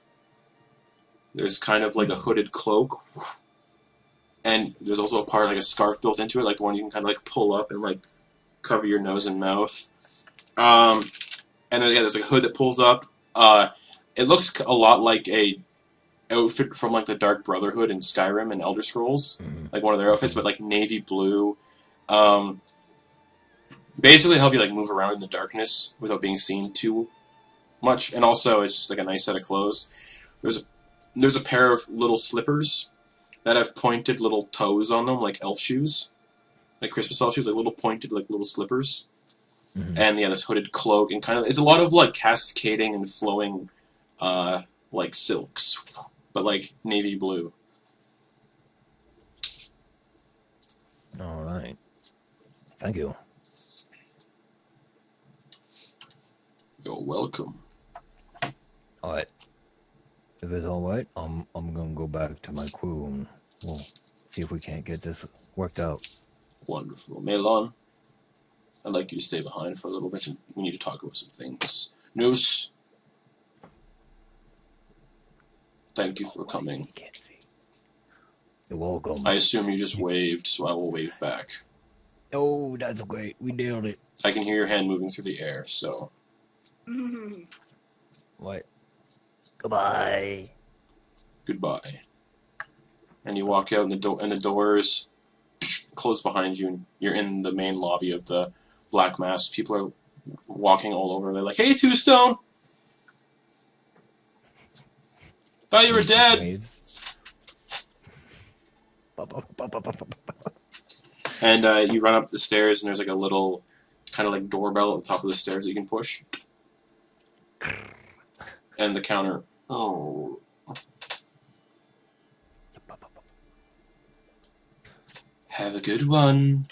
There's kind of like a hooded cloak, and there's also a part like a scarf built into it, like the one you can kind of like pull up and like cover your nose and mouth. And then there's like a hood that pulls up. It looks a lot like a outfit from like the Dark Brotherhood in Skyrim and Elder Scrolls, like one of their outfits, but like navy blue. Basically help you like move around in the darkness without being seen too much, and also it's just like a nice set of clothes. There's a pair of little slippers that have pointed little toes on them, like elf shoes, like Christmas elf shoes, like little pointed like little slippers. Mm-hmm. And yeah, this hooded cloak, and kind of it's a lot of like cascading and flowing, like silks, but like navy blue. All right. Thank you. You're welcome. All right. If it's all right, I'm gonna go back to my crew and we'll see if we can't get this worked out. Wonderful. Melon, I'd like you to stay behind for a little bit, and we need to talk about some things. Noose, thank you for coming. Can't see. You're welcome. I assume you just waved, so I will wave back. Oh, that's great. We nailed it. I can hear your hand moving through the air, so What? Goodbye. goodbye. And you walk out, and the doors close behind you, and you're in the main lobby of the Black Mass. People are walking all over. They're like, "Hey, Two Stone! Thought you were dead." Waves. And you run up the stairs, and there's like a little kind of like doorbell at the top of the stairs that you can push. And the counter. Oh. Have a good one.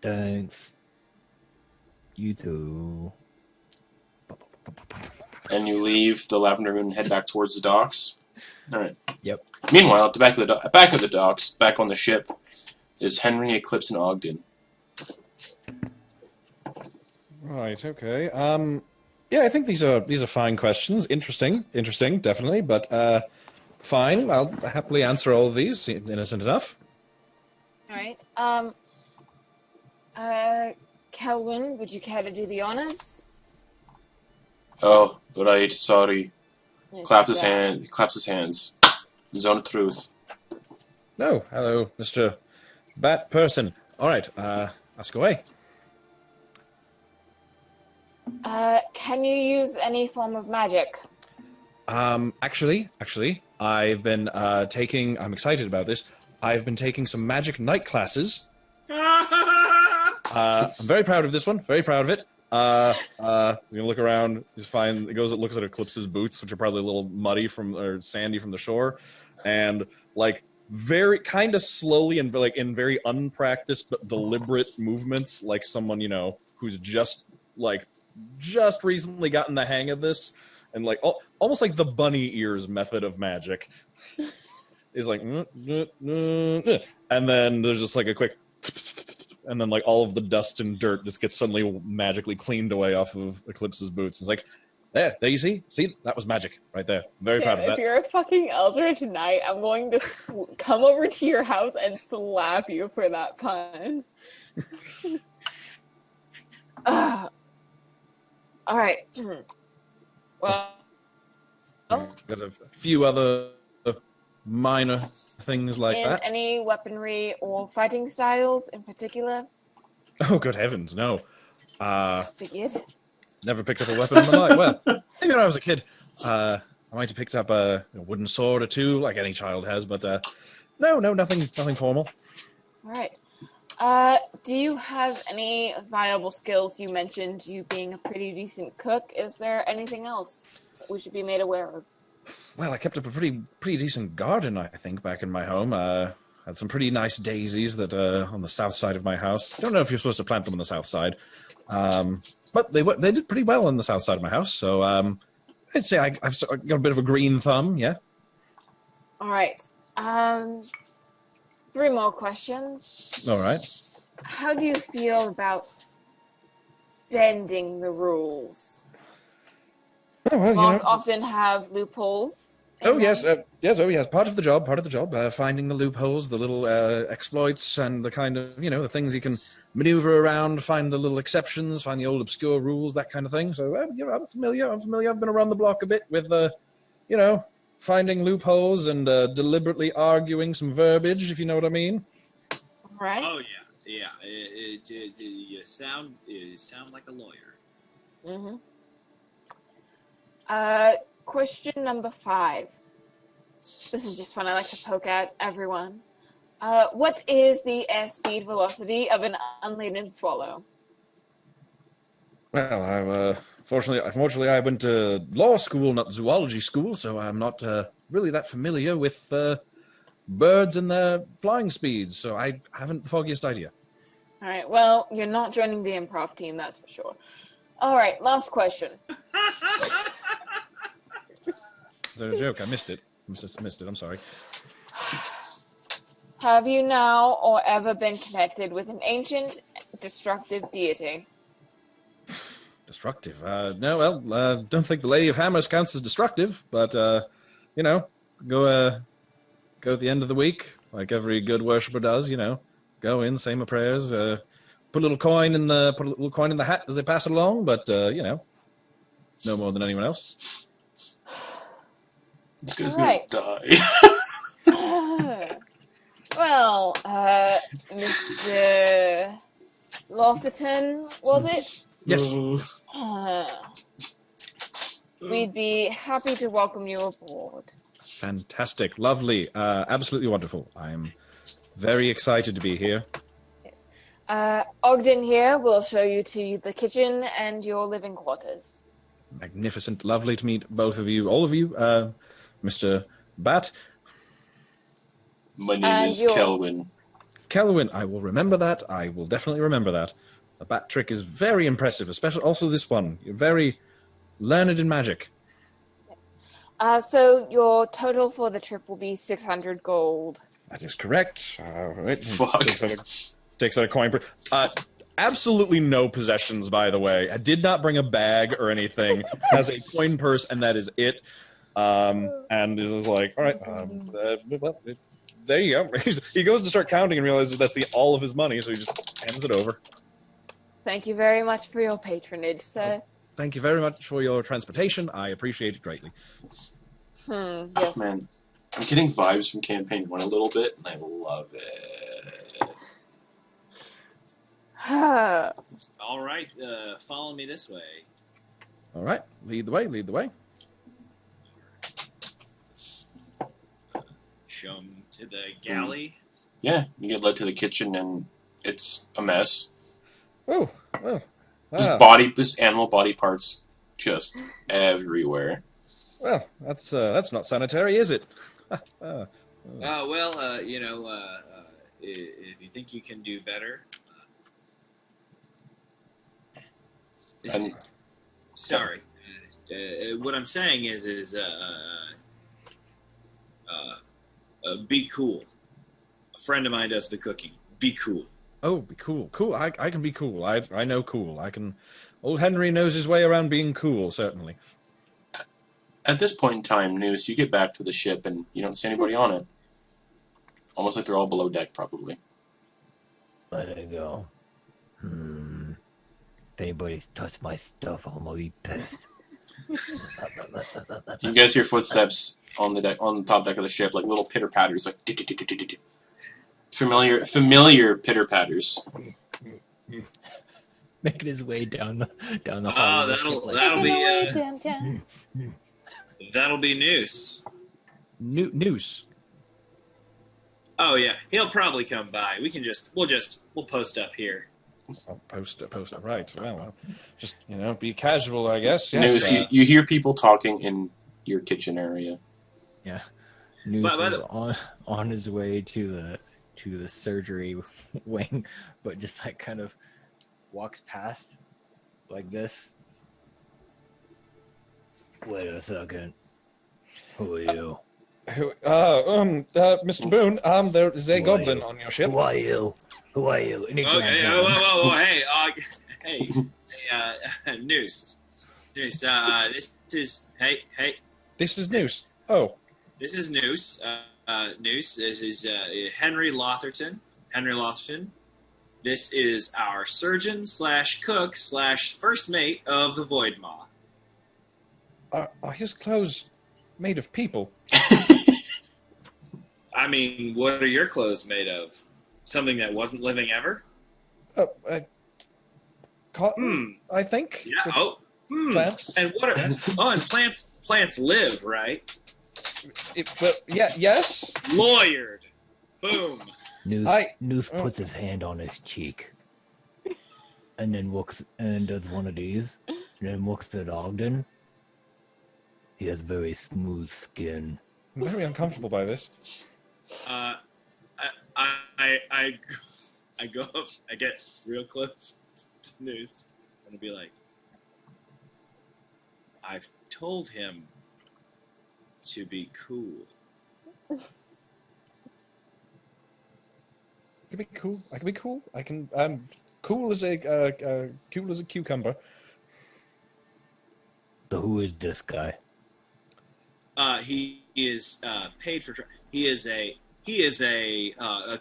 Thanks. You too. And you leave the Lavender Moon and head back towards the docks. All right. Yep. Meanwhile, at the back of the docks, back on the ship, is Henry, Eclipse, and Ogden. Right. Okay. Yeah, I think these are fine questions. Interesting, definitely. But fine. I'll happily answer all of these. Innocent enough. All right. Kelvin, would you care to do the honors? Oh, right. Sorry. Claps his Yeah. hand. He claps his hands. Zone of truth. Oh, hello, Mr. Bat Person. All right. Ask away. Can you use any form of magic? Actually, I've been taking. I'm excited about this. I've been taking some magic night classes. I'm very proud of this one. Very proud of it. You look around. He's fine. It looks at Eclipse's boots, which are probably a little muddy or sandy from the shore, and like very kind of slowly and like in very unpracticed but deliberate movements, like someone who's just like just recently gotten the hang of this, and like almost like the bunny ears method of magic. Is like, and then there's just like a quick, and then like all of the dust and dirt just gets suddenly magically cleaned away off of Eclipse's boots. It's like, there you see, that was magic right there. Very proud of that. If you're a fucking Eldritch Knight, I'm going to come over to your house and slap you for that pun. All right. Well, Got a few other minor things like that. Any weaponry or fighting styles in particular? Oh, good heavens, no. Figured. Never picked up a weapon in my life. Well, maybe when I was a kid, I might have picked up a wooden sword or two, like any child has, but no, nothing formal. All right. Do you have any viable skills? You mentioned you being a pretty decent cook. Is there anything else that we should be made aware of? Well, I kept up a pretty decent garden, I think, back in my home. Had some pretty nice daisies that on the south side of my house. I don't know if you're supposed to plant them on the south side. But they did pretty well on the south side of my house, so I'd say I've got a bit of a green thumb, yeah. All right. 3 more questions. All right. How do you feel about bending the rules? Oh, well, Laws often have loopholes. Oh yes, part of the job. Finding the loopholes, the little exploits, and the kind of the things you can maneuver around, find the little exceptions, find the old obscure rules, that kind of thing. So I'm familiar. I've been around the block a bit with finding loopholes and deliberately arguing some verbiage, if you know what I mean. Right. Oh yeah. You sound like a lawyer. Mm-hmm. Question number 5. This is just fun. I like to poke at everyone. What is the airspeed velocity of an unladen swallow? Well, unfortunately, I went to law school, not zoology school, so I'm not really that familiar with birds and their flying speeds, so I haven't the foggiest idea. All right. Well, you're not joining the improv team, that's for sure. All right. Last question. Is that a joke? I missed it. I'm sorry. Have you now or ever been connected with an ancient, destructive deity? Destructive? No, well, don't think the Lady of Hammers counts as destructive, but, go at the end of the week, like every good worshipper does, go in, say my prayers, put a little coin in the hat as they pass it along, but, no more than anyone else. This guy's Right. gonna die. Well, Mr. Lofferton, was it? Yes. We'd be happy to welcome you aboard. Fantastic. Lovely. Absolutely wonderful. I'm very excited to be here. Ogden here will show you to the kitchen and your living quarters. Magnificent. Lovely to meet both of you, all of you. Mr. Bat. My name is Kelwin. Kelwin, I will remember that. I will definitely remember that. The bat trick is very impressive, especially also this one. You're very learned in magic. Yes. So your total for the trip will be 600 gold. That is correct. Right. Fuck. Takes out a coin. Absolutely no possessions, by the way. I did not bring a bag or anything. Has a coin purse, and that is it. And it was like, all right, well, there you go. He goes to start counting and realizes that's all of his money, so he just hands it over. Thank you very much for your patronage, sir. Thank you very much for your transportation. I appreciate it greatly. Yes. Oh, man, I'm getting vibes from Campaign 1 a little bit, and I love it. All right, follow me this way. All right, lead the way. Show him to the galley. Yeah, you get led to the kitchen, and it's a mess. Oh, well. Just animal body parts just everywhere. Well, that's not sanitary, is it? Well, if you think you can do better, Sorry. What I'm saying is be cool. A friend of mine does the cooking. Be cool. Oh, be cool. Cool. I can be cool. I know cool. I can. Old Henry knows his way around being cool, certainly. At this point in time, Noose, you get back to the ship and you don't see anybody on it. Almost like they're all below deck, probably. Let it go. If anybody's touched my stuff, I'm gonna be pissed. You guys hear footsteps on the deck, on the top deck of the ship, like little pitter patters, like familiar pitter patters. Making his way down the Oh, hall. that'll be Noose. Noose. Oh yeah, he'll probably come by. We'll post up here. Oh, post up. Right. Well, just be casual, I guess. Yes, Noose, you hear people talking in your kitchen area. Yeah, Noose is on his way to the surgery wing, but just like kind of walks past like this. Wait a second. Who are you? Mr. Boon, there is a goblin on your ship. Who are you? Okay, hey, Noose. This is This is Noose. Oh. This is Noose. Noose. This is Henry Lofferton. This is our surgeon / cook / first mate of the Void Maw. Are his clothes made of people? I mean, what are your clothes made of? Something that wasn't living ever? Cotton, I think. Yeah. Plants. And what are? And plants live, right? Yes. Lawyered. Boom. Noose puts his hand on his cheek, and then looks and does one of these, and then looks at Ogden. He has very smooth skin. I'm very uncomfortable by this. I go up, I get real close to Noose, and I'll be like, I've told him to be cool. I can be cool. I can. Cool as a cucumber. So who is this guy? He is paid for. He is a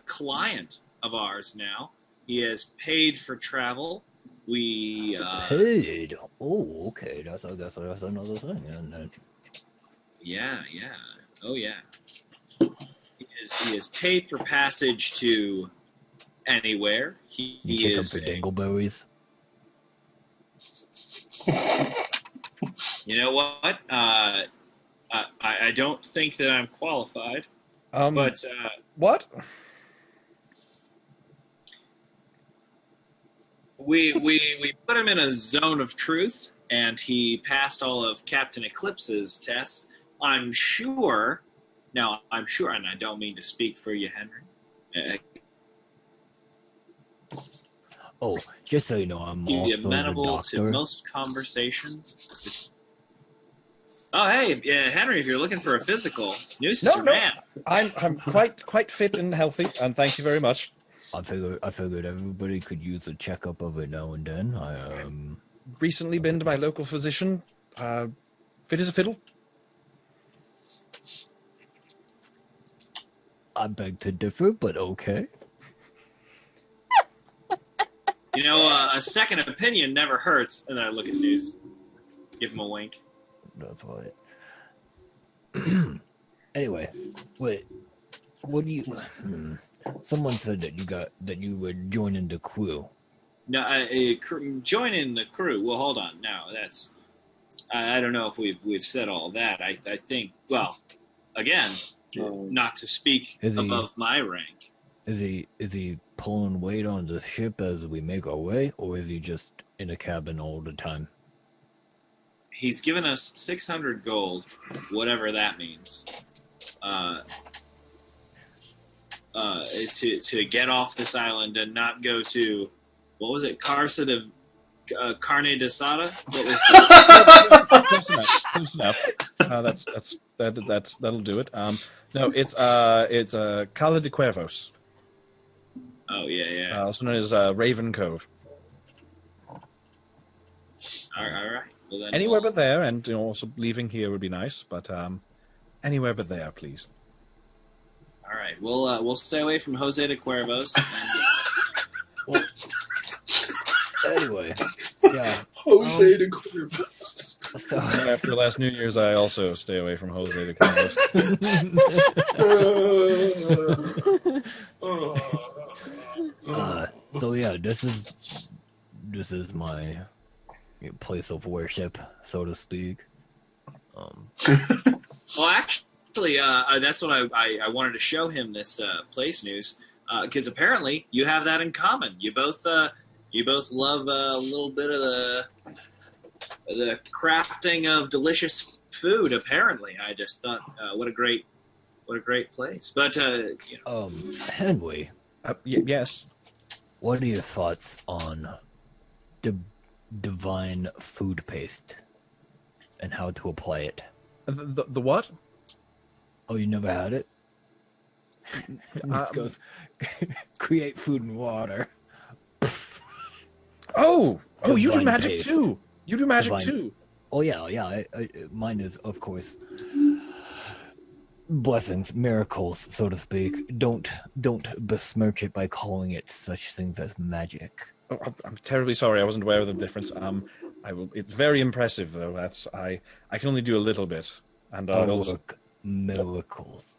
client of ours now. He is paid for travel. We paid. Oh, okay. That's another thing, isn't it? Yeah. Oh yeah. He is paid for passage to anywhere. He check is up for dingleberries. You know what? I don't think that I'm qualified. But what? We put him in a zone of truth, and he passed all of Captain Eclipse's tests. I'm sure, and I don't mean to speak for you, Henry. Oh, just so you know, I'm also amenable to most conversations. Oh, hey, Henry, if you're looking for a physical, Noose is your man. I'm quite fit and healthy, and thank you very much. I figured everybody could use a checkup every now and then. I recently been to my local physician. Fit as a fiddle. I beg to differ, but okay. You know, a second opinion never hurts. And then I look at Noose, give him a wink. That's right. Anyway, wait. What do you? Someone said that you were joining the crew. No, joining the crew. Well, hold on. Now that's. I don't know if we've said all that. I think. Well, again, not to speak above my rank. Is he pulling weight on the ship as we make our way, or is he just in a cabin all the time? He's given us 600 gold, whatever that means, to get off this island and not go to, what was it, Carsa carne asada? What was that? Close enough. Close enough. That'll do it. No, it's Cala de Cuervos, Oh, yeah. also known as Raven Cove. All right. Well, then, Anywhere but there, and also leaving here would be nice, but anywhere but there, please. All right. We'll stay away from Jose de Cuervos. Well, anyway, yeah. Jose de Cuervos. So, After last New Year's, I also stay away from Jose de Cuervos. so yeah, this is my place of worship, so to speak. Well, actually, that's what I wanted to show him this place news, because apparently you have that in common. You both love a little bit of the crafting of delicious food. Apparently, I just thought, what a great place. But Henry, Yes. what are your thoughts on divine food paste and how to apply it? The what? Oh, you never had it? This goes create food and water. Oh, you do Divine magic paste. too. You do magic Divine- too. Oh yeah. Mine is, of course, blessings, miracles, so to speak. Don't besmirch it by calling it such things as magic. Oh, I'm terribly sorry. I wasn't aware of the difference. I will. It's very impressive, though. I can only do a little bit, and I it also work miracles.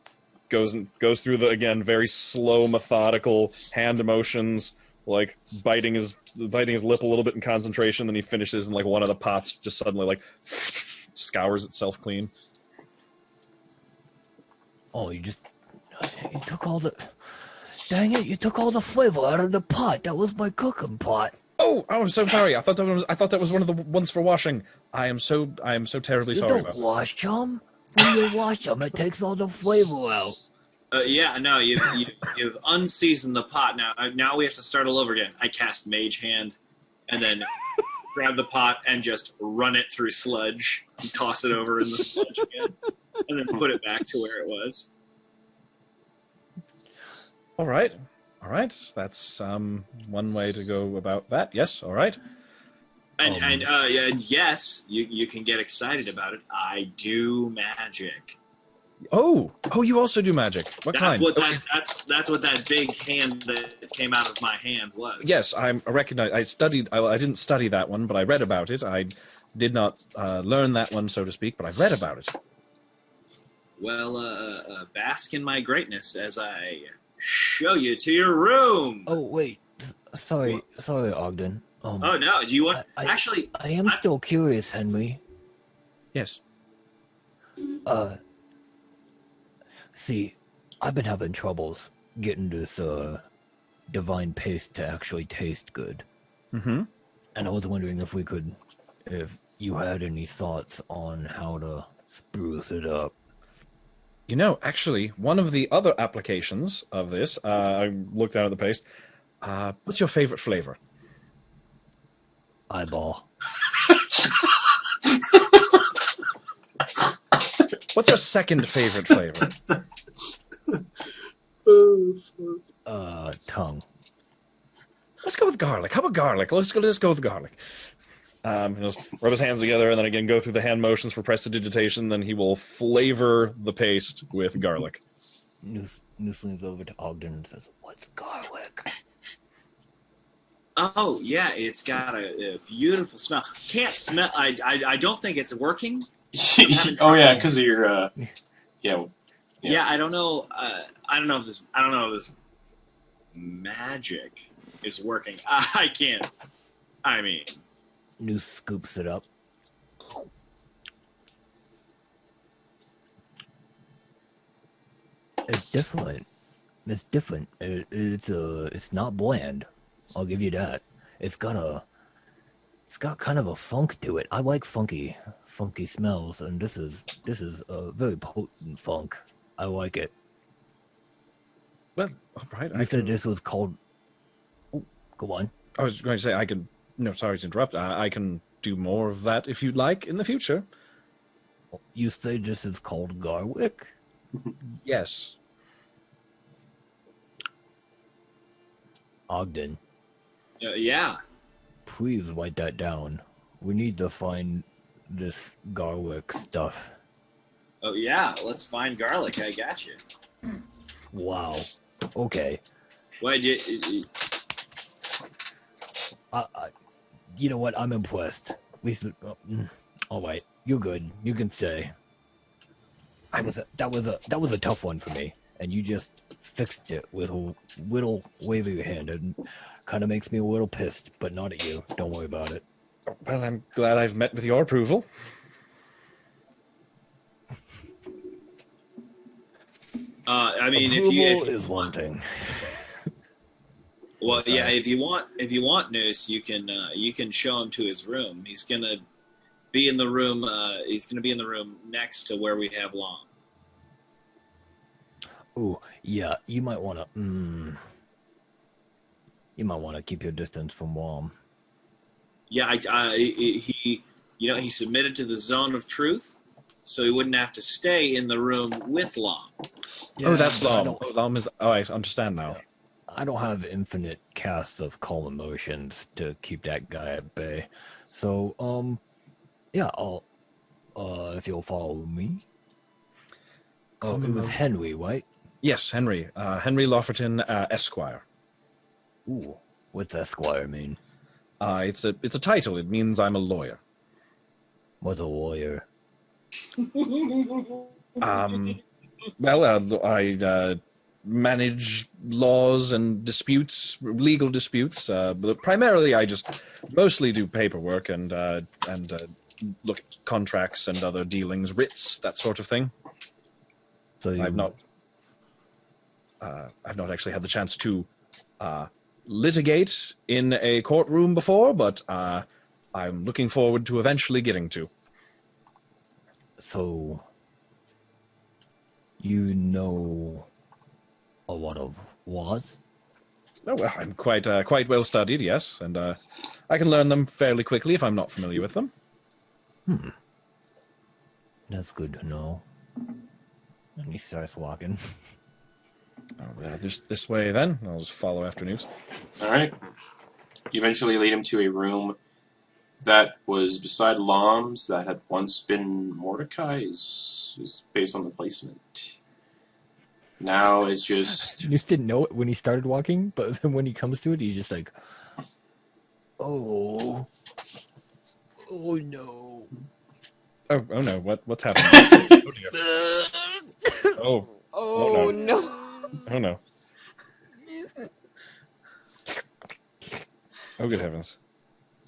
goes through the again very slow, methodical hand motions, like biting his lip a little bit in concentration. Then he finishes, and like one of the pots just suddenly like scours itself clean. Oh, you took all the. Dang it! You took all the flavor out of the pot. That was my cooking pot. Oh, I'm so sorry. I thought that was one of the ones for washing. I am so terribly You sorry don't about that. wash them. When you wash them, it takes all the flavor out. yeah, no, you've unseasoned the pot. Now we have to start all over again. I cast Mage Hand, and then grab the pot and just run it through sludge, and toss it over in the sludge again, and then put it back to where it was. All right. That's one way to go about that. Yes. All right. And yes, you can get excited about it. I do magic. Oh, you also do magic. What That's kind? what that's what that big hand that came out of my hand was. Yes, I recognize. I studied. I didn't study that one, but I read about it. I did not learn that one, so to speak, but I read about it. Well, bask in my greatness as I show you to your room. Oh wait, sorry, Ogden. Oh no! Do you want? I am still curious, Henry. Yes. See, I've been having troubles getting this divine paste to actually taste good. Mm-hmm. And I was wondering if you had any thoughts on how to spruce it up. You know, actually, one of the other applications of this, I looked down at the paste. What's your favorite flavor? Eyeball. What's your second favorite flavor? Tongue. Let's go with garlic. How about garlic? Let's go with garlic. He'll rub his hands together and then again go through the hand motions for prestidigitation. Then he will flavor the paste with garlic. Noose leans over to Ogden and says, "What's garlic?" Oh yeah, it's got a beautiful smell. Can't smell. I don't think it's working. Oh yeah, because of your Yeah, I don't know. I don't know if this magic is working. I can't. I mean, Noose scoops it up. It's different. It's different. It's not bland. I'll give you that. It's got kind of a funk to it. I like funky smells, and this is a very potent funk. I like it. Well, all right. You said this was called. Oh, go on. I was going to say I could no, sorry to interrupt. I can do more of that if you'd like in the future. You say this is called garlic? Yes. Ogden, Yeah. please write that down. We need to find this garlic stuff. Oh, yeah. Let's find garlic. I got you. Wow. Okay. Why did... You know what? I'm impressed. All right. You're good. You can stay. That was a tough one for me, and you just fixed it with a little wave of your hand, and kind of makes me a little pissed, but not at you. Don't worry about it. Well, I'm glad I've met with your approval. I mean, if Approval you is one thing. well, yeah, if you want Noose, you can show him to his room. He's gonna be in the room. He's gonna be in the room next to where we have Long. Ooh, yeah. You might want to. You might want to keep your distance from Wom. Yeah, he submitted to the zone of truth, so he wouldn't have to stay in the room with Long. Yeah, that's Lom. Lom is. Oh, I understand now. I don't have infinite casts of calm emotions to keep that guy at bay. So, yeah, I'll, if you'll follow me. Oh, it was Henry, right? Yes, Henry. Henry Lofferton, Esquire. Ooh, what's Esquire mean? It's a title. It means I'm a lawyer. What's a lawyer? Well, I manage laws and disputes, legal disputes. But primarily, I just mostly do paperwork and look at contracts and other dealings, writs, that sort of thing. So I've not actually had the chance to litigate in a courtroom before, but I'm looking forward to eventually getting to. So, you know a lot of laws? Oh, well, I'm quite well studied, yes, and I can learn them fairly quickly if I'm not familiar with them. That's good to know. And he starts walking. This way, then. I'll just follow after News. All right. You eventually lead him to a room that was beside Lom's that had once been Mordecai's, based on the placement. Now it's just... You just didn't know it when he started walking, but then when he comes to it, he's just like, oh no. Oh no! What's happening? Oh dear. Oh no. Oh no! Oh good heavens!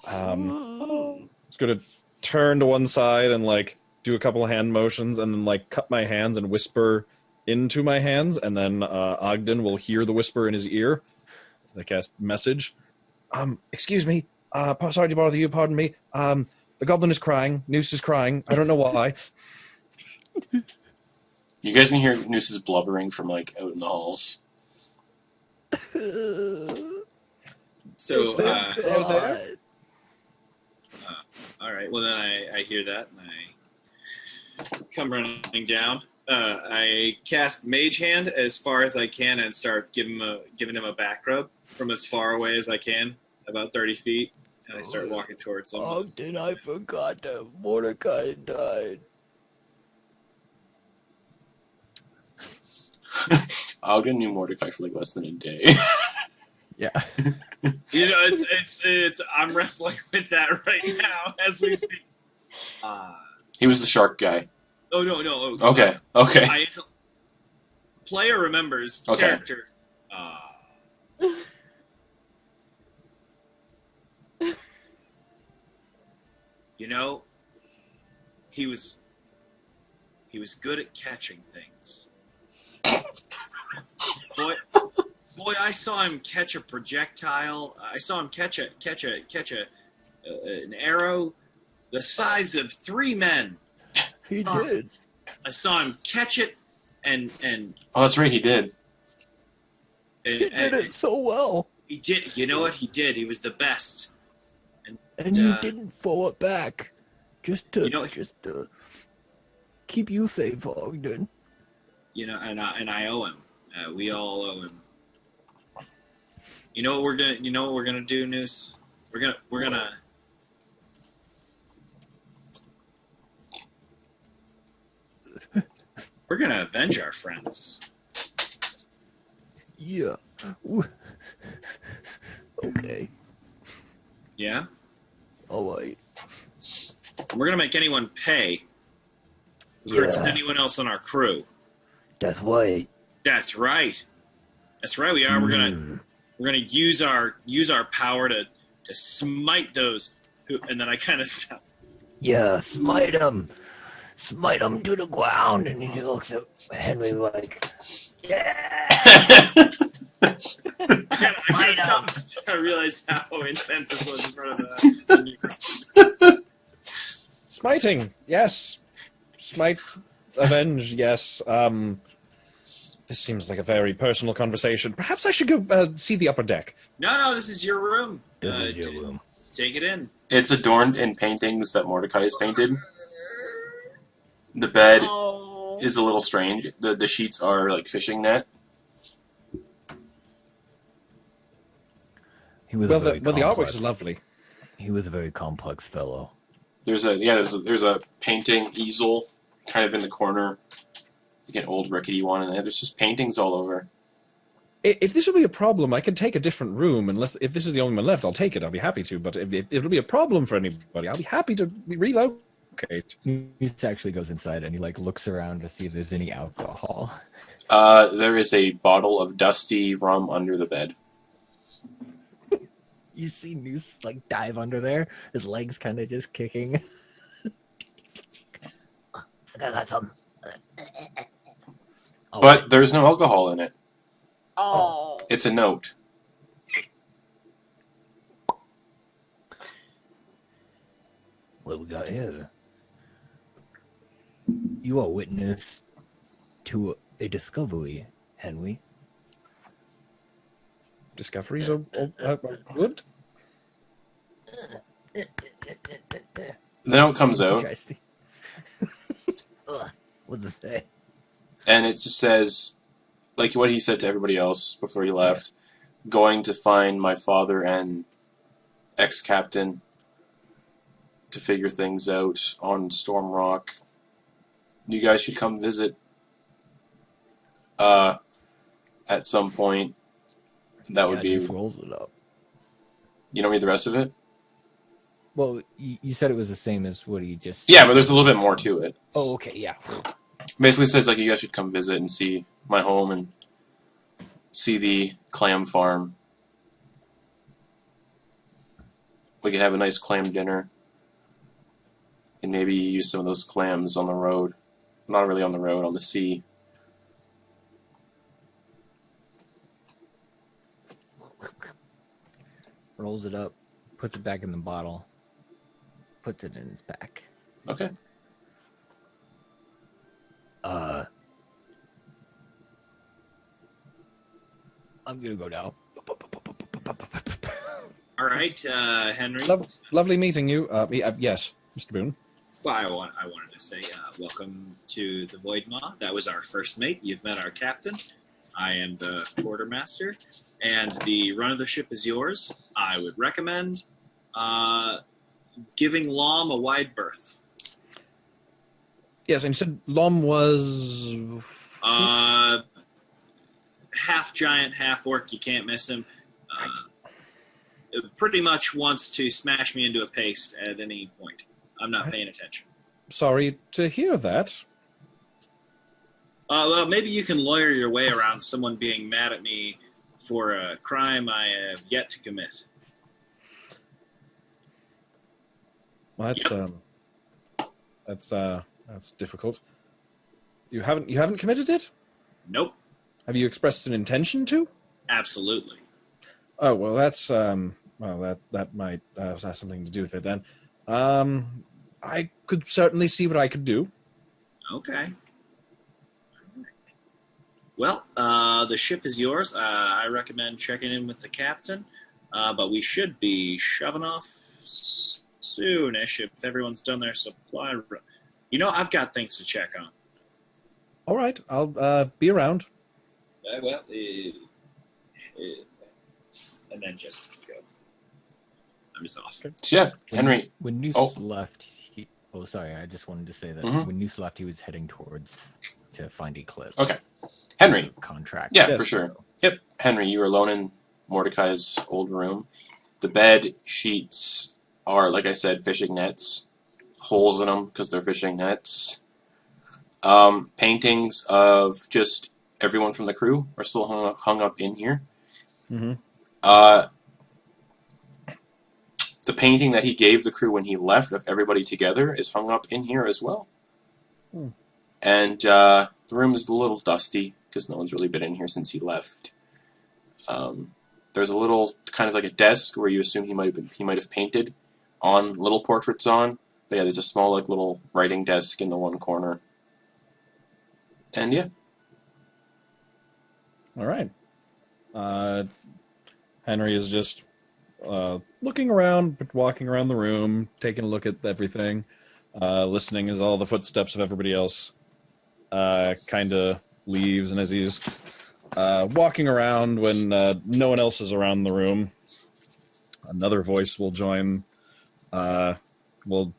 Just gonna turn to one side and like do a couple of hand motions, and then like cup my hands and whisper into my hands, and then Ogden will hear the whisper in his ear. I cast message. Excuse me. Sorry to bother you. Pardon me. The goblin is crying. Noose is crying. I don't know why. You guys can hear Noose's blubbering from, like, out in the halls. So, there? all right. Well, then I hear that, and I come running down. I cast Mage Hand as far as I can and start giving him a back rub from as far away as I can, about 30 feet, and I start walking towards him. Ogden, I forgot that Mordecai died. Ogden knew Mordecai for, like, less than a day. Yeah. You know, it's I'm wrestling with that right now as we speak. He was the shark guy. Oh no. Okay. Player remembers Okay. character. You know, he was good at catching things. Boy, I saw him catch a projectile. I saw him catch an arrow the size of 3 men. He did. I saw him catch it and Oh, that's right, he did. He did it so well. He did. You know what he did? He was the best. And you didn't forward back. Just to keep you safe, Ogden. And I owe him. We all owe him. You know what we're gonna do, Noose? We're gonna avenge our friends. Yeah. Okay. Yeah? All right. We're gonna make anyone pay who hurts anyone else on our crew. That's right. That's right. That's right. We are. We're gonna use our power to smite those who. And then I kind of stop. Yeah, smite them to the ground, and he looks at Henry like, yeah. I realized how intense this was in front of Smiting, yes. Smite, avenge, yes. This seems like a very personal conversation. Perhaps I should go see the upper deck. No, this is your room. This is your room. Take it in. It's adorned in paintings that Mordecai has painted. The bed is a little strange. The sheets are like fishing net. He was the artwork is lovely. He was a very complex fellow. There's a painting easel kind of in the corner, like an old rickety one, and there's just paintings all over. If this will be a problem, I can take a different room. If this is the only one left, I'll take it. I'll be happy to. But if it'll be a problem for anybody, I'll be happy to relocate. He actually goes inside and he looks around to see if there's any alcohol. There is a bottle of dusty rum under the bed. You see Noose dive under there, his legs kind of just kicking. I got some. But there's no alcohol in it. Oh. It's a note. What we got here? You are witness to a discovery, Henry. Discoveries are good. The note comes out. What does it say? And it just says, like what he said to everybody else before he left, going to find my father and ex-captain to figure things out on Storm Rock. You guys should come visit at some point. That would be... Rolls it up. You don't read the rest of it? Well, you said it was the same as what he just... Yeah, but there's a little bit more to it. Oh, okay, yeah. Basically says, you guys should come visit and see my home and see the clam farm. We could have a nice clam dinner. And maybe use some of those clams on the road. Not really on the road, on the sea. Rolls it up, puts it back in the bottle, puts it in his pack. Okay. I'm gonna go now. All right, Henry. Lovely meeting you. Yes, Mr. Boon. Well, I wanted to say welcome to the Void Maw. That was our first mate. You've met our captain. I am the quartermaster, and the run of the ship is yours. I would recommend giving Lom a wide berth. Yes, and you said Lom was... half giant, half orc. You can't miss him. Pretty much wants to smash me into a paste at any point. I'm not paying attention. Sorry to hear that. Well, maybe you can lawyer your way around someone being mad at me for a crime I have yet to commit. Well, that's difficult. You haven't committed it? Nope. Have you expressed an intention to? Absolutely. Oh well, that's that might have something to do with it then. I could certainly see what I could do. Okay. Well, the ship is yours. I recommend checking in with the captain, but we should be shoving off soonish if everyone's done their supply run. You know, I've got things to check on. All right, I'll be around. And then just go. I'm just off. So yeah, Henry. When Noose left, sorry, I just wanted to say that when Noose left, he was heading towards to find Eclipse. Okay. Henry. Contract. Yeah, for sure. Yep. Henry, you're alone in Mordecai's old room. The bed sheets are, like I said, fishing nets. Holes in them because they're fishing nets. Paintings of just everyone from the crew are still hung up in here. Mm-hmm. The painting that he gave the crew when he left of everybody together is hung up in here as well. And the room is a little dusty because no one's really been in here since he left. There's a little kind of like a desk where you assume he might have painted on little portraits on. But yeah, there's a small like little writing desk in the one corner. And yeah. All right. Henry is just looking around, walking around the room, taking a look at everything, listening as all the footsteps of everybody else kind of leaves. And as he's walking around when no one else is around the room, another voice will join, will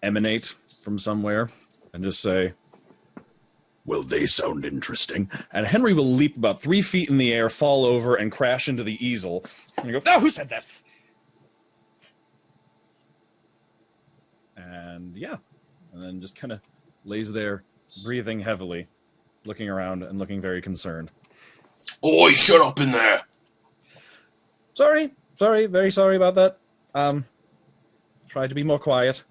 emanate from somewhere and just say, "Well, they sound interesting." And Henry will leap about 3 feet in the air, fall over, and crash into the easel. And you go, "No, who said that?" And yeah, and then just kind of lays there, breathing heavily, looking around and looking very concerned. Oi, shut up in there! Sorry, very sorry about that. Tried to be more quiet.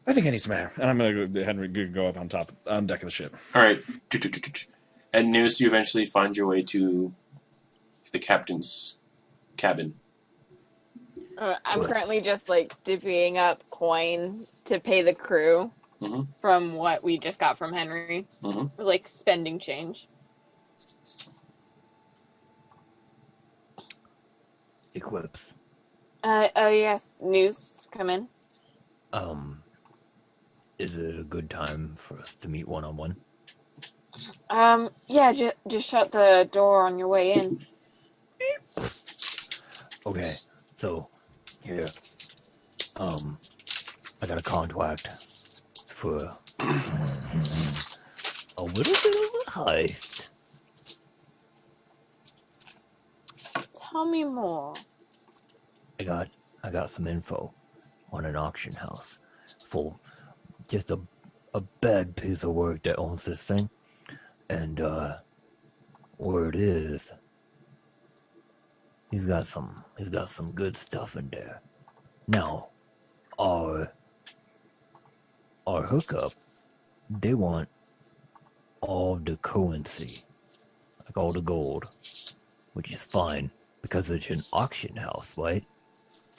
I think I need some air, and I'm going to Henry go up on deck of the ship. All right. And Noose, you eventually find your way to the captain's cabin. I'm currently just like divvying up coin to pay the crew from what we just got from Henry. It was like spending change. Eclipse. Oh yes, Noose, come in. Is it a good time for us to meet one-on-one? Yeah, just shut the door on your way in. Okay, so, here. I got a contract for a little bit of a heist. Tell me more. I got some info on an auction house for just a bad piece of work that owns this thing. And word is he's got some good stuff in there. Now, our hookup, they want all the currency, like all the gold, which is fine because it's an auction house, right?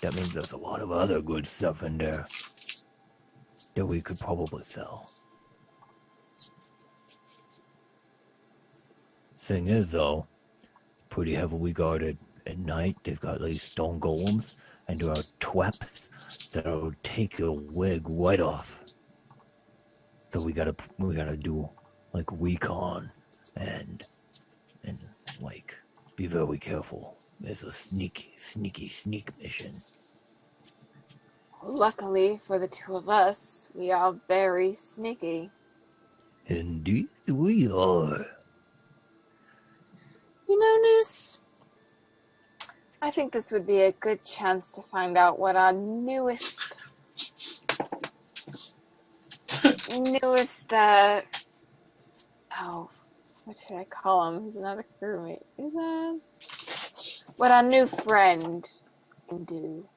That means there's a lot of other good stuff in there that we could probably sell. Thing is, though, pretty heavily guarded at night. They've got these stone golems, and there are twaps that'll take your wig right off. So we gotta do like recon and like be very careful. It's a sneak mission. Luckily for the two of us, we are very sneaky. Indeed we are. You know, Noose, I think this would be a good chance to find out what our newest, what should I call him? He's not a crewmate. What our new friend can do.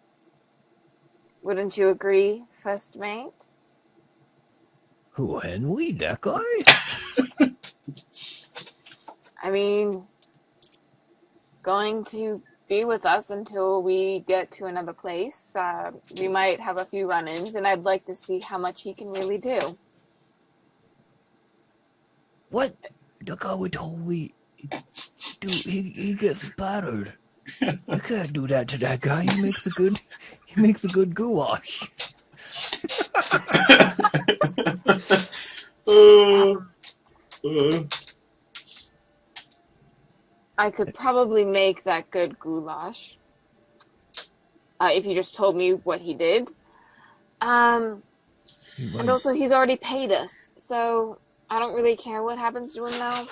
Wouldn't you agree, first mate? Who, Henry? That guy? I mean, going to be with us until we get to another place. We might have a few run-ins, and I'd like to see how much he can really do. What? the guy we totally, dude, he gets splattered. You can't do that to that guy. He makes a good goulash. I could probably make that good goulash. If you just told me what he did. And also, he's already paid us, so I don't really care what happens to him now.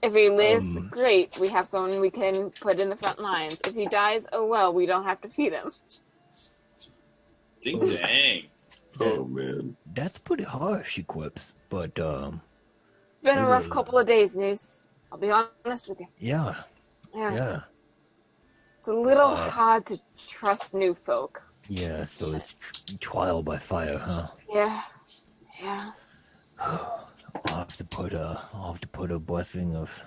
If he lives, great. We have someone we can put in the front lines. If he dies, oh well, we don't have to feed him. Ding dang. Oh man, that's pretty harsh, Eclipse. But Been a rough couple of days, Noose. I'll be honest with you. Yeah. It's a little hard to trust new folk. Yeah, so it's trial by fire, huh? Yeah. I'll have to put a blessing of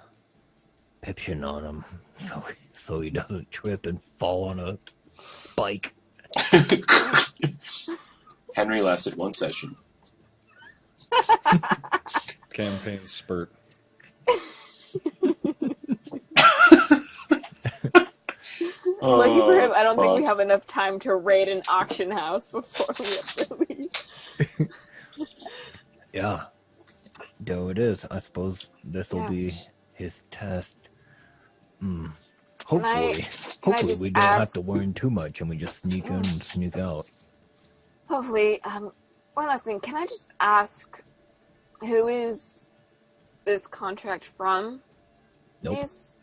Piption on him, so he doesn't trip and fall on a spike. Henry lasted 1 session. Campaign spurt. Lucky for him, I don't think we have enough time to raid an auction house before we have to leave. Yeah. Though it is. I suppose this will be his test. Hopefully we don't have to learn too much and we just sneak in and sneak out. Hopefully. One last thing. Can I just ask, who is this contract from? Nope. Noose?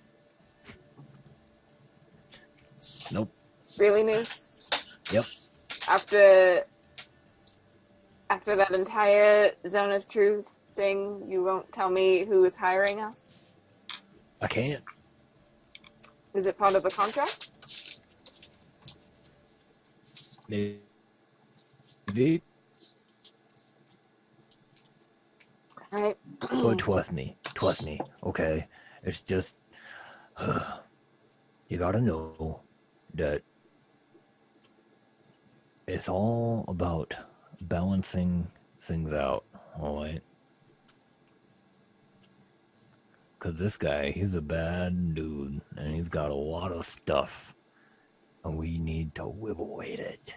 Nope. Really, Noose? Yep. After that entire Zone of Truth thing, you won't tell me who is hiring us? I can't. Is it part of the contract? Maybe. Right. But trust me, okay? It's just, you gotta know that it's all about balancing things out, alright? Because this guy, he's a bad dude, and he's got a lot of stuff, and we need to liberate it.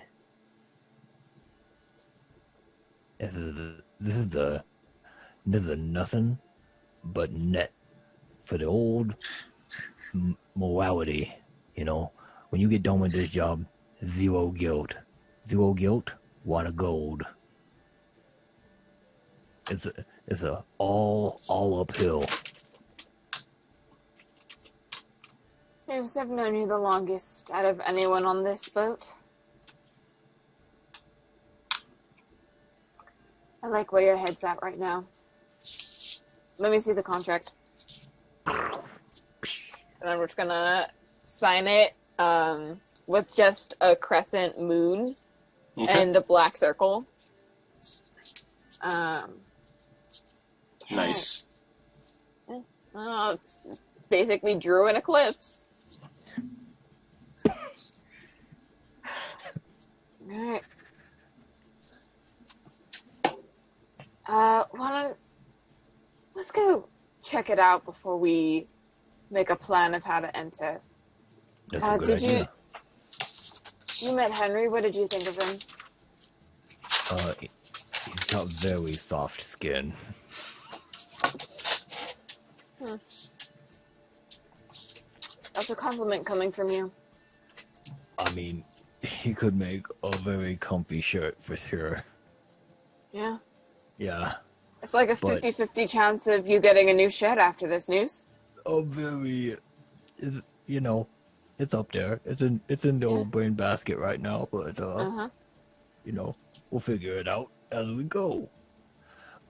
This is a nothing but net for the old morality, you know? When you get done with this job, zero guilt. Zero guilt, what a gold. It's a all uphill. Yes, I've known you the longest out of anyone on this boat. I like where your head's at right now. Let me see the contract. And I'm just gonna sign it with just a crescent moon and a black circle. Nice. Oh, it's basically drew an eclipse. Alright. Let's go check it out before we make a plan of how to enter. That's a good idea. You met Henry. What did you think of him? He's got very soft skin. That's a compliment coming from you. I mean, he could make a very comfy shirt for sure. Yeah. Yeah. It's like a 50-50 chance of you getting a new shirt after this news. Oh, very, you know, it's up there. It's in the old brain basket right now, but you know, we'll figure it out as we go.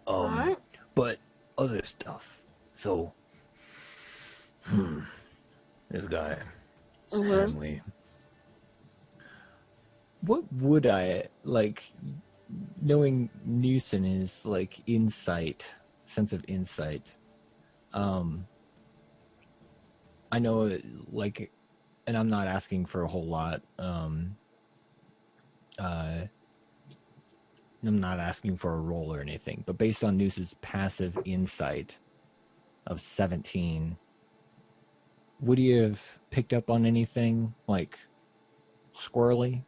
Alright. But other stuff. So, this guy, family. What would I like? Knowing Newson is like sense of insight. I know, like, and I'm not asking for a whole lot. I'm not asking for a roll or anything, but based on Noose's passive insight of 17, would he have picked up on anything like squirrely?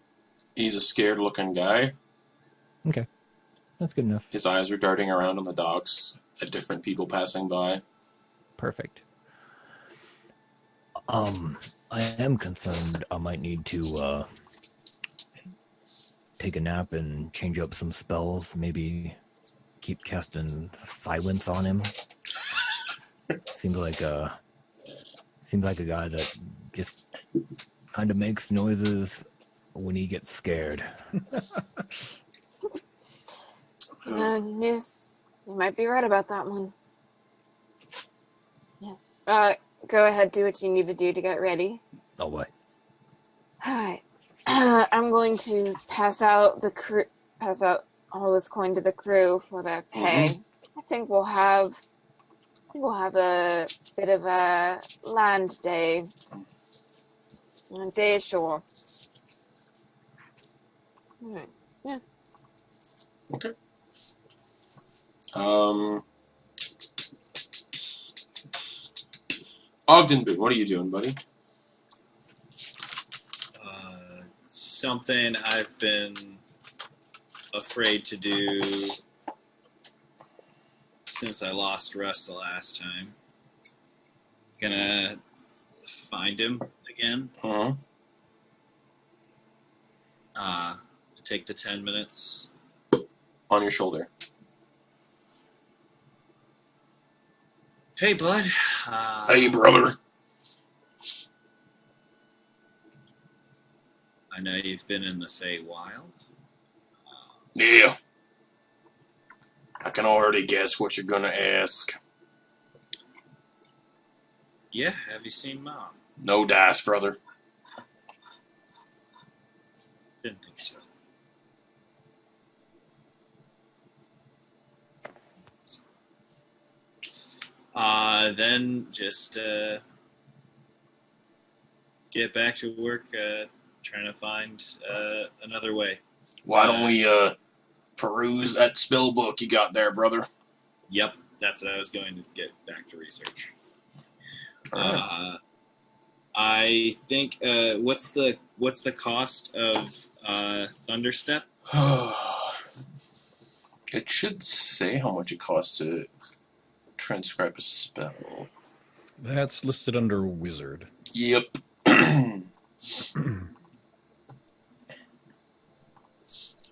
He's a scared-looking guy. Okay, that's good enough. His eyes are darting around on the docks at different people passing by. Perfect. I am concerned I might need to take a nap and change up some spells. Maybe keep casting silence on him. Seems like a guy that just kind of makes noises when he gets scared. Noose, you might be right about that one. Yeah. Go ahead, do what you need to do to get ready. Oh, what? Alright. I'm going to pass out all this coin to the crew for their pay. I think we'll have a bit of a land day. A day ashore. Alright. Yeah. Okay. Ogden Boon, what are you doing, buddy? Something I've been afraid to do since I lost Russ the last time. Gonna find him again. Take the 10 minutes. On your shoulder. Hey, bud. Hey, brother. I know you've been in the Feywild. Yeah. I can already guess what you're gonna ask. Yeah, have you seen Mom? No dice, brother. Didn't think so. Then just get back to work, trying to find another way. Why don't we peruse that spell book you got there, brother? Yep, that's what I was going to get back to research. Alright. I think what's the cost of Thunderstep? It should say how much it costs to transcribe a spell. That's listed under Wizard. Yep.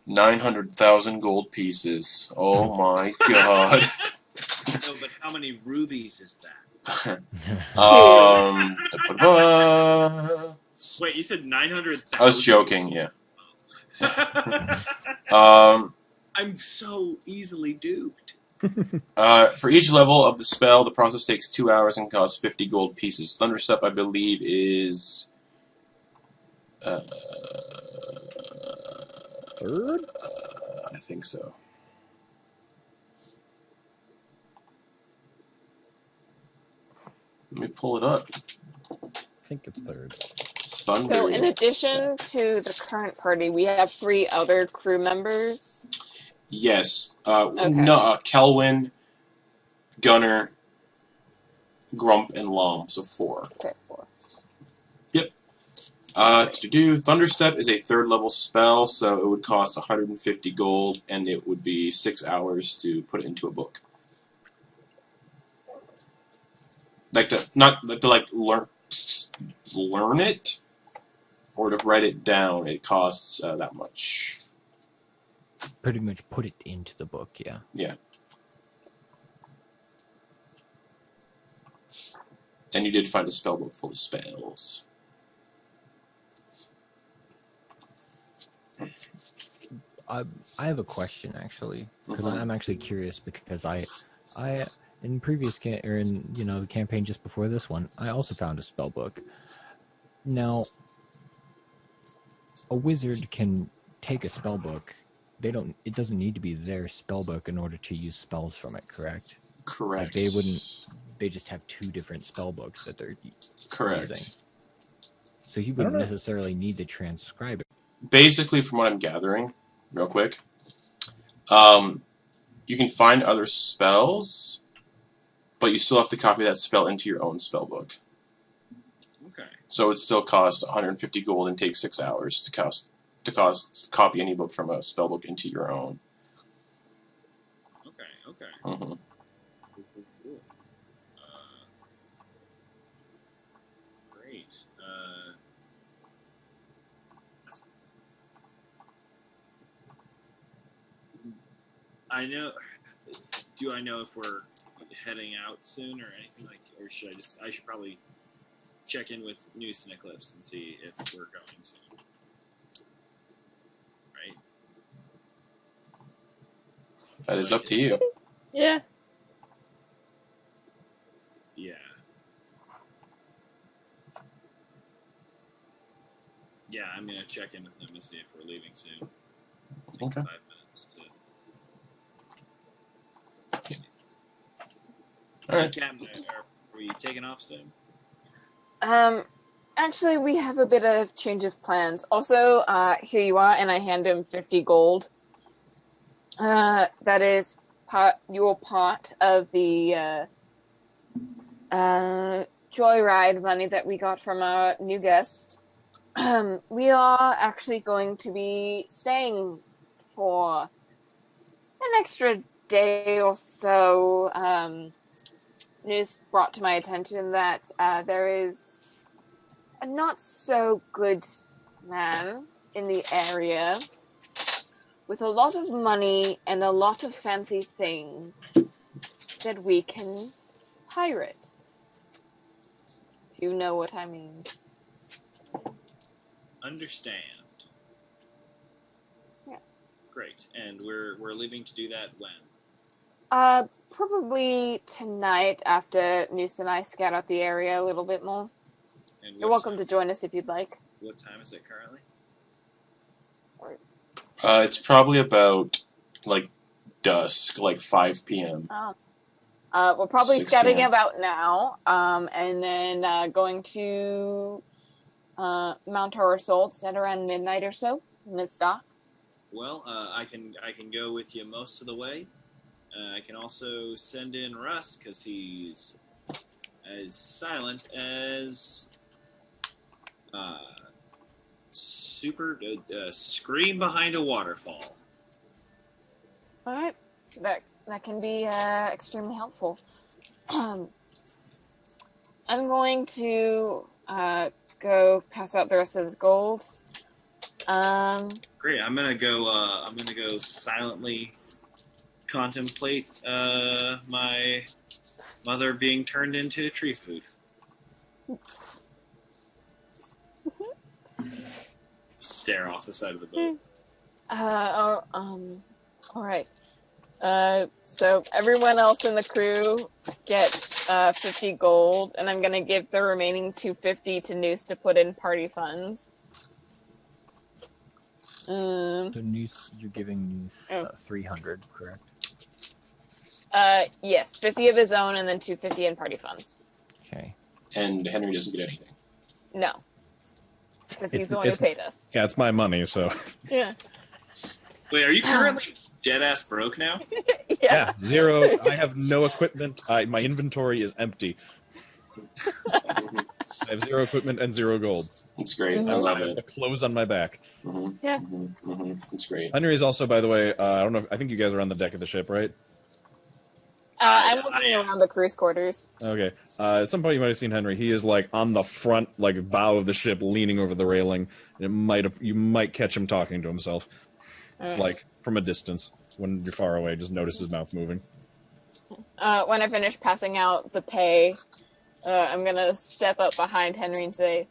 900,000 gold pieces. Oh my god. No, but how many rubies is that? Wait, you said 900,000? I was joking, yeah. I'm so easily duped. For each level of the spell, the process takes 2 hours and costs 50 gold pieces. Thunderstep, I believe, is... Third? I think so. Let me pull it up. I think it's third. Thunder. So in addition to the current party, we have 3 other crew members. Yes. Okay. No, Kelwin, Gunner, Grump, and Lom. So 4. Okay, 4. Thunderstep is a 3rd level spell, so it would cost 150 gold, and it would be 6 hours to put it into a book. Learn it, or to write it down. It costs that much. Pretty much put it into the book, yeah. Yeah. And you did find a spell book full of spells. I have a question actually, because Mhm. I'm actually curious because I in previous the campaign just before this one, I also found a spell book. Now, a wizard can take a spell book. It doesn't need to be their spell book in order to use spells from it, correct? Correct. Like they just have 2 different spell books that they're Correct. using. So he wouldn't necessarily need to transcribe it. basically, from what I'm gathering, real quick, you can find other spells, but you still have to copy that spell into your own spell book. Okay. So it still costs 150 gold and takes 6 hours to copy any book from a spell book into your own. Okay. Mm-hmm. Cool. Great. I know. Do I know if we're heading out soon or anything like? Or should I should probably check in with Noose and Eclipse and see if we're going soon. Right. That is up to you. Yeah. Yeah. Yeah, I'm gonna check in with them to see if we're leaving soon. Take Okay. 5 minutes to. All right. Captain, are we taking off soon? Actually, we have a bit of change of plans. Also, here you are, and I hand him 50 gold. That is your part of the joyride money that we got from our new guest. We are actually going to be staying for an extra day or so. News brought to my attention that there is a not so good man in the area with a lot of money and a lot of fancy things that we can pirate. If you know what I mean. Understand. Yeah. Great. And we're leaving to do that when? Probably tonight after Noose and I scout out the area a little bit more. And You're welcome to join us if you'd like. What time is it currently? It's probably about like dusk, like 5 p.m. We're probably 6 scouting p.m. about now, and then going to mount our assaults at around midnight or so, when it's dark. Well, I can go with you most of the way. I can also send in Russ because he's as silent as scream behind a waterfall. All right, that can be extremely helpful. I'm going to go pass out the rest of this gold. Great. I'm gonna go silently contemplate my mother being turned into tree food. Stare off the side of the boat. All right. So everyone else in the crew gets 50 gold, and I'm gonna give the remaining 250 to Noose to put in party funds. So Noose, you're giving Noose 300, correct? Yes, 50 of his own, and then 250 in party funds. Okay. And Henry doesn't get anything. No, because he's the one who paid us. Yeah, it's my money, so. Yeah. Wait, are you currently dead ass broke now? Yeah, 0. I have no equipment. My inventory is empty. I have 0 equipment and 0 gold. It's great. Mm-hmm. I love The it. clothes on my back. Mm-hmm. Yeah. Mm-hmm. Mm-hmm. It's great. Henry is also, by the way, I don't know. I think you guys are on the deck of the ship, right? I'm looking around the crew's quarters. Okay. At some point, you might have seen Henry. He is like on the front, like bow of the ship, leaning over the railing. You might catch him talking to himself, Right. like from a distance. When you're far away, just notice his mouth moving. When I finish passing out the pay, I'm gonna step up behind Henry and say,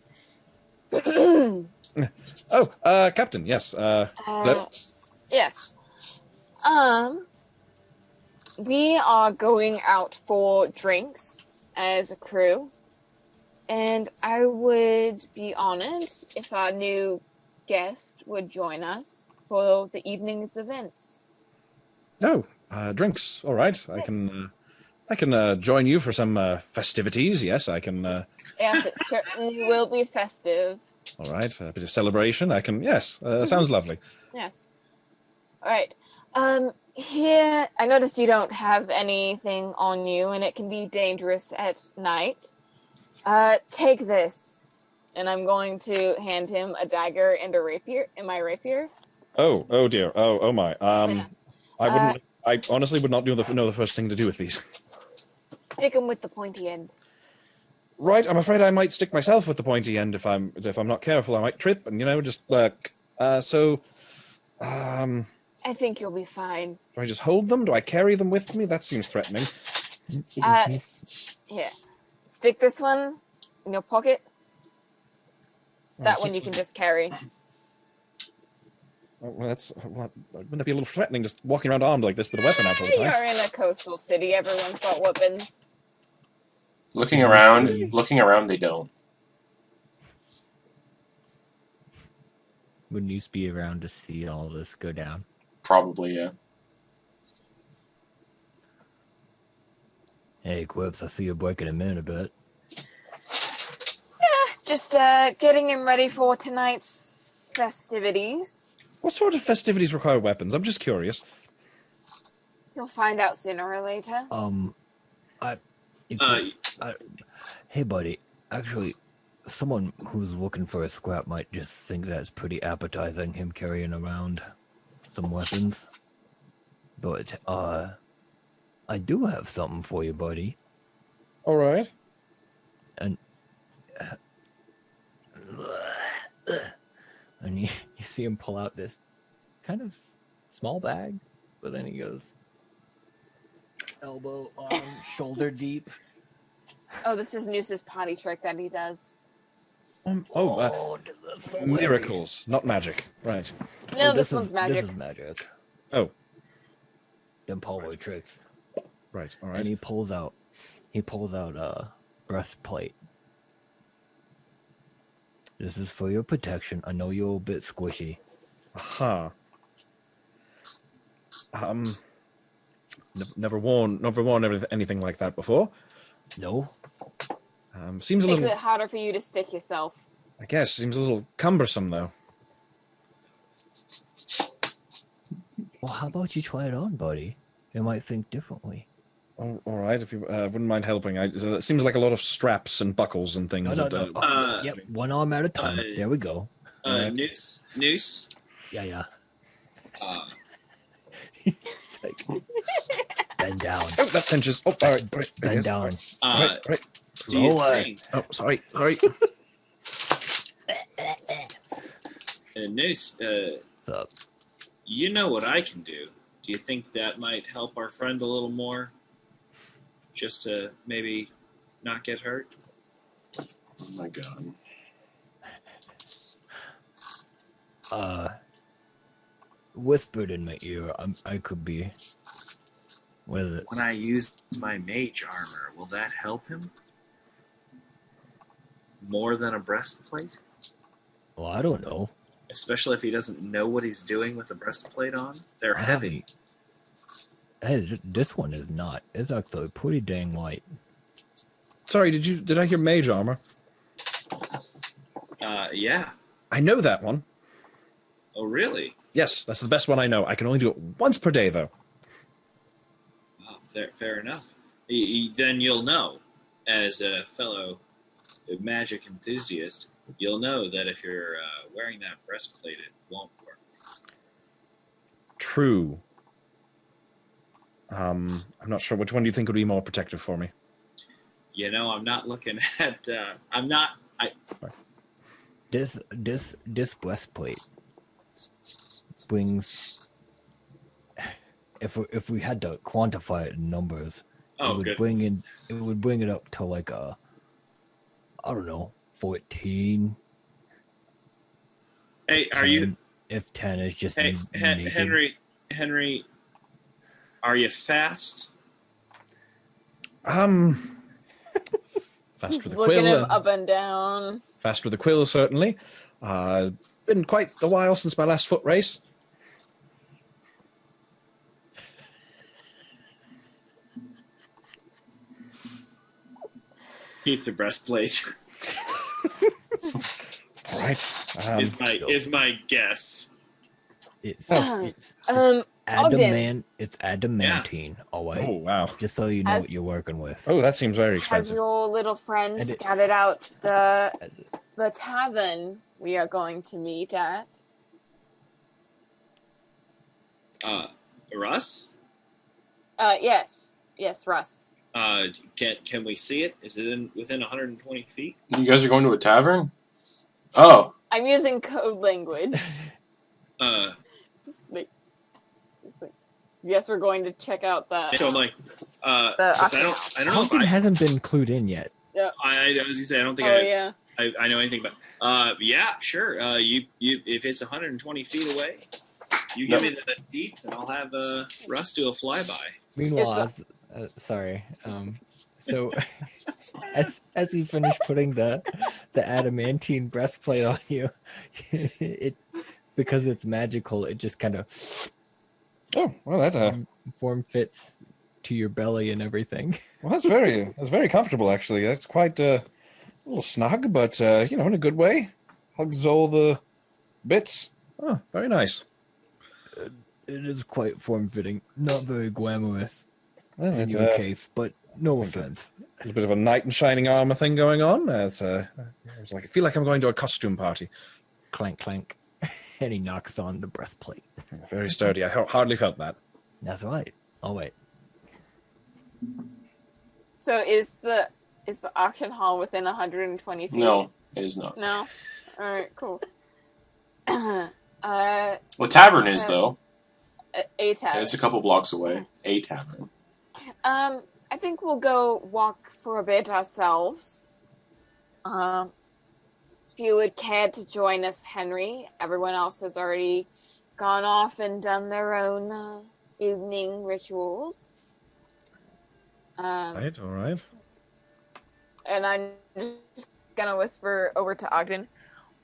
Oh, Captain. Yes. yes. We are going out for drinks as a crew, and I would be honored if our new guest would join us for the evening's events. Oh, drinks. All right. Yes. I can join you for some festivities. Yes, I can. Yes, it certainly will be festive. All right, a bit of celebration. I can. Yes, sounds lovely. Yes. All right. Here, I noticed you don't have anything on you, and it can be dangerous at night. Take this, and I'm going to hand him a dagger and a rapier. My rapier. Oh dear. Oh my. Yeah. I wouldn't. I honestly would not know the first thing to do with these. Stick them with the pointy end. Right, I'm afraid I might stick myself with the pointy end if I'm not careful. I might trip and just I think you'll be fine. do I just hold them? Do I carry them with me? That seems threatening. Here. Stick this one in your pocket. That one you can just carry. Well, wouldn't that be a little threatening, just walking around armed like this with a weapon out all the time? You're in a coastal city. Everyone's got weapons. Looking around, they don't. Wouldn't you be around to see all this go down? Probably, yeah. Hey, Quips, I see you're breaking him in a bit. Yeah, just getting him ready for tonight's festivities. What sort of festivities require weapons? I'm just curious. You'll find out sooner or later. Hey, buddy. Actually, someone who's looking for a scrap might just think that's pretty appetizing, him carrying around some weapons. But, I do have something for you, buddy. All right. And you see him pull out this kind of small bag, but then he goes elbow, arm, shoulder deep. Oh, this is Noose's potty trick that he does. Miracles, not magic. Right. No, this one's magic. This is magic. Oh. Them Polo tricks. Right, all right. And he pulls out a breastplate. This is for your protection. I know you're a bit squishy. Aha. Never worn anything like that before. No? Seems a Makes little. it harder for you to stick yourself. I guess seems a little cumbersome though. Well, how about you try it on, buddy? You might think differently. All right, if you wouldn't mind helping. It seems like a lot of straps and buckles and things. No. Yep, one arm at a time. There we go. Noose. Yeah. Uh, Like, bend down. Oh, that pinches. Oh, all right. Bend down. Right. Do you Roll think, Oh, sorry. Noose, What's up? you know what I can do. Do you think that might help our friend a little more? Just to maybe not get hurt? Oh my god. Whispered in my ear. I could be. What is it? When I use my mage armor, will that help him? More than a breastplate? Well, I don't know. Especially if he doesn't know what he's doing with the breastplate on? They're heavy. Hey, this one is not. It's actually pretty dang light. Sorry, did I hear mage armor? Yeah. I know that one. Oh, really? Yes, that's the best one I know. I can only do it once per day, though. Oh, fair enough. Then you'll know, as a fellow magic enthusiast, you'll know that if you're wearing that breastplate, it won't work. True. I'm not sure. Which one do you think would be more protective for me? You know, I'm not looking at. This breastplate brings. If we had to quantify it in numbers, Oh, it would bring it up to like I don't know, 14. Hey, 10, are you? If 10 is just Hey, naked. Henry, are you fast? Fast He's with the looking quill. him up and down. Fast with the quill, certainly. Been quite a while since my last foot race. Keep the breastplate. All right. Is my guess. It's Ogden. it's adamantine. All right. Oh, wow. Just so you know As- what you're working with. Oh, that seems very Has expensive. your little friend And it- scouted out the tavern we are going to meet at? Russ? Yes, Russ. Can we see it? Is it within 120 feet? You guys are going to a tavern? Oh, I'm using code language. Yes, we're going to check out the. So I'm like, The 'cause I auction don't house. know if Ogden hasn't been clued in yet. I was gonna say I don't think Oh yeah. I know anything about. Yeah, sure. You if it's 120 feet away, you give me the deets and I'll have Russ do a flyby. Meanwhile, sorry. So as you finish putting the adamantine breastplate on you, it because it's magical, it just kind of Oh, well, that form fits to your belly and everything. well, that's very comfortable actually. That's quite a little snug, but in a good way. Hugs all the bits. Oh, very nice. It is quite form fitting, not very glamorous Well, in it's your case, but no offense. a little bit of a knight in shining armor thing going on. It's like I feel like I'm going to a costume party. Clank clank, and he knocks on the breastplate. Very sturdy. I hardly felt that. That's right. Oh wait. So is the auction hall within 120 feet? no, it is not. No. All right. Cool. Well, tavern is, though. A tavern. It's a couple blocks away. A tavern. I think we'll go walk for a bit ourselves. If you would care to join us, Henry. Everyone else has already gone off and done their own evening rituals. All right. And I'm just gonna whisper over to Ogden,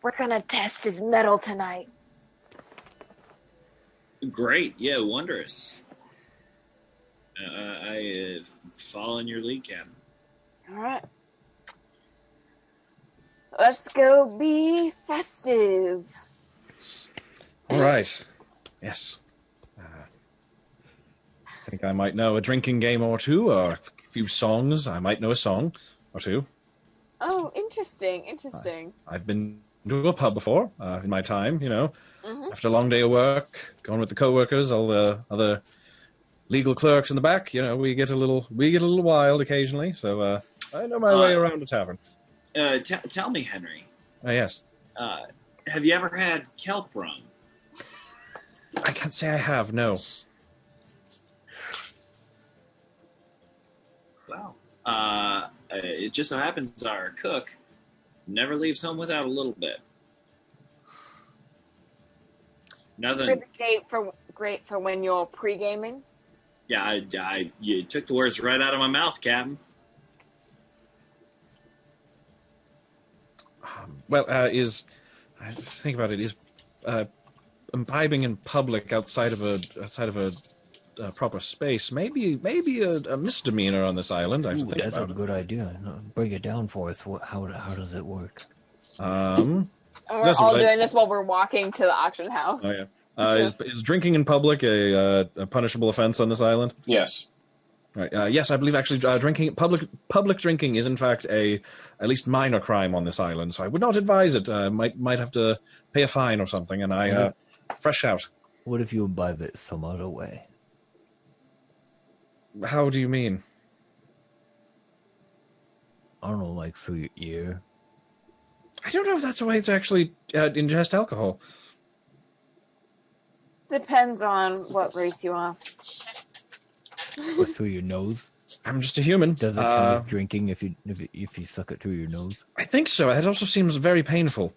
we're gonna test his metal tonight. Great, yeah, wondrous. I follow in your lead, Captain. All right. Let's go be festive. All right. Yes. I think I might know a drinking game or two, or a few songs. I might know a song or two. Oh, interesting. I've been to a pub before in my time, Mhm. after a long day of work, going with the coworkers, all the other legal clerks in the back. We get a little wild occasionally. So I know my way around a tavern. Tell me, Henry. Yes. Have you ever had kelp rum? I can't say I have. No. Wow. It just so happens our cook never leaves home without a little bit. Nothing. Great for when you're pre-gaming. Yeah, you took the words right out of my mouth, Captain. I think about it. Is imbibing in public outside of a proper space maybe a misdemeanor on this island? I have to think That's a about good idea. No, break it down for us. How does it work? it. And we're That's all right. doing this while we're walking to the auction house. Oh yeah. Is drinking in public a punishable offense on this island? Yes. Right. Yes, I believe actually drinking public drinking is in fact a at least minor crime on this island. So I would not advise it. Might have to pay a fine or something. And I fresh out. What if you imbibe it some other way? How do you mean? I don't know, like through your ear. I don't know if that's a way to actually ingest alcohol. Depends on what race you are. Or through your nose. I'm just a human. Does it count as drinking if you suck it through your nose? I think so. That also seems very painful.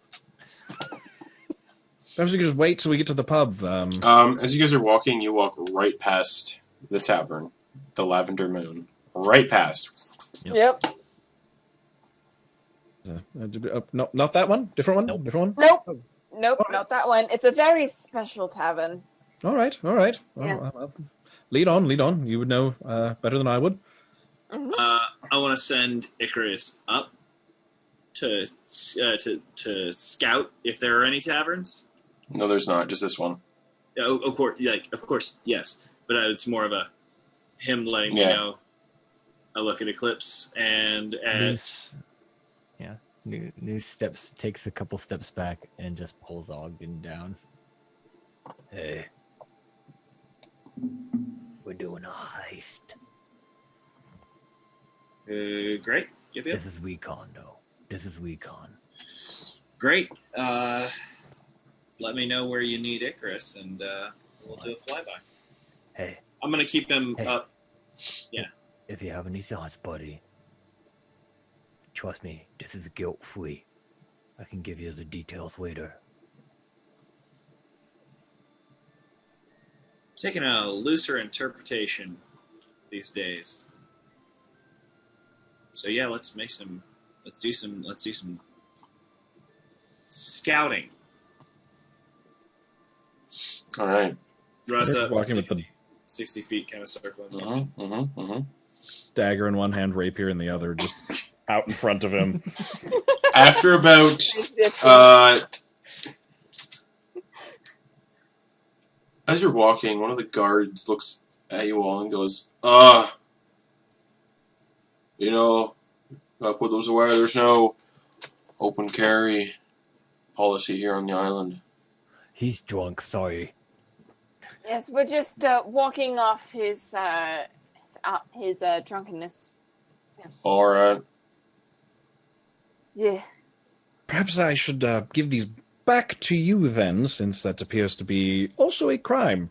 Perhaps we could just wait till we get to the pub. As you guys are walking, you walk right past the tavern, the Lavender Moon. Right past. Yep. No, not that one. Different one. Nope. Different one. Nope, not that one. It's a very special tavern. All right. Yeah. Well, lead on. You would know better than I would. Mhm. I want to send Icarus up to scout if there are any taverns? No, there's not. Just this one. Oh, of course, yes. But it's more of him letting me know. I look at Eclipse and at New steps takes a couple steps back and just pulls Ogden down. Hey, we're doing a heist. Great. Yep. This is Recon, though. This is Recon. Great. Let me know where you need Icarus, and we'll do a flyby. Hey. I'm gonna keep him up. Yeah. If you have any thoughts, buddy, trust me, this is guilt-free. I can give you the details later. Taking a looser interpretation these days. So yeah, let's do some scouting. All right. Russ up Walking 60, with 60 feet, kind of circling. Dagger in one hand, rapier in the other, just out in front of him. After about as you're walking, one of the guards looks at you all and goes, gotta put those away. There's no open carry policy here on the island. He's drunk, sorry. Yes, we're just walking off his drunkenness. Yeah. All right. Yeah. Perhaps I should give these back to you then, since that appears to be also a crime.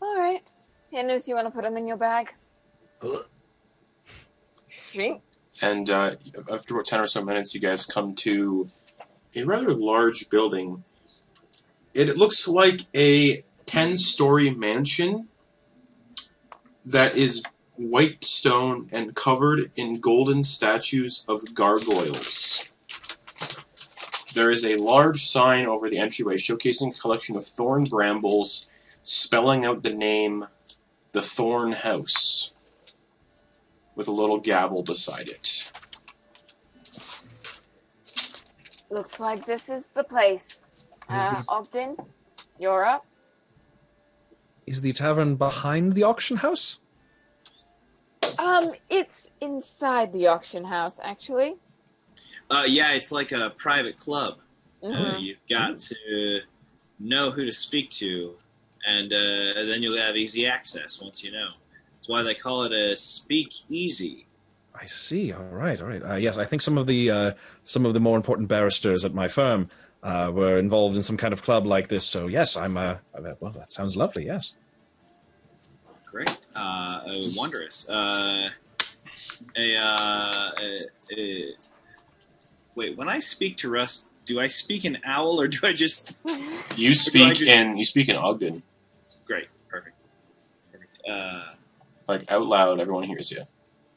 All right. Henus, you want to put them in your bag? Shrink. And after about 10 or so minutes, you guys come to a rather large building. It looks like a 10-story mansion that is white stone and covered in golden statues of gargoyles. There is a large sign over the entryway showcasing a collection of thorn brambles, spelling out the name, the Thorn House, with a little gavel beside it. Looks like this is the place. Ogden, you're up. Is the tavern behind the auction house? It's inside the auction house, actually. Yeah, it's like a private club. Mm-hmm. You've got to know who to speak to, and then you'll have easy access once you know. That's why they call it a speak-easy. I see. All right. Yes, I think some of the more important barristers at my firm were involved in some kind of club like this. So yes, I'm. Well, that sounds lovely. Yes. Great. Wondrous. Wait. When I speak to Russ, do I speak in owl or do I just? You speak in Ogden. Great. Perfect. Like out loud, everyone hears you.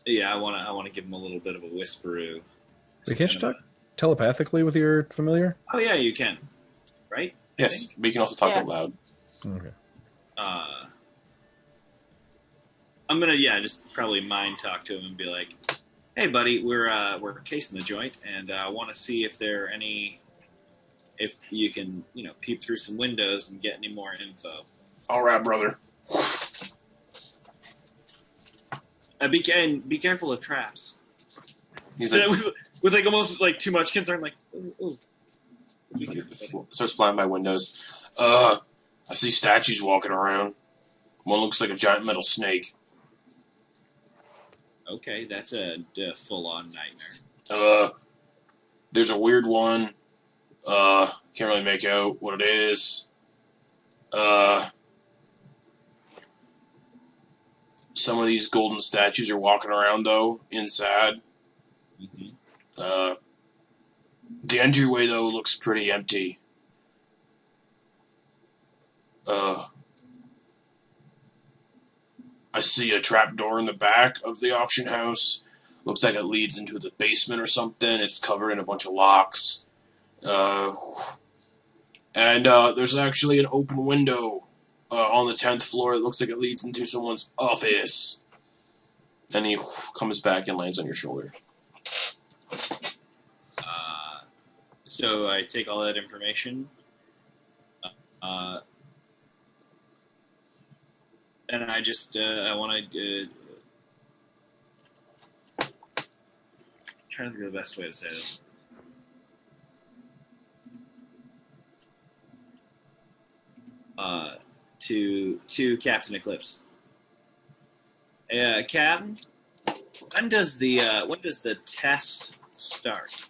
Yeah, I want to give him a little bit of a whisperoo. Wait, can't you talk telepathically with your familiar? Oh yeah, you can. Right? Yes, but you can also talk out loud. Okay. I'm gonna just probably mind talk to him and be like, "Hey, buddy, we're casing the joint, and I want to see if if you can peep through some windows and get any more info." All right, brother. Be careful of traps. He's like, with like almost like too much concern, like, ooh. Starts flying by windows. I see statues walking around. One looks like a giant metal snake. Okay, that's a full-on nightmare. There's a weird one. Can't really make out what it is. Some of these golden statues are walking around, though, inside. Mm-hmm. The entryway, though, looks pretty empty. I see a trapdoor in the back of the auction house. Looks like it leads into the basement or something. It's covered in a bunch of locks. And there's actually an open window on the 10th floor. It looks like it leads into someone's office. And he comes back and lands on your shoulder. So I take all that information, and I just I want to trying to think of the best way to say this. To Captain Eclipse. Captain, when does the test start?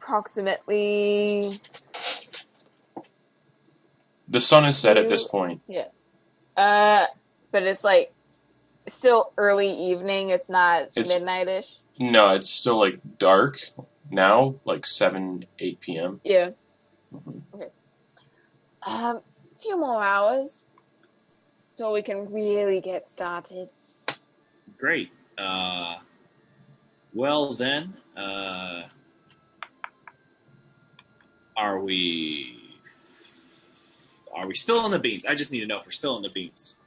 Approximately. The sun is set at this point. Yeah. But it's like still early evening. It's not midnight-ish. No, it's still like dark now, like 7, 8 p.m. Yeah. Mhm. Okay. A few more hours, so we can really get started. Great. Well then, are we spilling the beans? I just need to know if we're spilling the beans.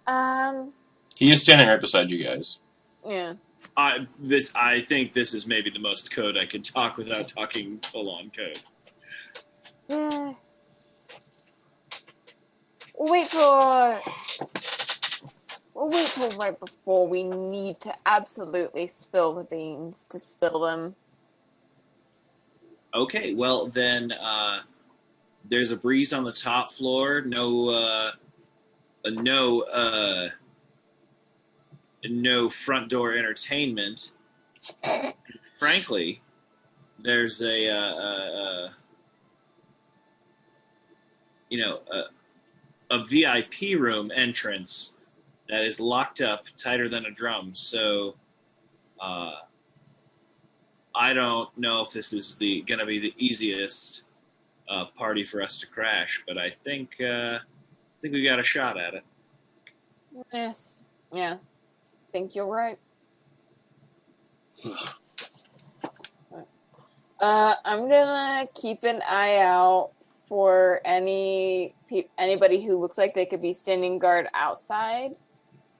Yeah. He is standing right beside you guys. I think this is maybe the most code I could talk without talking full-on code. Yeah. We'll wait till right before we need to absolutely spill the beans to still them. Okay, well then, there's a breeze on the top floor. No front door entertainment. Frankly, there's a VIP room entrance that is locked up tighter than a drum. So, I don't know if this is going to be the easiest party for us to crash, but I think we got a shot at it. Yes. Yeah. I think you're right. I'm gonna keep an eye out for anybody who looks like they could be standing guard outside,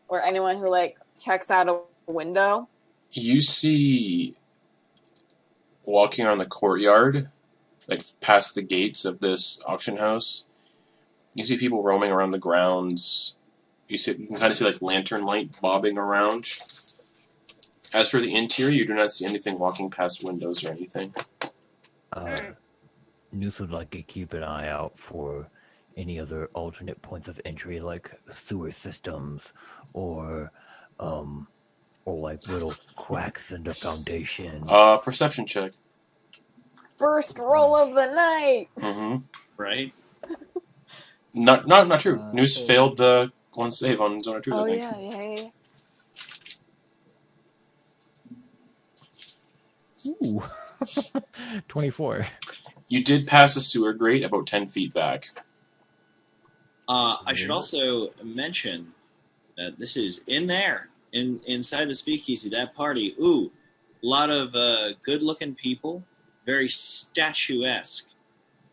or anyone who like checks out a window. You see, walking around the courtyard, like past the gates of this auction house, you see people roaming around the grounds. You can kind of see like lantern light bobbing around. As for the interior, you do not see anything walking past windows or anything. Noose would like to keep an eye out for any other alternate points of entry, like sewer systems, or like little cracks in the foundation. Perception check. First roll of the night. Mm-hmm. Right? Not true. Noose failed the one save on Zone of Truth, Oh I think. yeah. Ooh. 24. You did pass a sewer grate about 10 feet back. I should also mention that this is inside the speakeasy, that party. Ooh, a lot of good-looking people, very statuesque.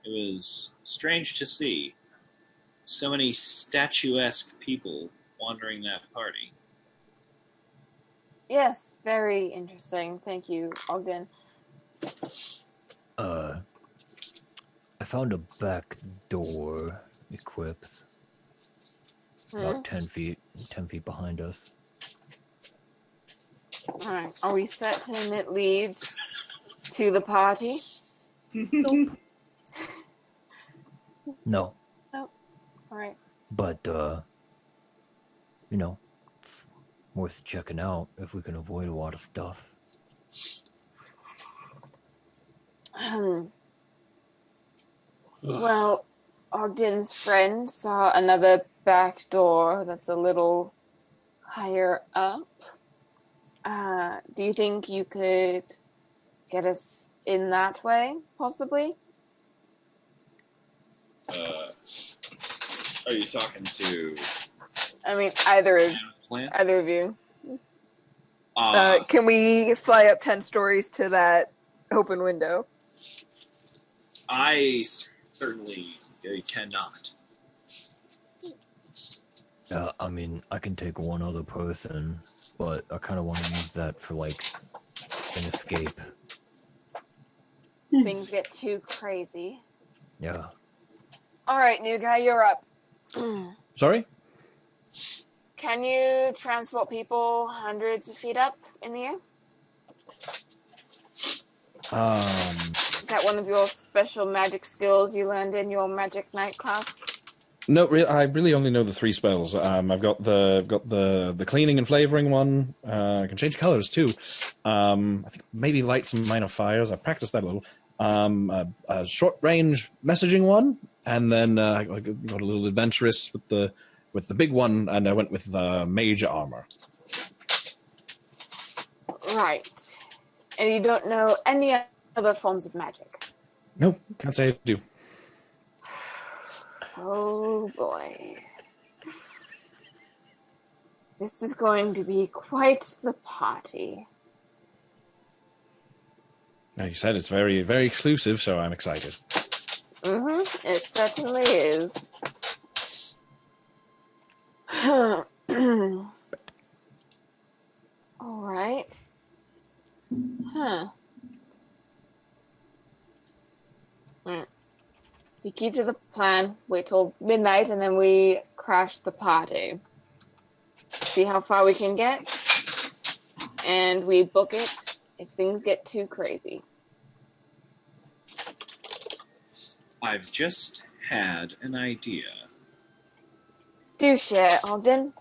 It was strange to see so many statuesque people wandering that party. Yes, very interesting. Thank you, Ogden. I found a back door equipped. About 10 feet behind us. Alright, are we certain it leads to the party? Nope. No. Alright. But, it's worth checking out if we can avoid a lot of stuff. Well, Ogden's friend saw another back door that's a little higher up. Do you think you could get us in that way, possibly? Are you talking to... I mean, either of you. Can we fly up 10 stories to that open window? I certainly cannot. I mean, I can take one other person. but I kind of want to use that for like an escape. Things get too crazy. Yeah. All right, new guy, you're up. Sorry? Can you transport people hundreds of feet up in the air? Is that one of your special magic skills you learned in your Magic Knight class? No, I really only know the 3 spells. I've got the cleaning and flavoring one. I can change colors too. I think maybe light some minor fires. I practiced that a little. A short range messaging one, and then I got a little adventurous with the big one, and I went with the mage armor. Right. And you don't know any other forms of magic? Nope, can't say I do. Oh boy. This is going to be quite the party. Now, you said it's very, very exclusive, so I'm excited. Mm-hmm. It certainly is. All right. Huh. We keep to the plan, wait till midnight, and then we crash the party. See how far we can get, and we book it if things get too crazy. I've just had an idea. Do share, Ogden.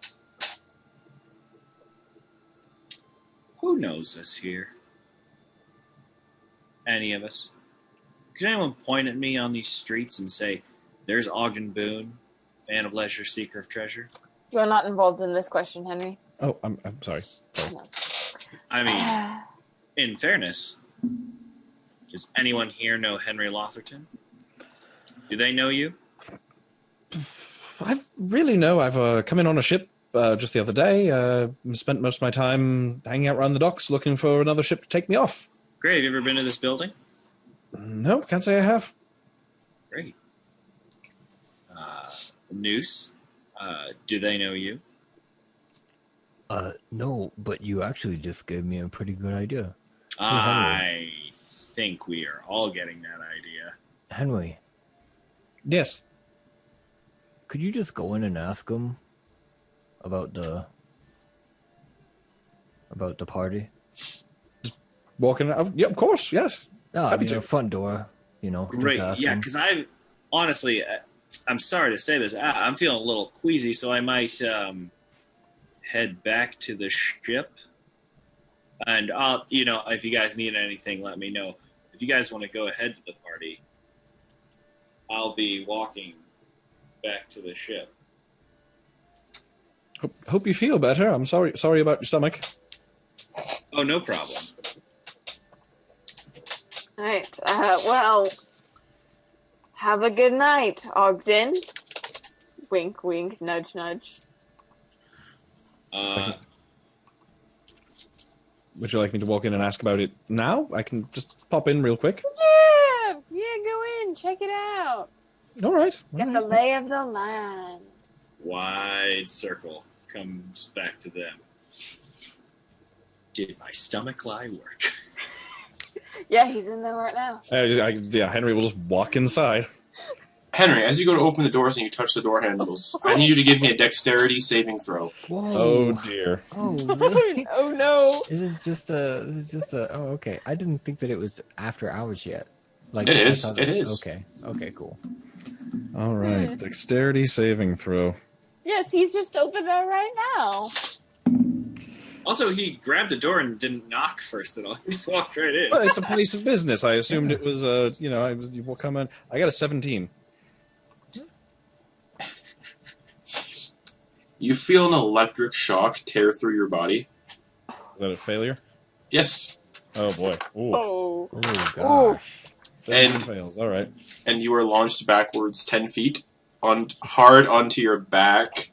Who knows us here? Any of us? Could anyone point at me on these streets and say, there's Ogden Boon, man of leisure, seeker of treasure? You're not involved in this question, Henry. Oh, I'm sorry. No. I mean, in fairness, does anyone here know Henry Lofferton? Do they know you? I really know. I've come in on a ship just the other day. Spent most of my time hanging out around the docks looking for another ship to take me off. Great. Have you ever been to this building? No, can't say I have. Great. Noose, do they know you? No, but you actually just gave me a pretty good idea. I think we are all getting that idea. Henry, Yes. could you just go in and ask him about the party? Walking out? Yeah, of course, yes. Yeah, Happy to. front door, just Great. ask Yeah, him. because honestly, I'm sorry to say this. I'm feeling a little queasy, so I might head back to the ship. And I'll, if you guys need anything, let me know. If you guys want to go ahead to the party, I'll be walking back to the ship. Hope you feel better. I'm sorry about your stomach. Oh, no problem. All right. Well, have a good night, Ogden. Wink, wink, nudge, nudge. Would you like me to walk in and ask about it now? I can just pop in real quick. Yeah, go in, check it out. All right. Get the lay of the land. Wide circle comes back to them. Did my stomach lie work? Yeah, he's in there right now. Henry will just walk inside. Henry, as you go to open the doors and you touch the door handles, I need you to give me a dexterity saving throw. Whoa. Oh dear. Oh, really? Oh no. This is just a. Oh, okay. I didn't think that it was after hours yet. It is. It is. Okay, cool. All right. Dexterity saving throw. Yes, he's just open there right now. Also, he grabbed the door and didn't knock first at all. He just walked right in. Well, it's a place of business. I assumed it was, you will come in. I got a 17. You feel an electric shock tear through your body. Is that a failure? Yes. Oh boy. Ooh. Oh. Oh gosh. 17 And- fails. All right. And you are launched backwards 10 feet hard onto your back,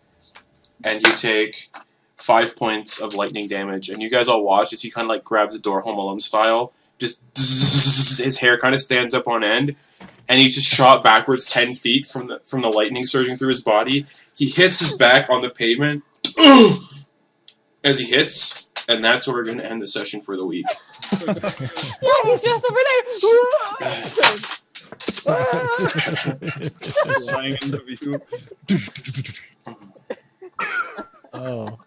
and you take 5 points of lightning damage. And you guys all watch as he kind of grabs the door Home Alone style. Just his hair kind of stands up on end, and he's just shot backwards 10 feet from the lightning surging through his body. He hits his back on the pavement, as he hits, and that's where we're going to end the session for the week. Yeah, he's just over there. Flying into view. Oh,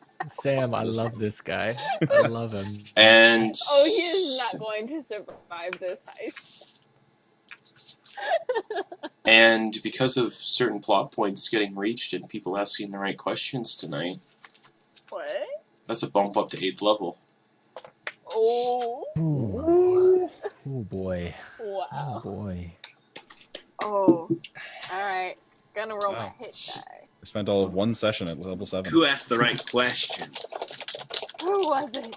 Sam, I love this guy. I love him. And Oh, he is not going to survive this heist. and because of certain plot points getting reached and people asking the right questions tonight, What? that's a bump up to 8th level. Oh. Ooh. Oh boy. Oh Wow. boy. Oh. Alright. Gonna roll my Wow. hit die. I spent all of one session at level 7. Who asked the right questions? Who was it?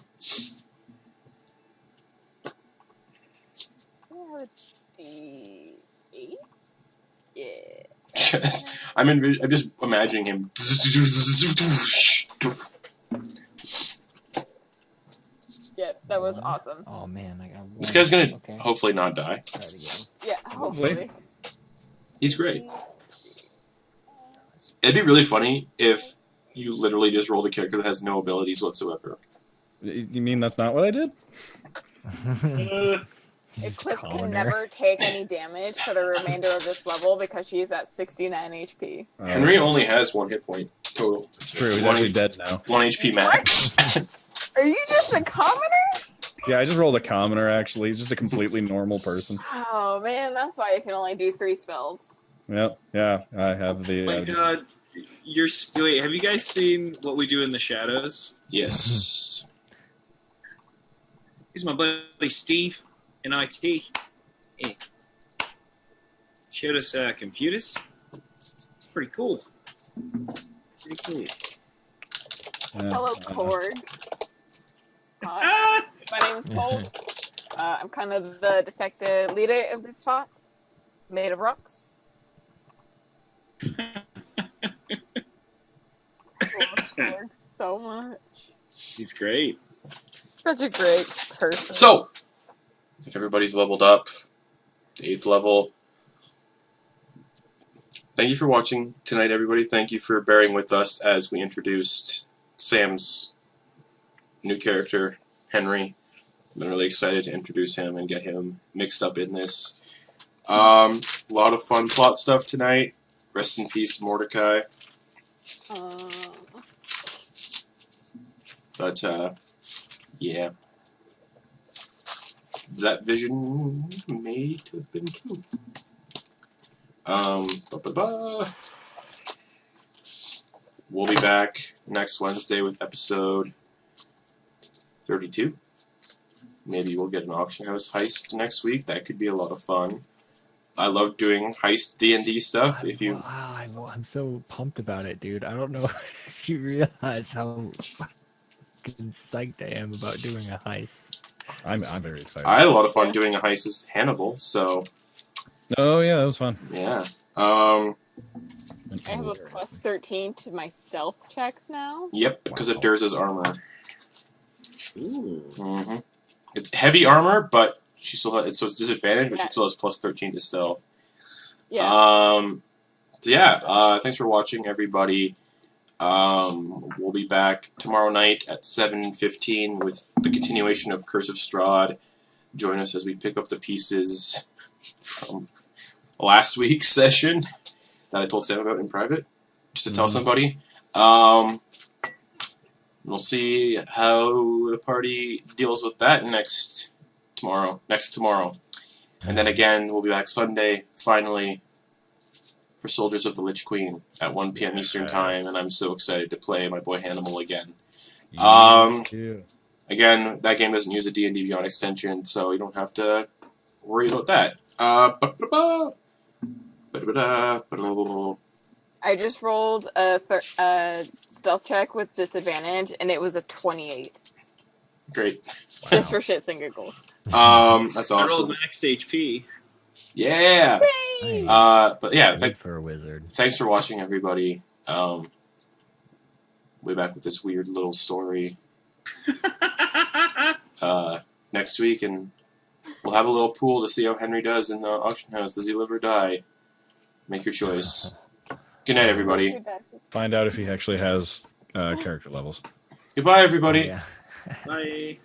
I have a D8? Yeah. I'm just imagining him. Yeah, that was awesome. Oh man, I got one. This guy's gonna Okay. hopefully not die. Try it again. Yeah, hopefully. He's great. It'd be really funny if you literally just rolled a character that has no abilities whatsoever. You mean that's not what I did? Eclipse can Connor. never take any damage for the remainder of this level because she's at 69 HP. Henry only has 1 hit point total. It's true. He's One actually H- dead now. 1 HP max. Are you just a commoner? Yeah, I just rolled a commoner. Actually, he's just a completely normal person. Oh man, that's why you can only do 3 spells. Yep. Yeah, I have the. My God, wait. Have you guys seen What We Do in the Shadows? Yes. He's my buddy Steve in IT. Yeah. Showed us computers. It's pretty cool. Pretty cool. Hello, Korg. Hi, Ah! my name's Cole. I'm kind of the defective leader of this box, made of rocks. I love Korg so much. He's great. Such a great person. So, if everybody's leveled up to 8th level, thank you for watching tonight, everybody. Thank you for bearing with us as we introduced Sam's new character, Henry. I've been really excited to introduce him and get him mixed up in this. A lot of fun plot stuff tonight. Rest in peace, Mordecai. But, yeah. That vision may have been true. We'll be back next Wednesday with episode 32. Maybe we'll get an auction house heist next week. That could be a lot of fun. I love doing heist D&D stuff. If you Wow, I'm so pumped about it, dude. I don't know if you realize how fucking psyched I am about doing a heist. I'm very excited. I had a lot of fun doing a heist as Hannibal, so Oh yeah, that was fun. yeah. I have a plus 13 to my stealth checks now. Yep, because of Durza's armor. Ooh. Mm-hmm. It's heavy armor, but she still has, so it's disadvantage, but she still has plus 13 to stealth. Yeah. So yeah, thanks for watching, everybody. We'll be back tomorrow night at 7:15 with the continuation of Curse of Strahd. Join us as we pick up the pieces from last week's session that I told Sam about in private, just to tell somebody. We'll see how the party deals with that next tomorrow. And then again, we'll be back Sunday, finally, for Soldiers of the Lich Queen at 1 p.m. Eastern Time, and I'm so excited to play my boy Hannibal again. Again, that game doesn't use a D&D Beyond extension, so you don't have to worry about that. I just rolled a stealth check with disadvantage, and it was a 28. Great. Just for shits and giggles. That's I rolled awesome. max HP. Yeah. Yay! But yeah, Good for a wizard. thanks for watching, everybody. We'll be back with this weird little story next week, and we'll have a little pool to see how Henry does in the auction house. Does he live or die? Make your choice. Good night, everybody. Find out if he actually has character levels. Goodbye, everybody. Yeah. Bye.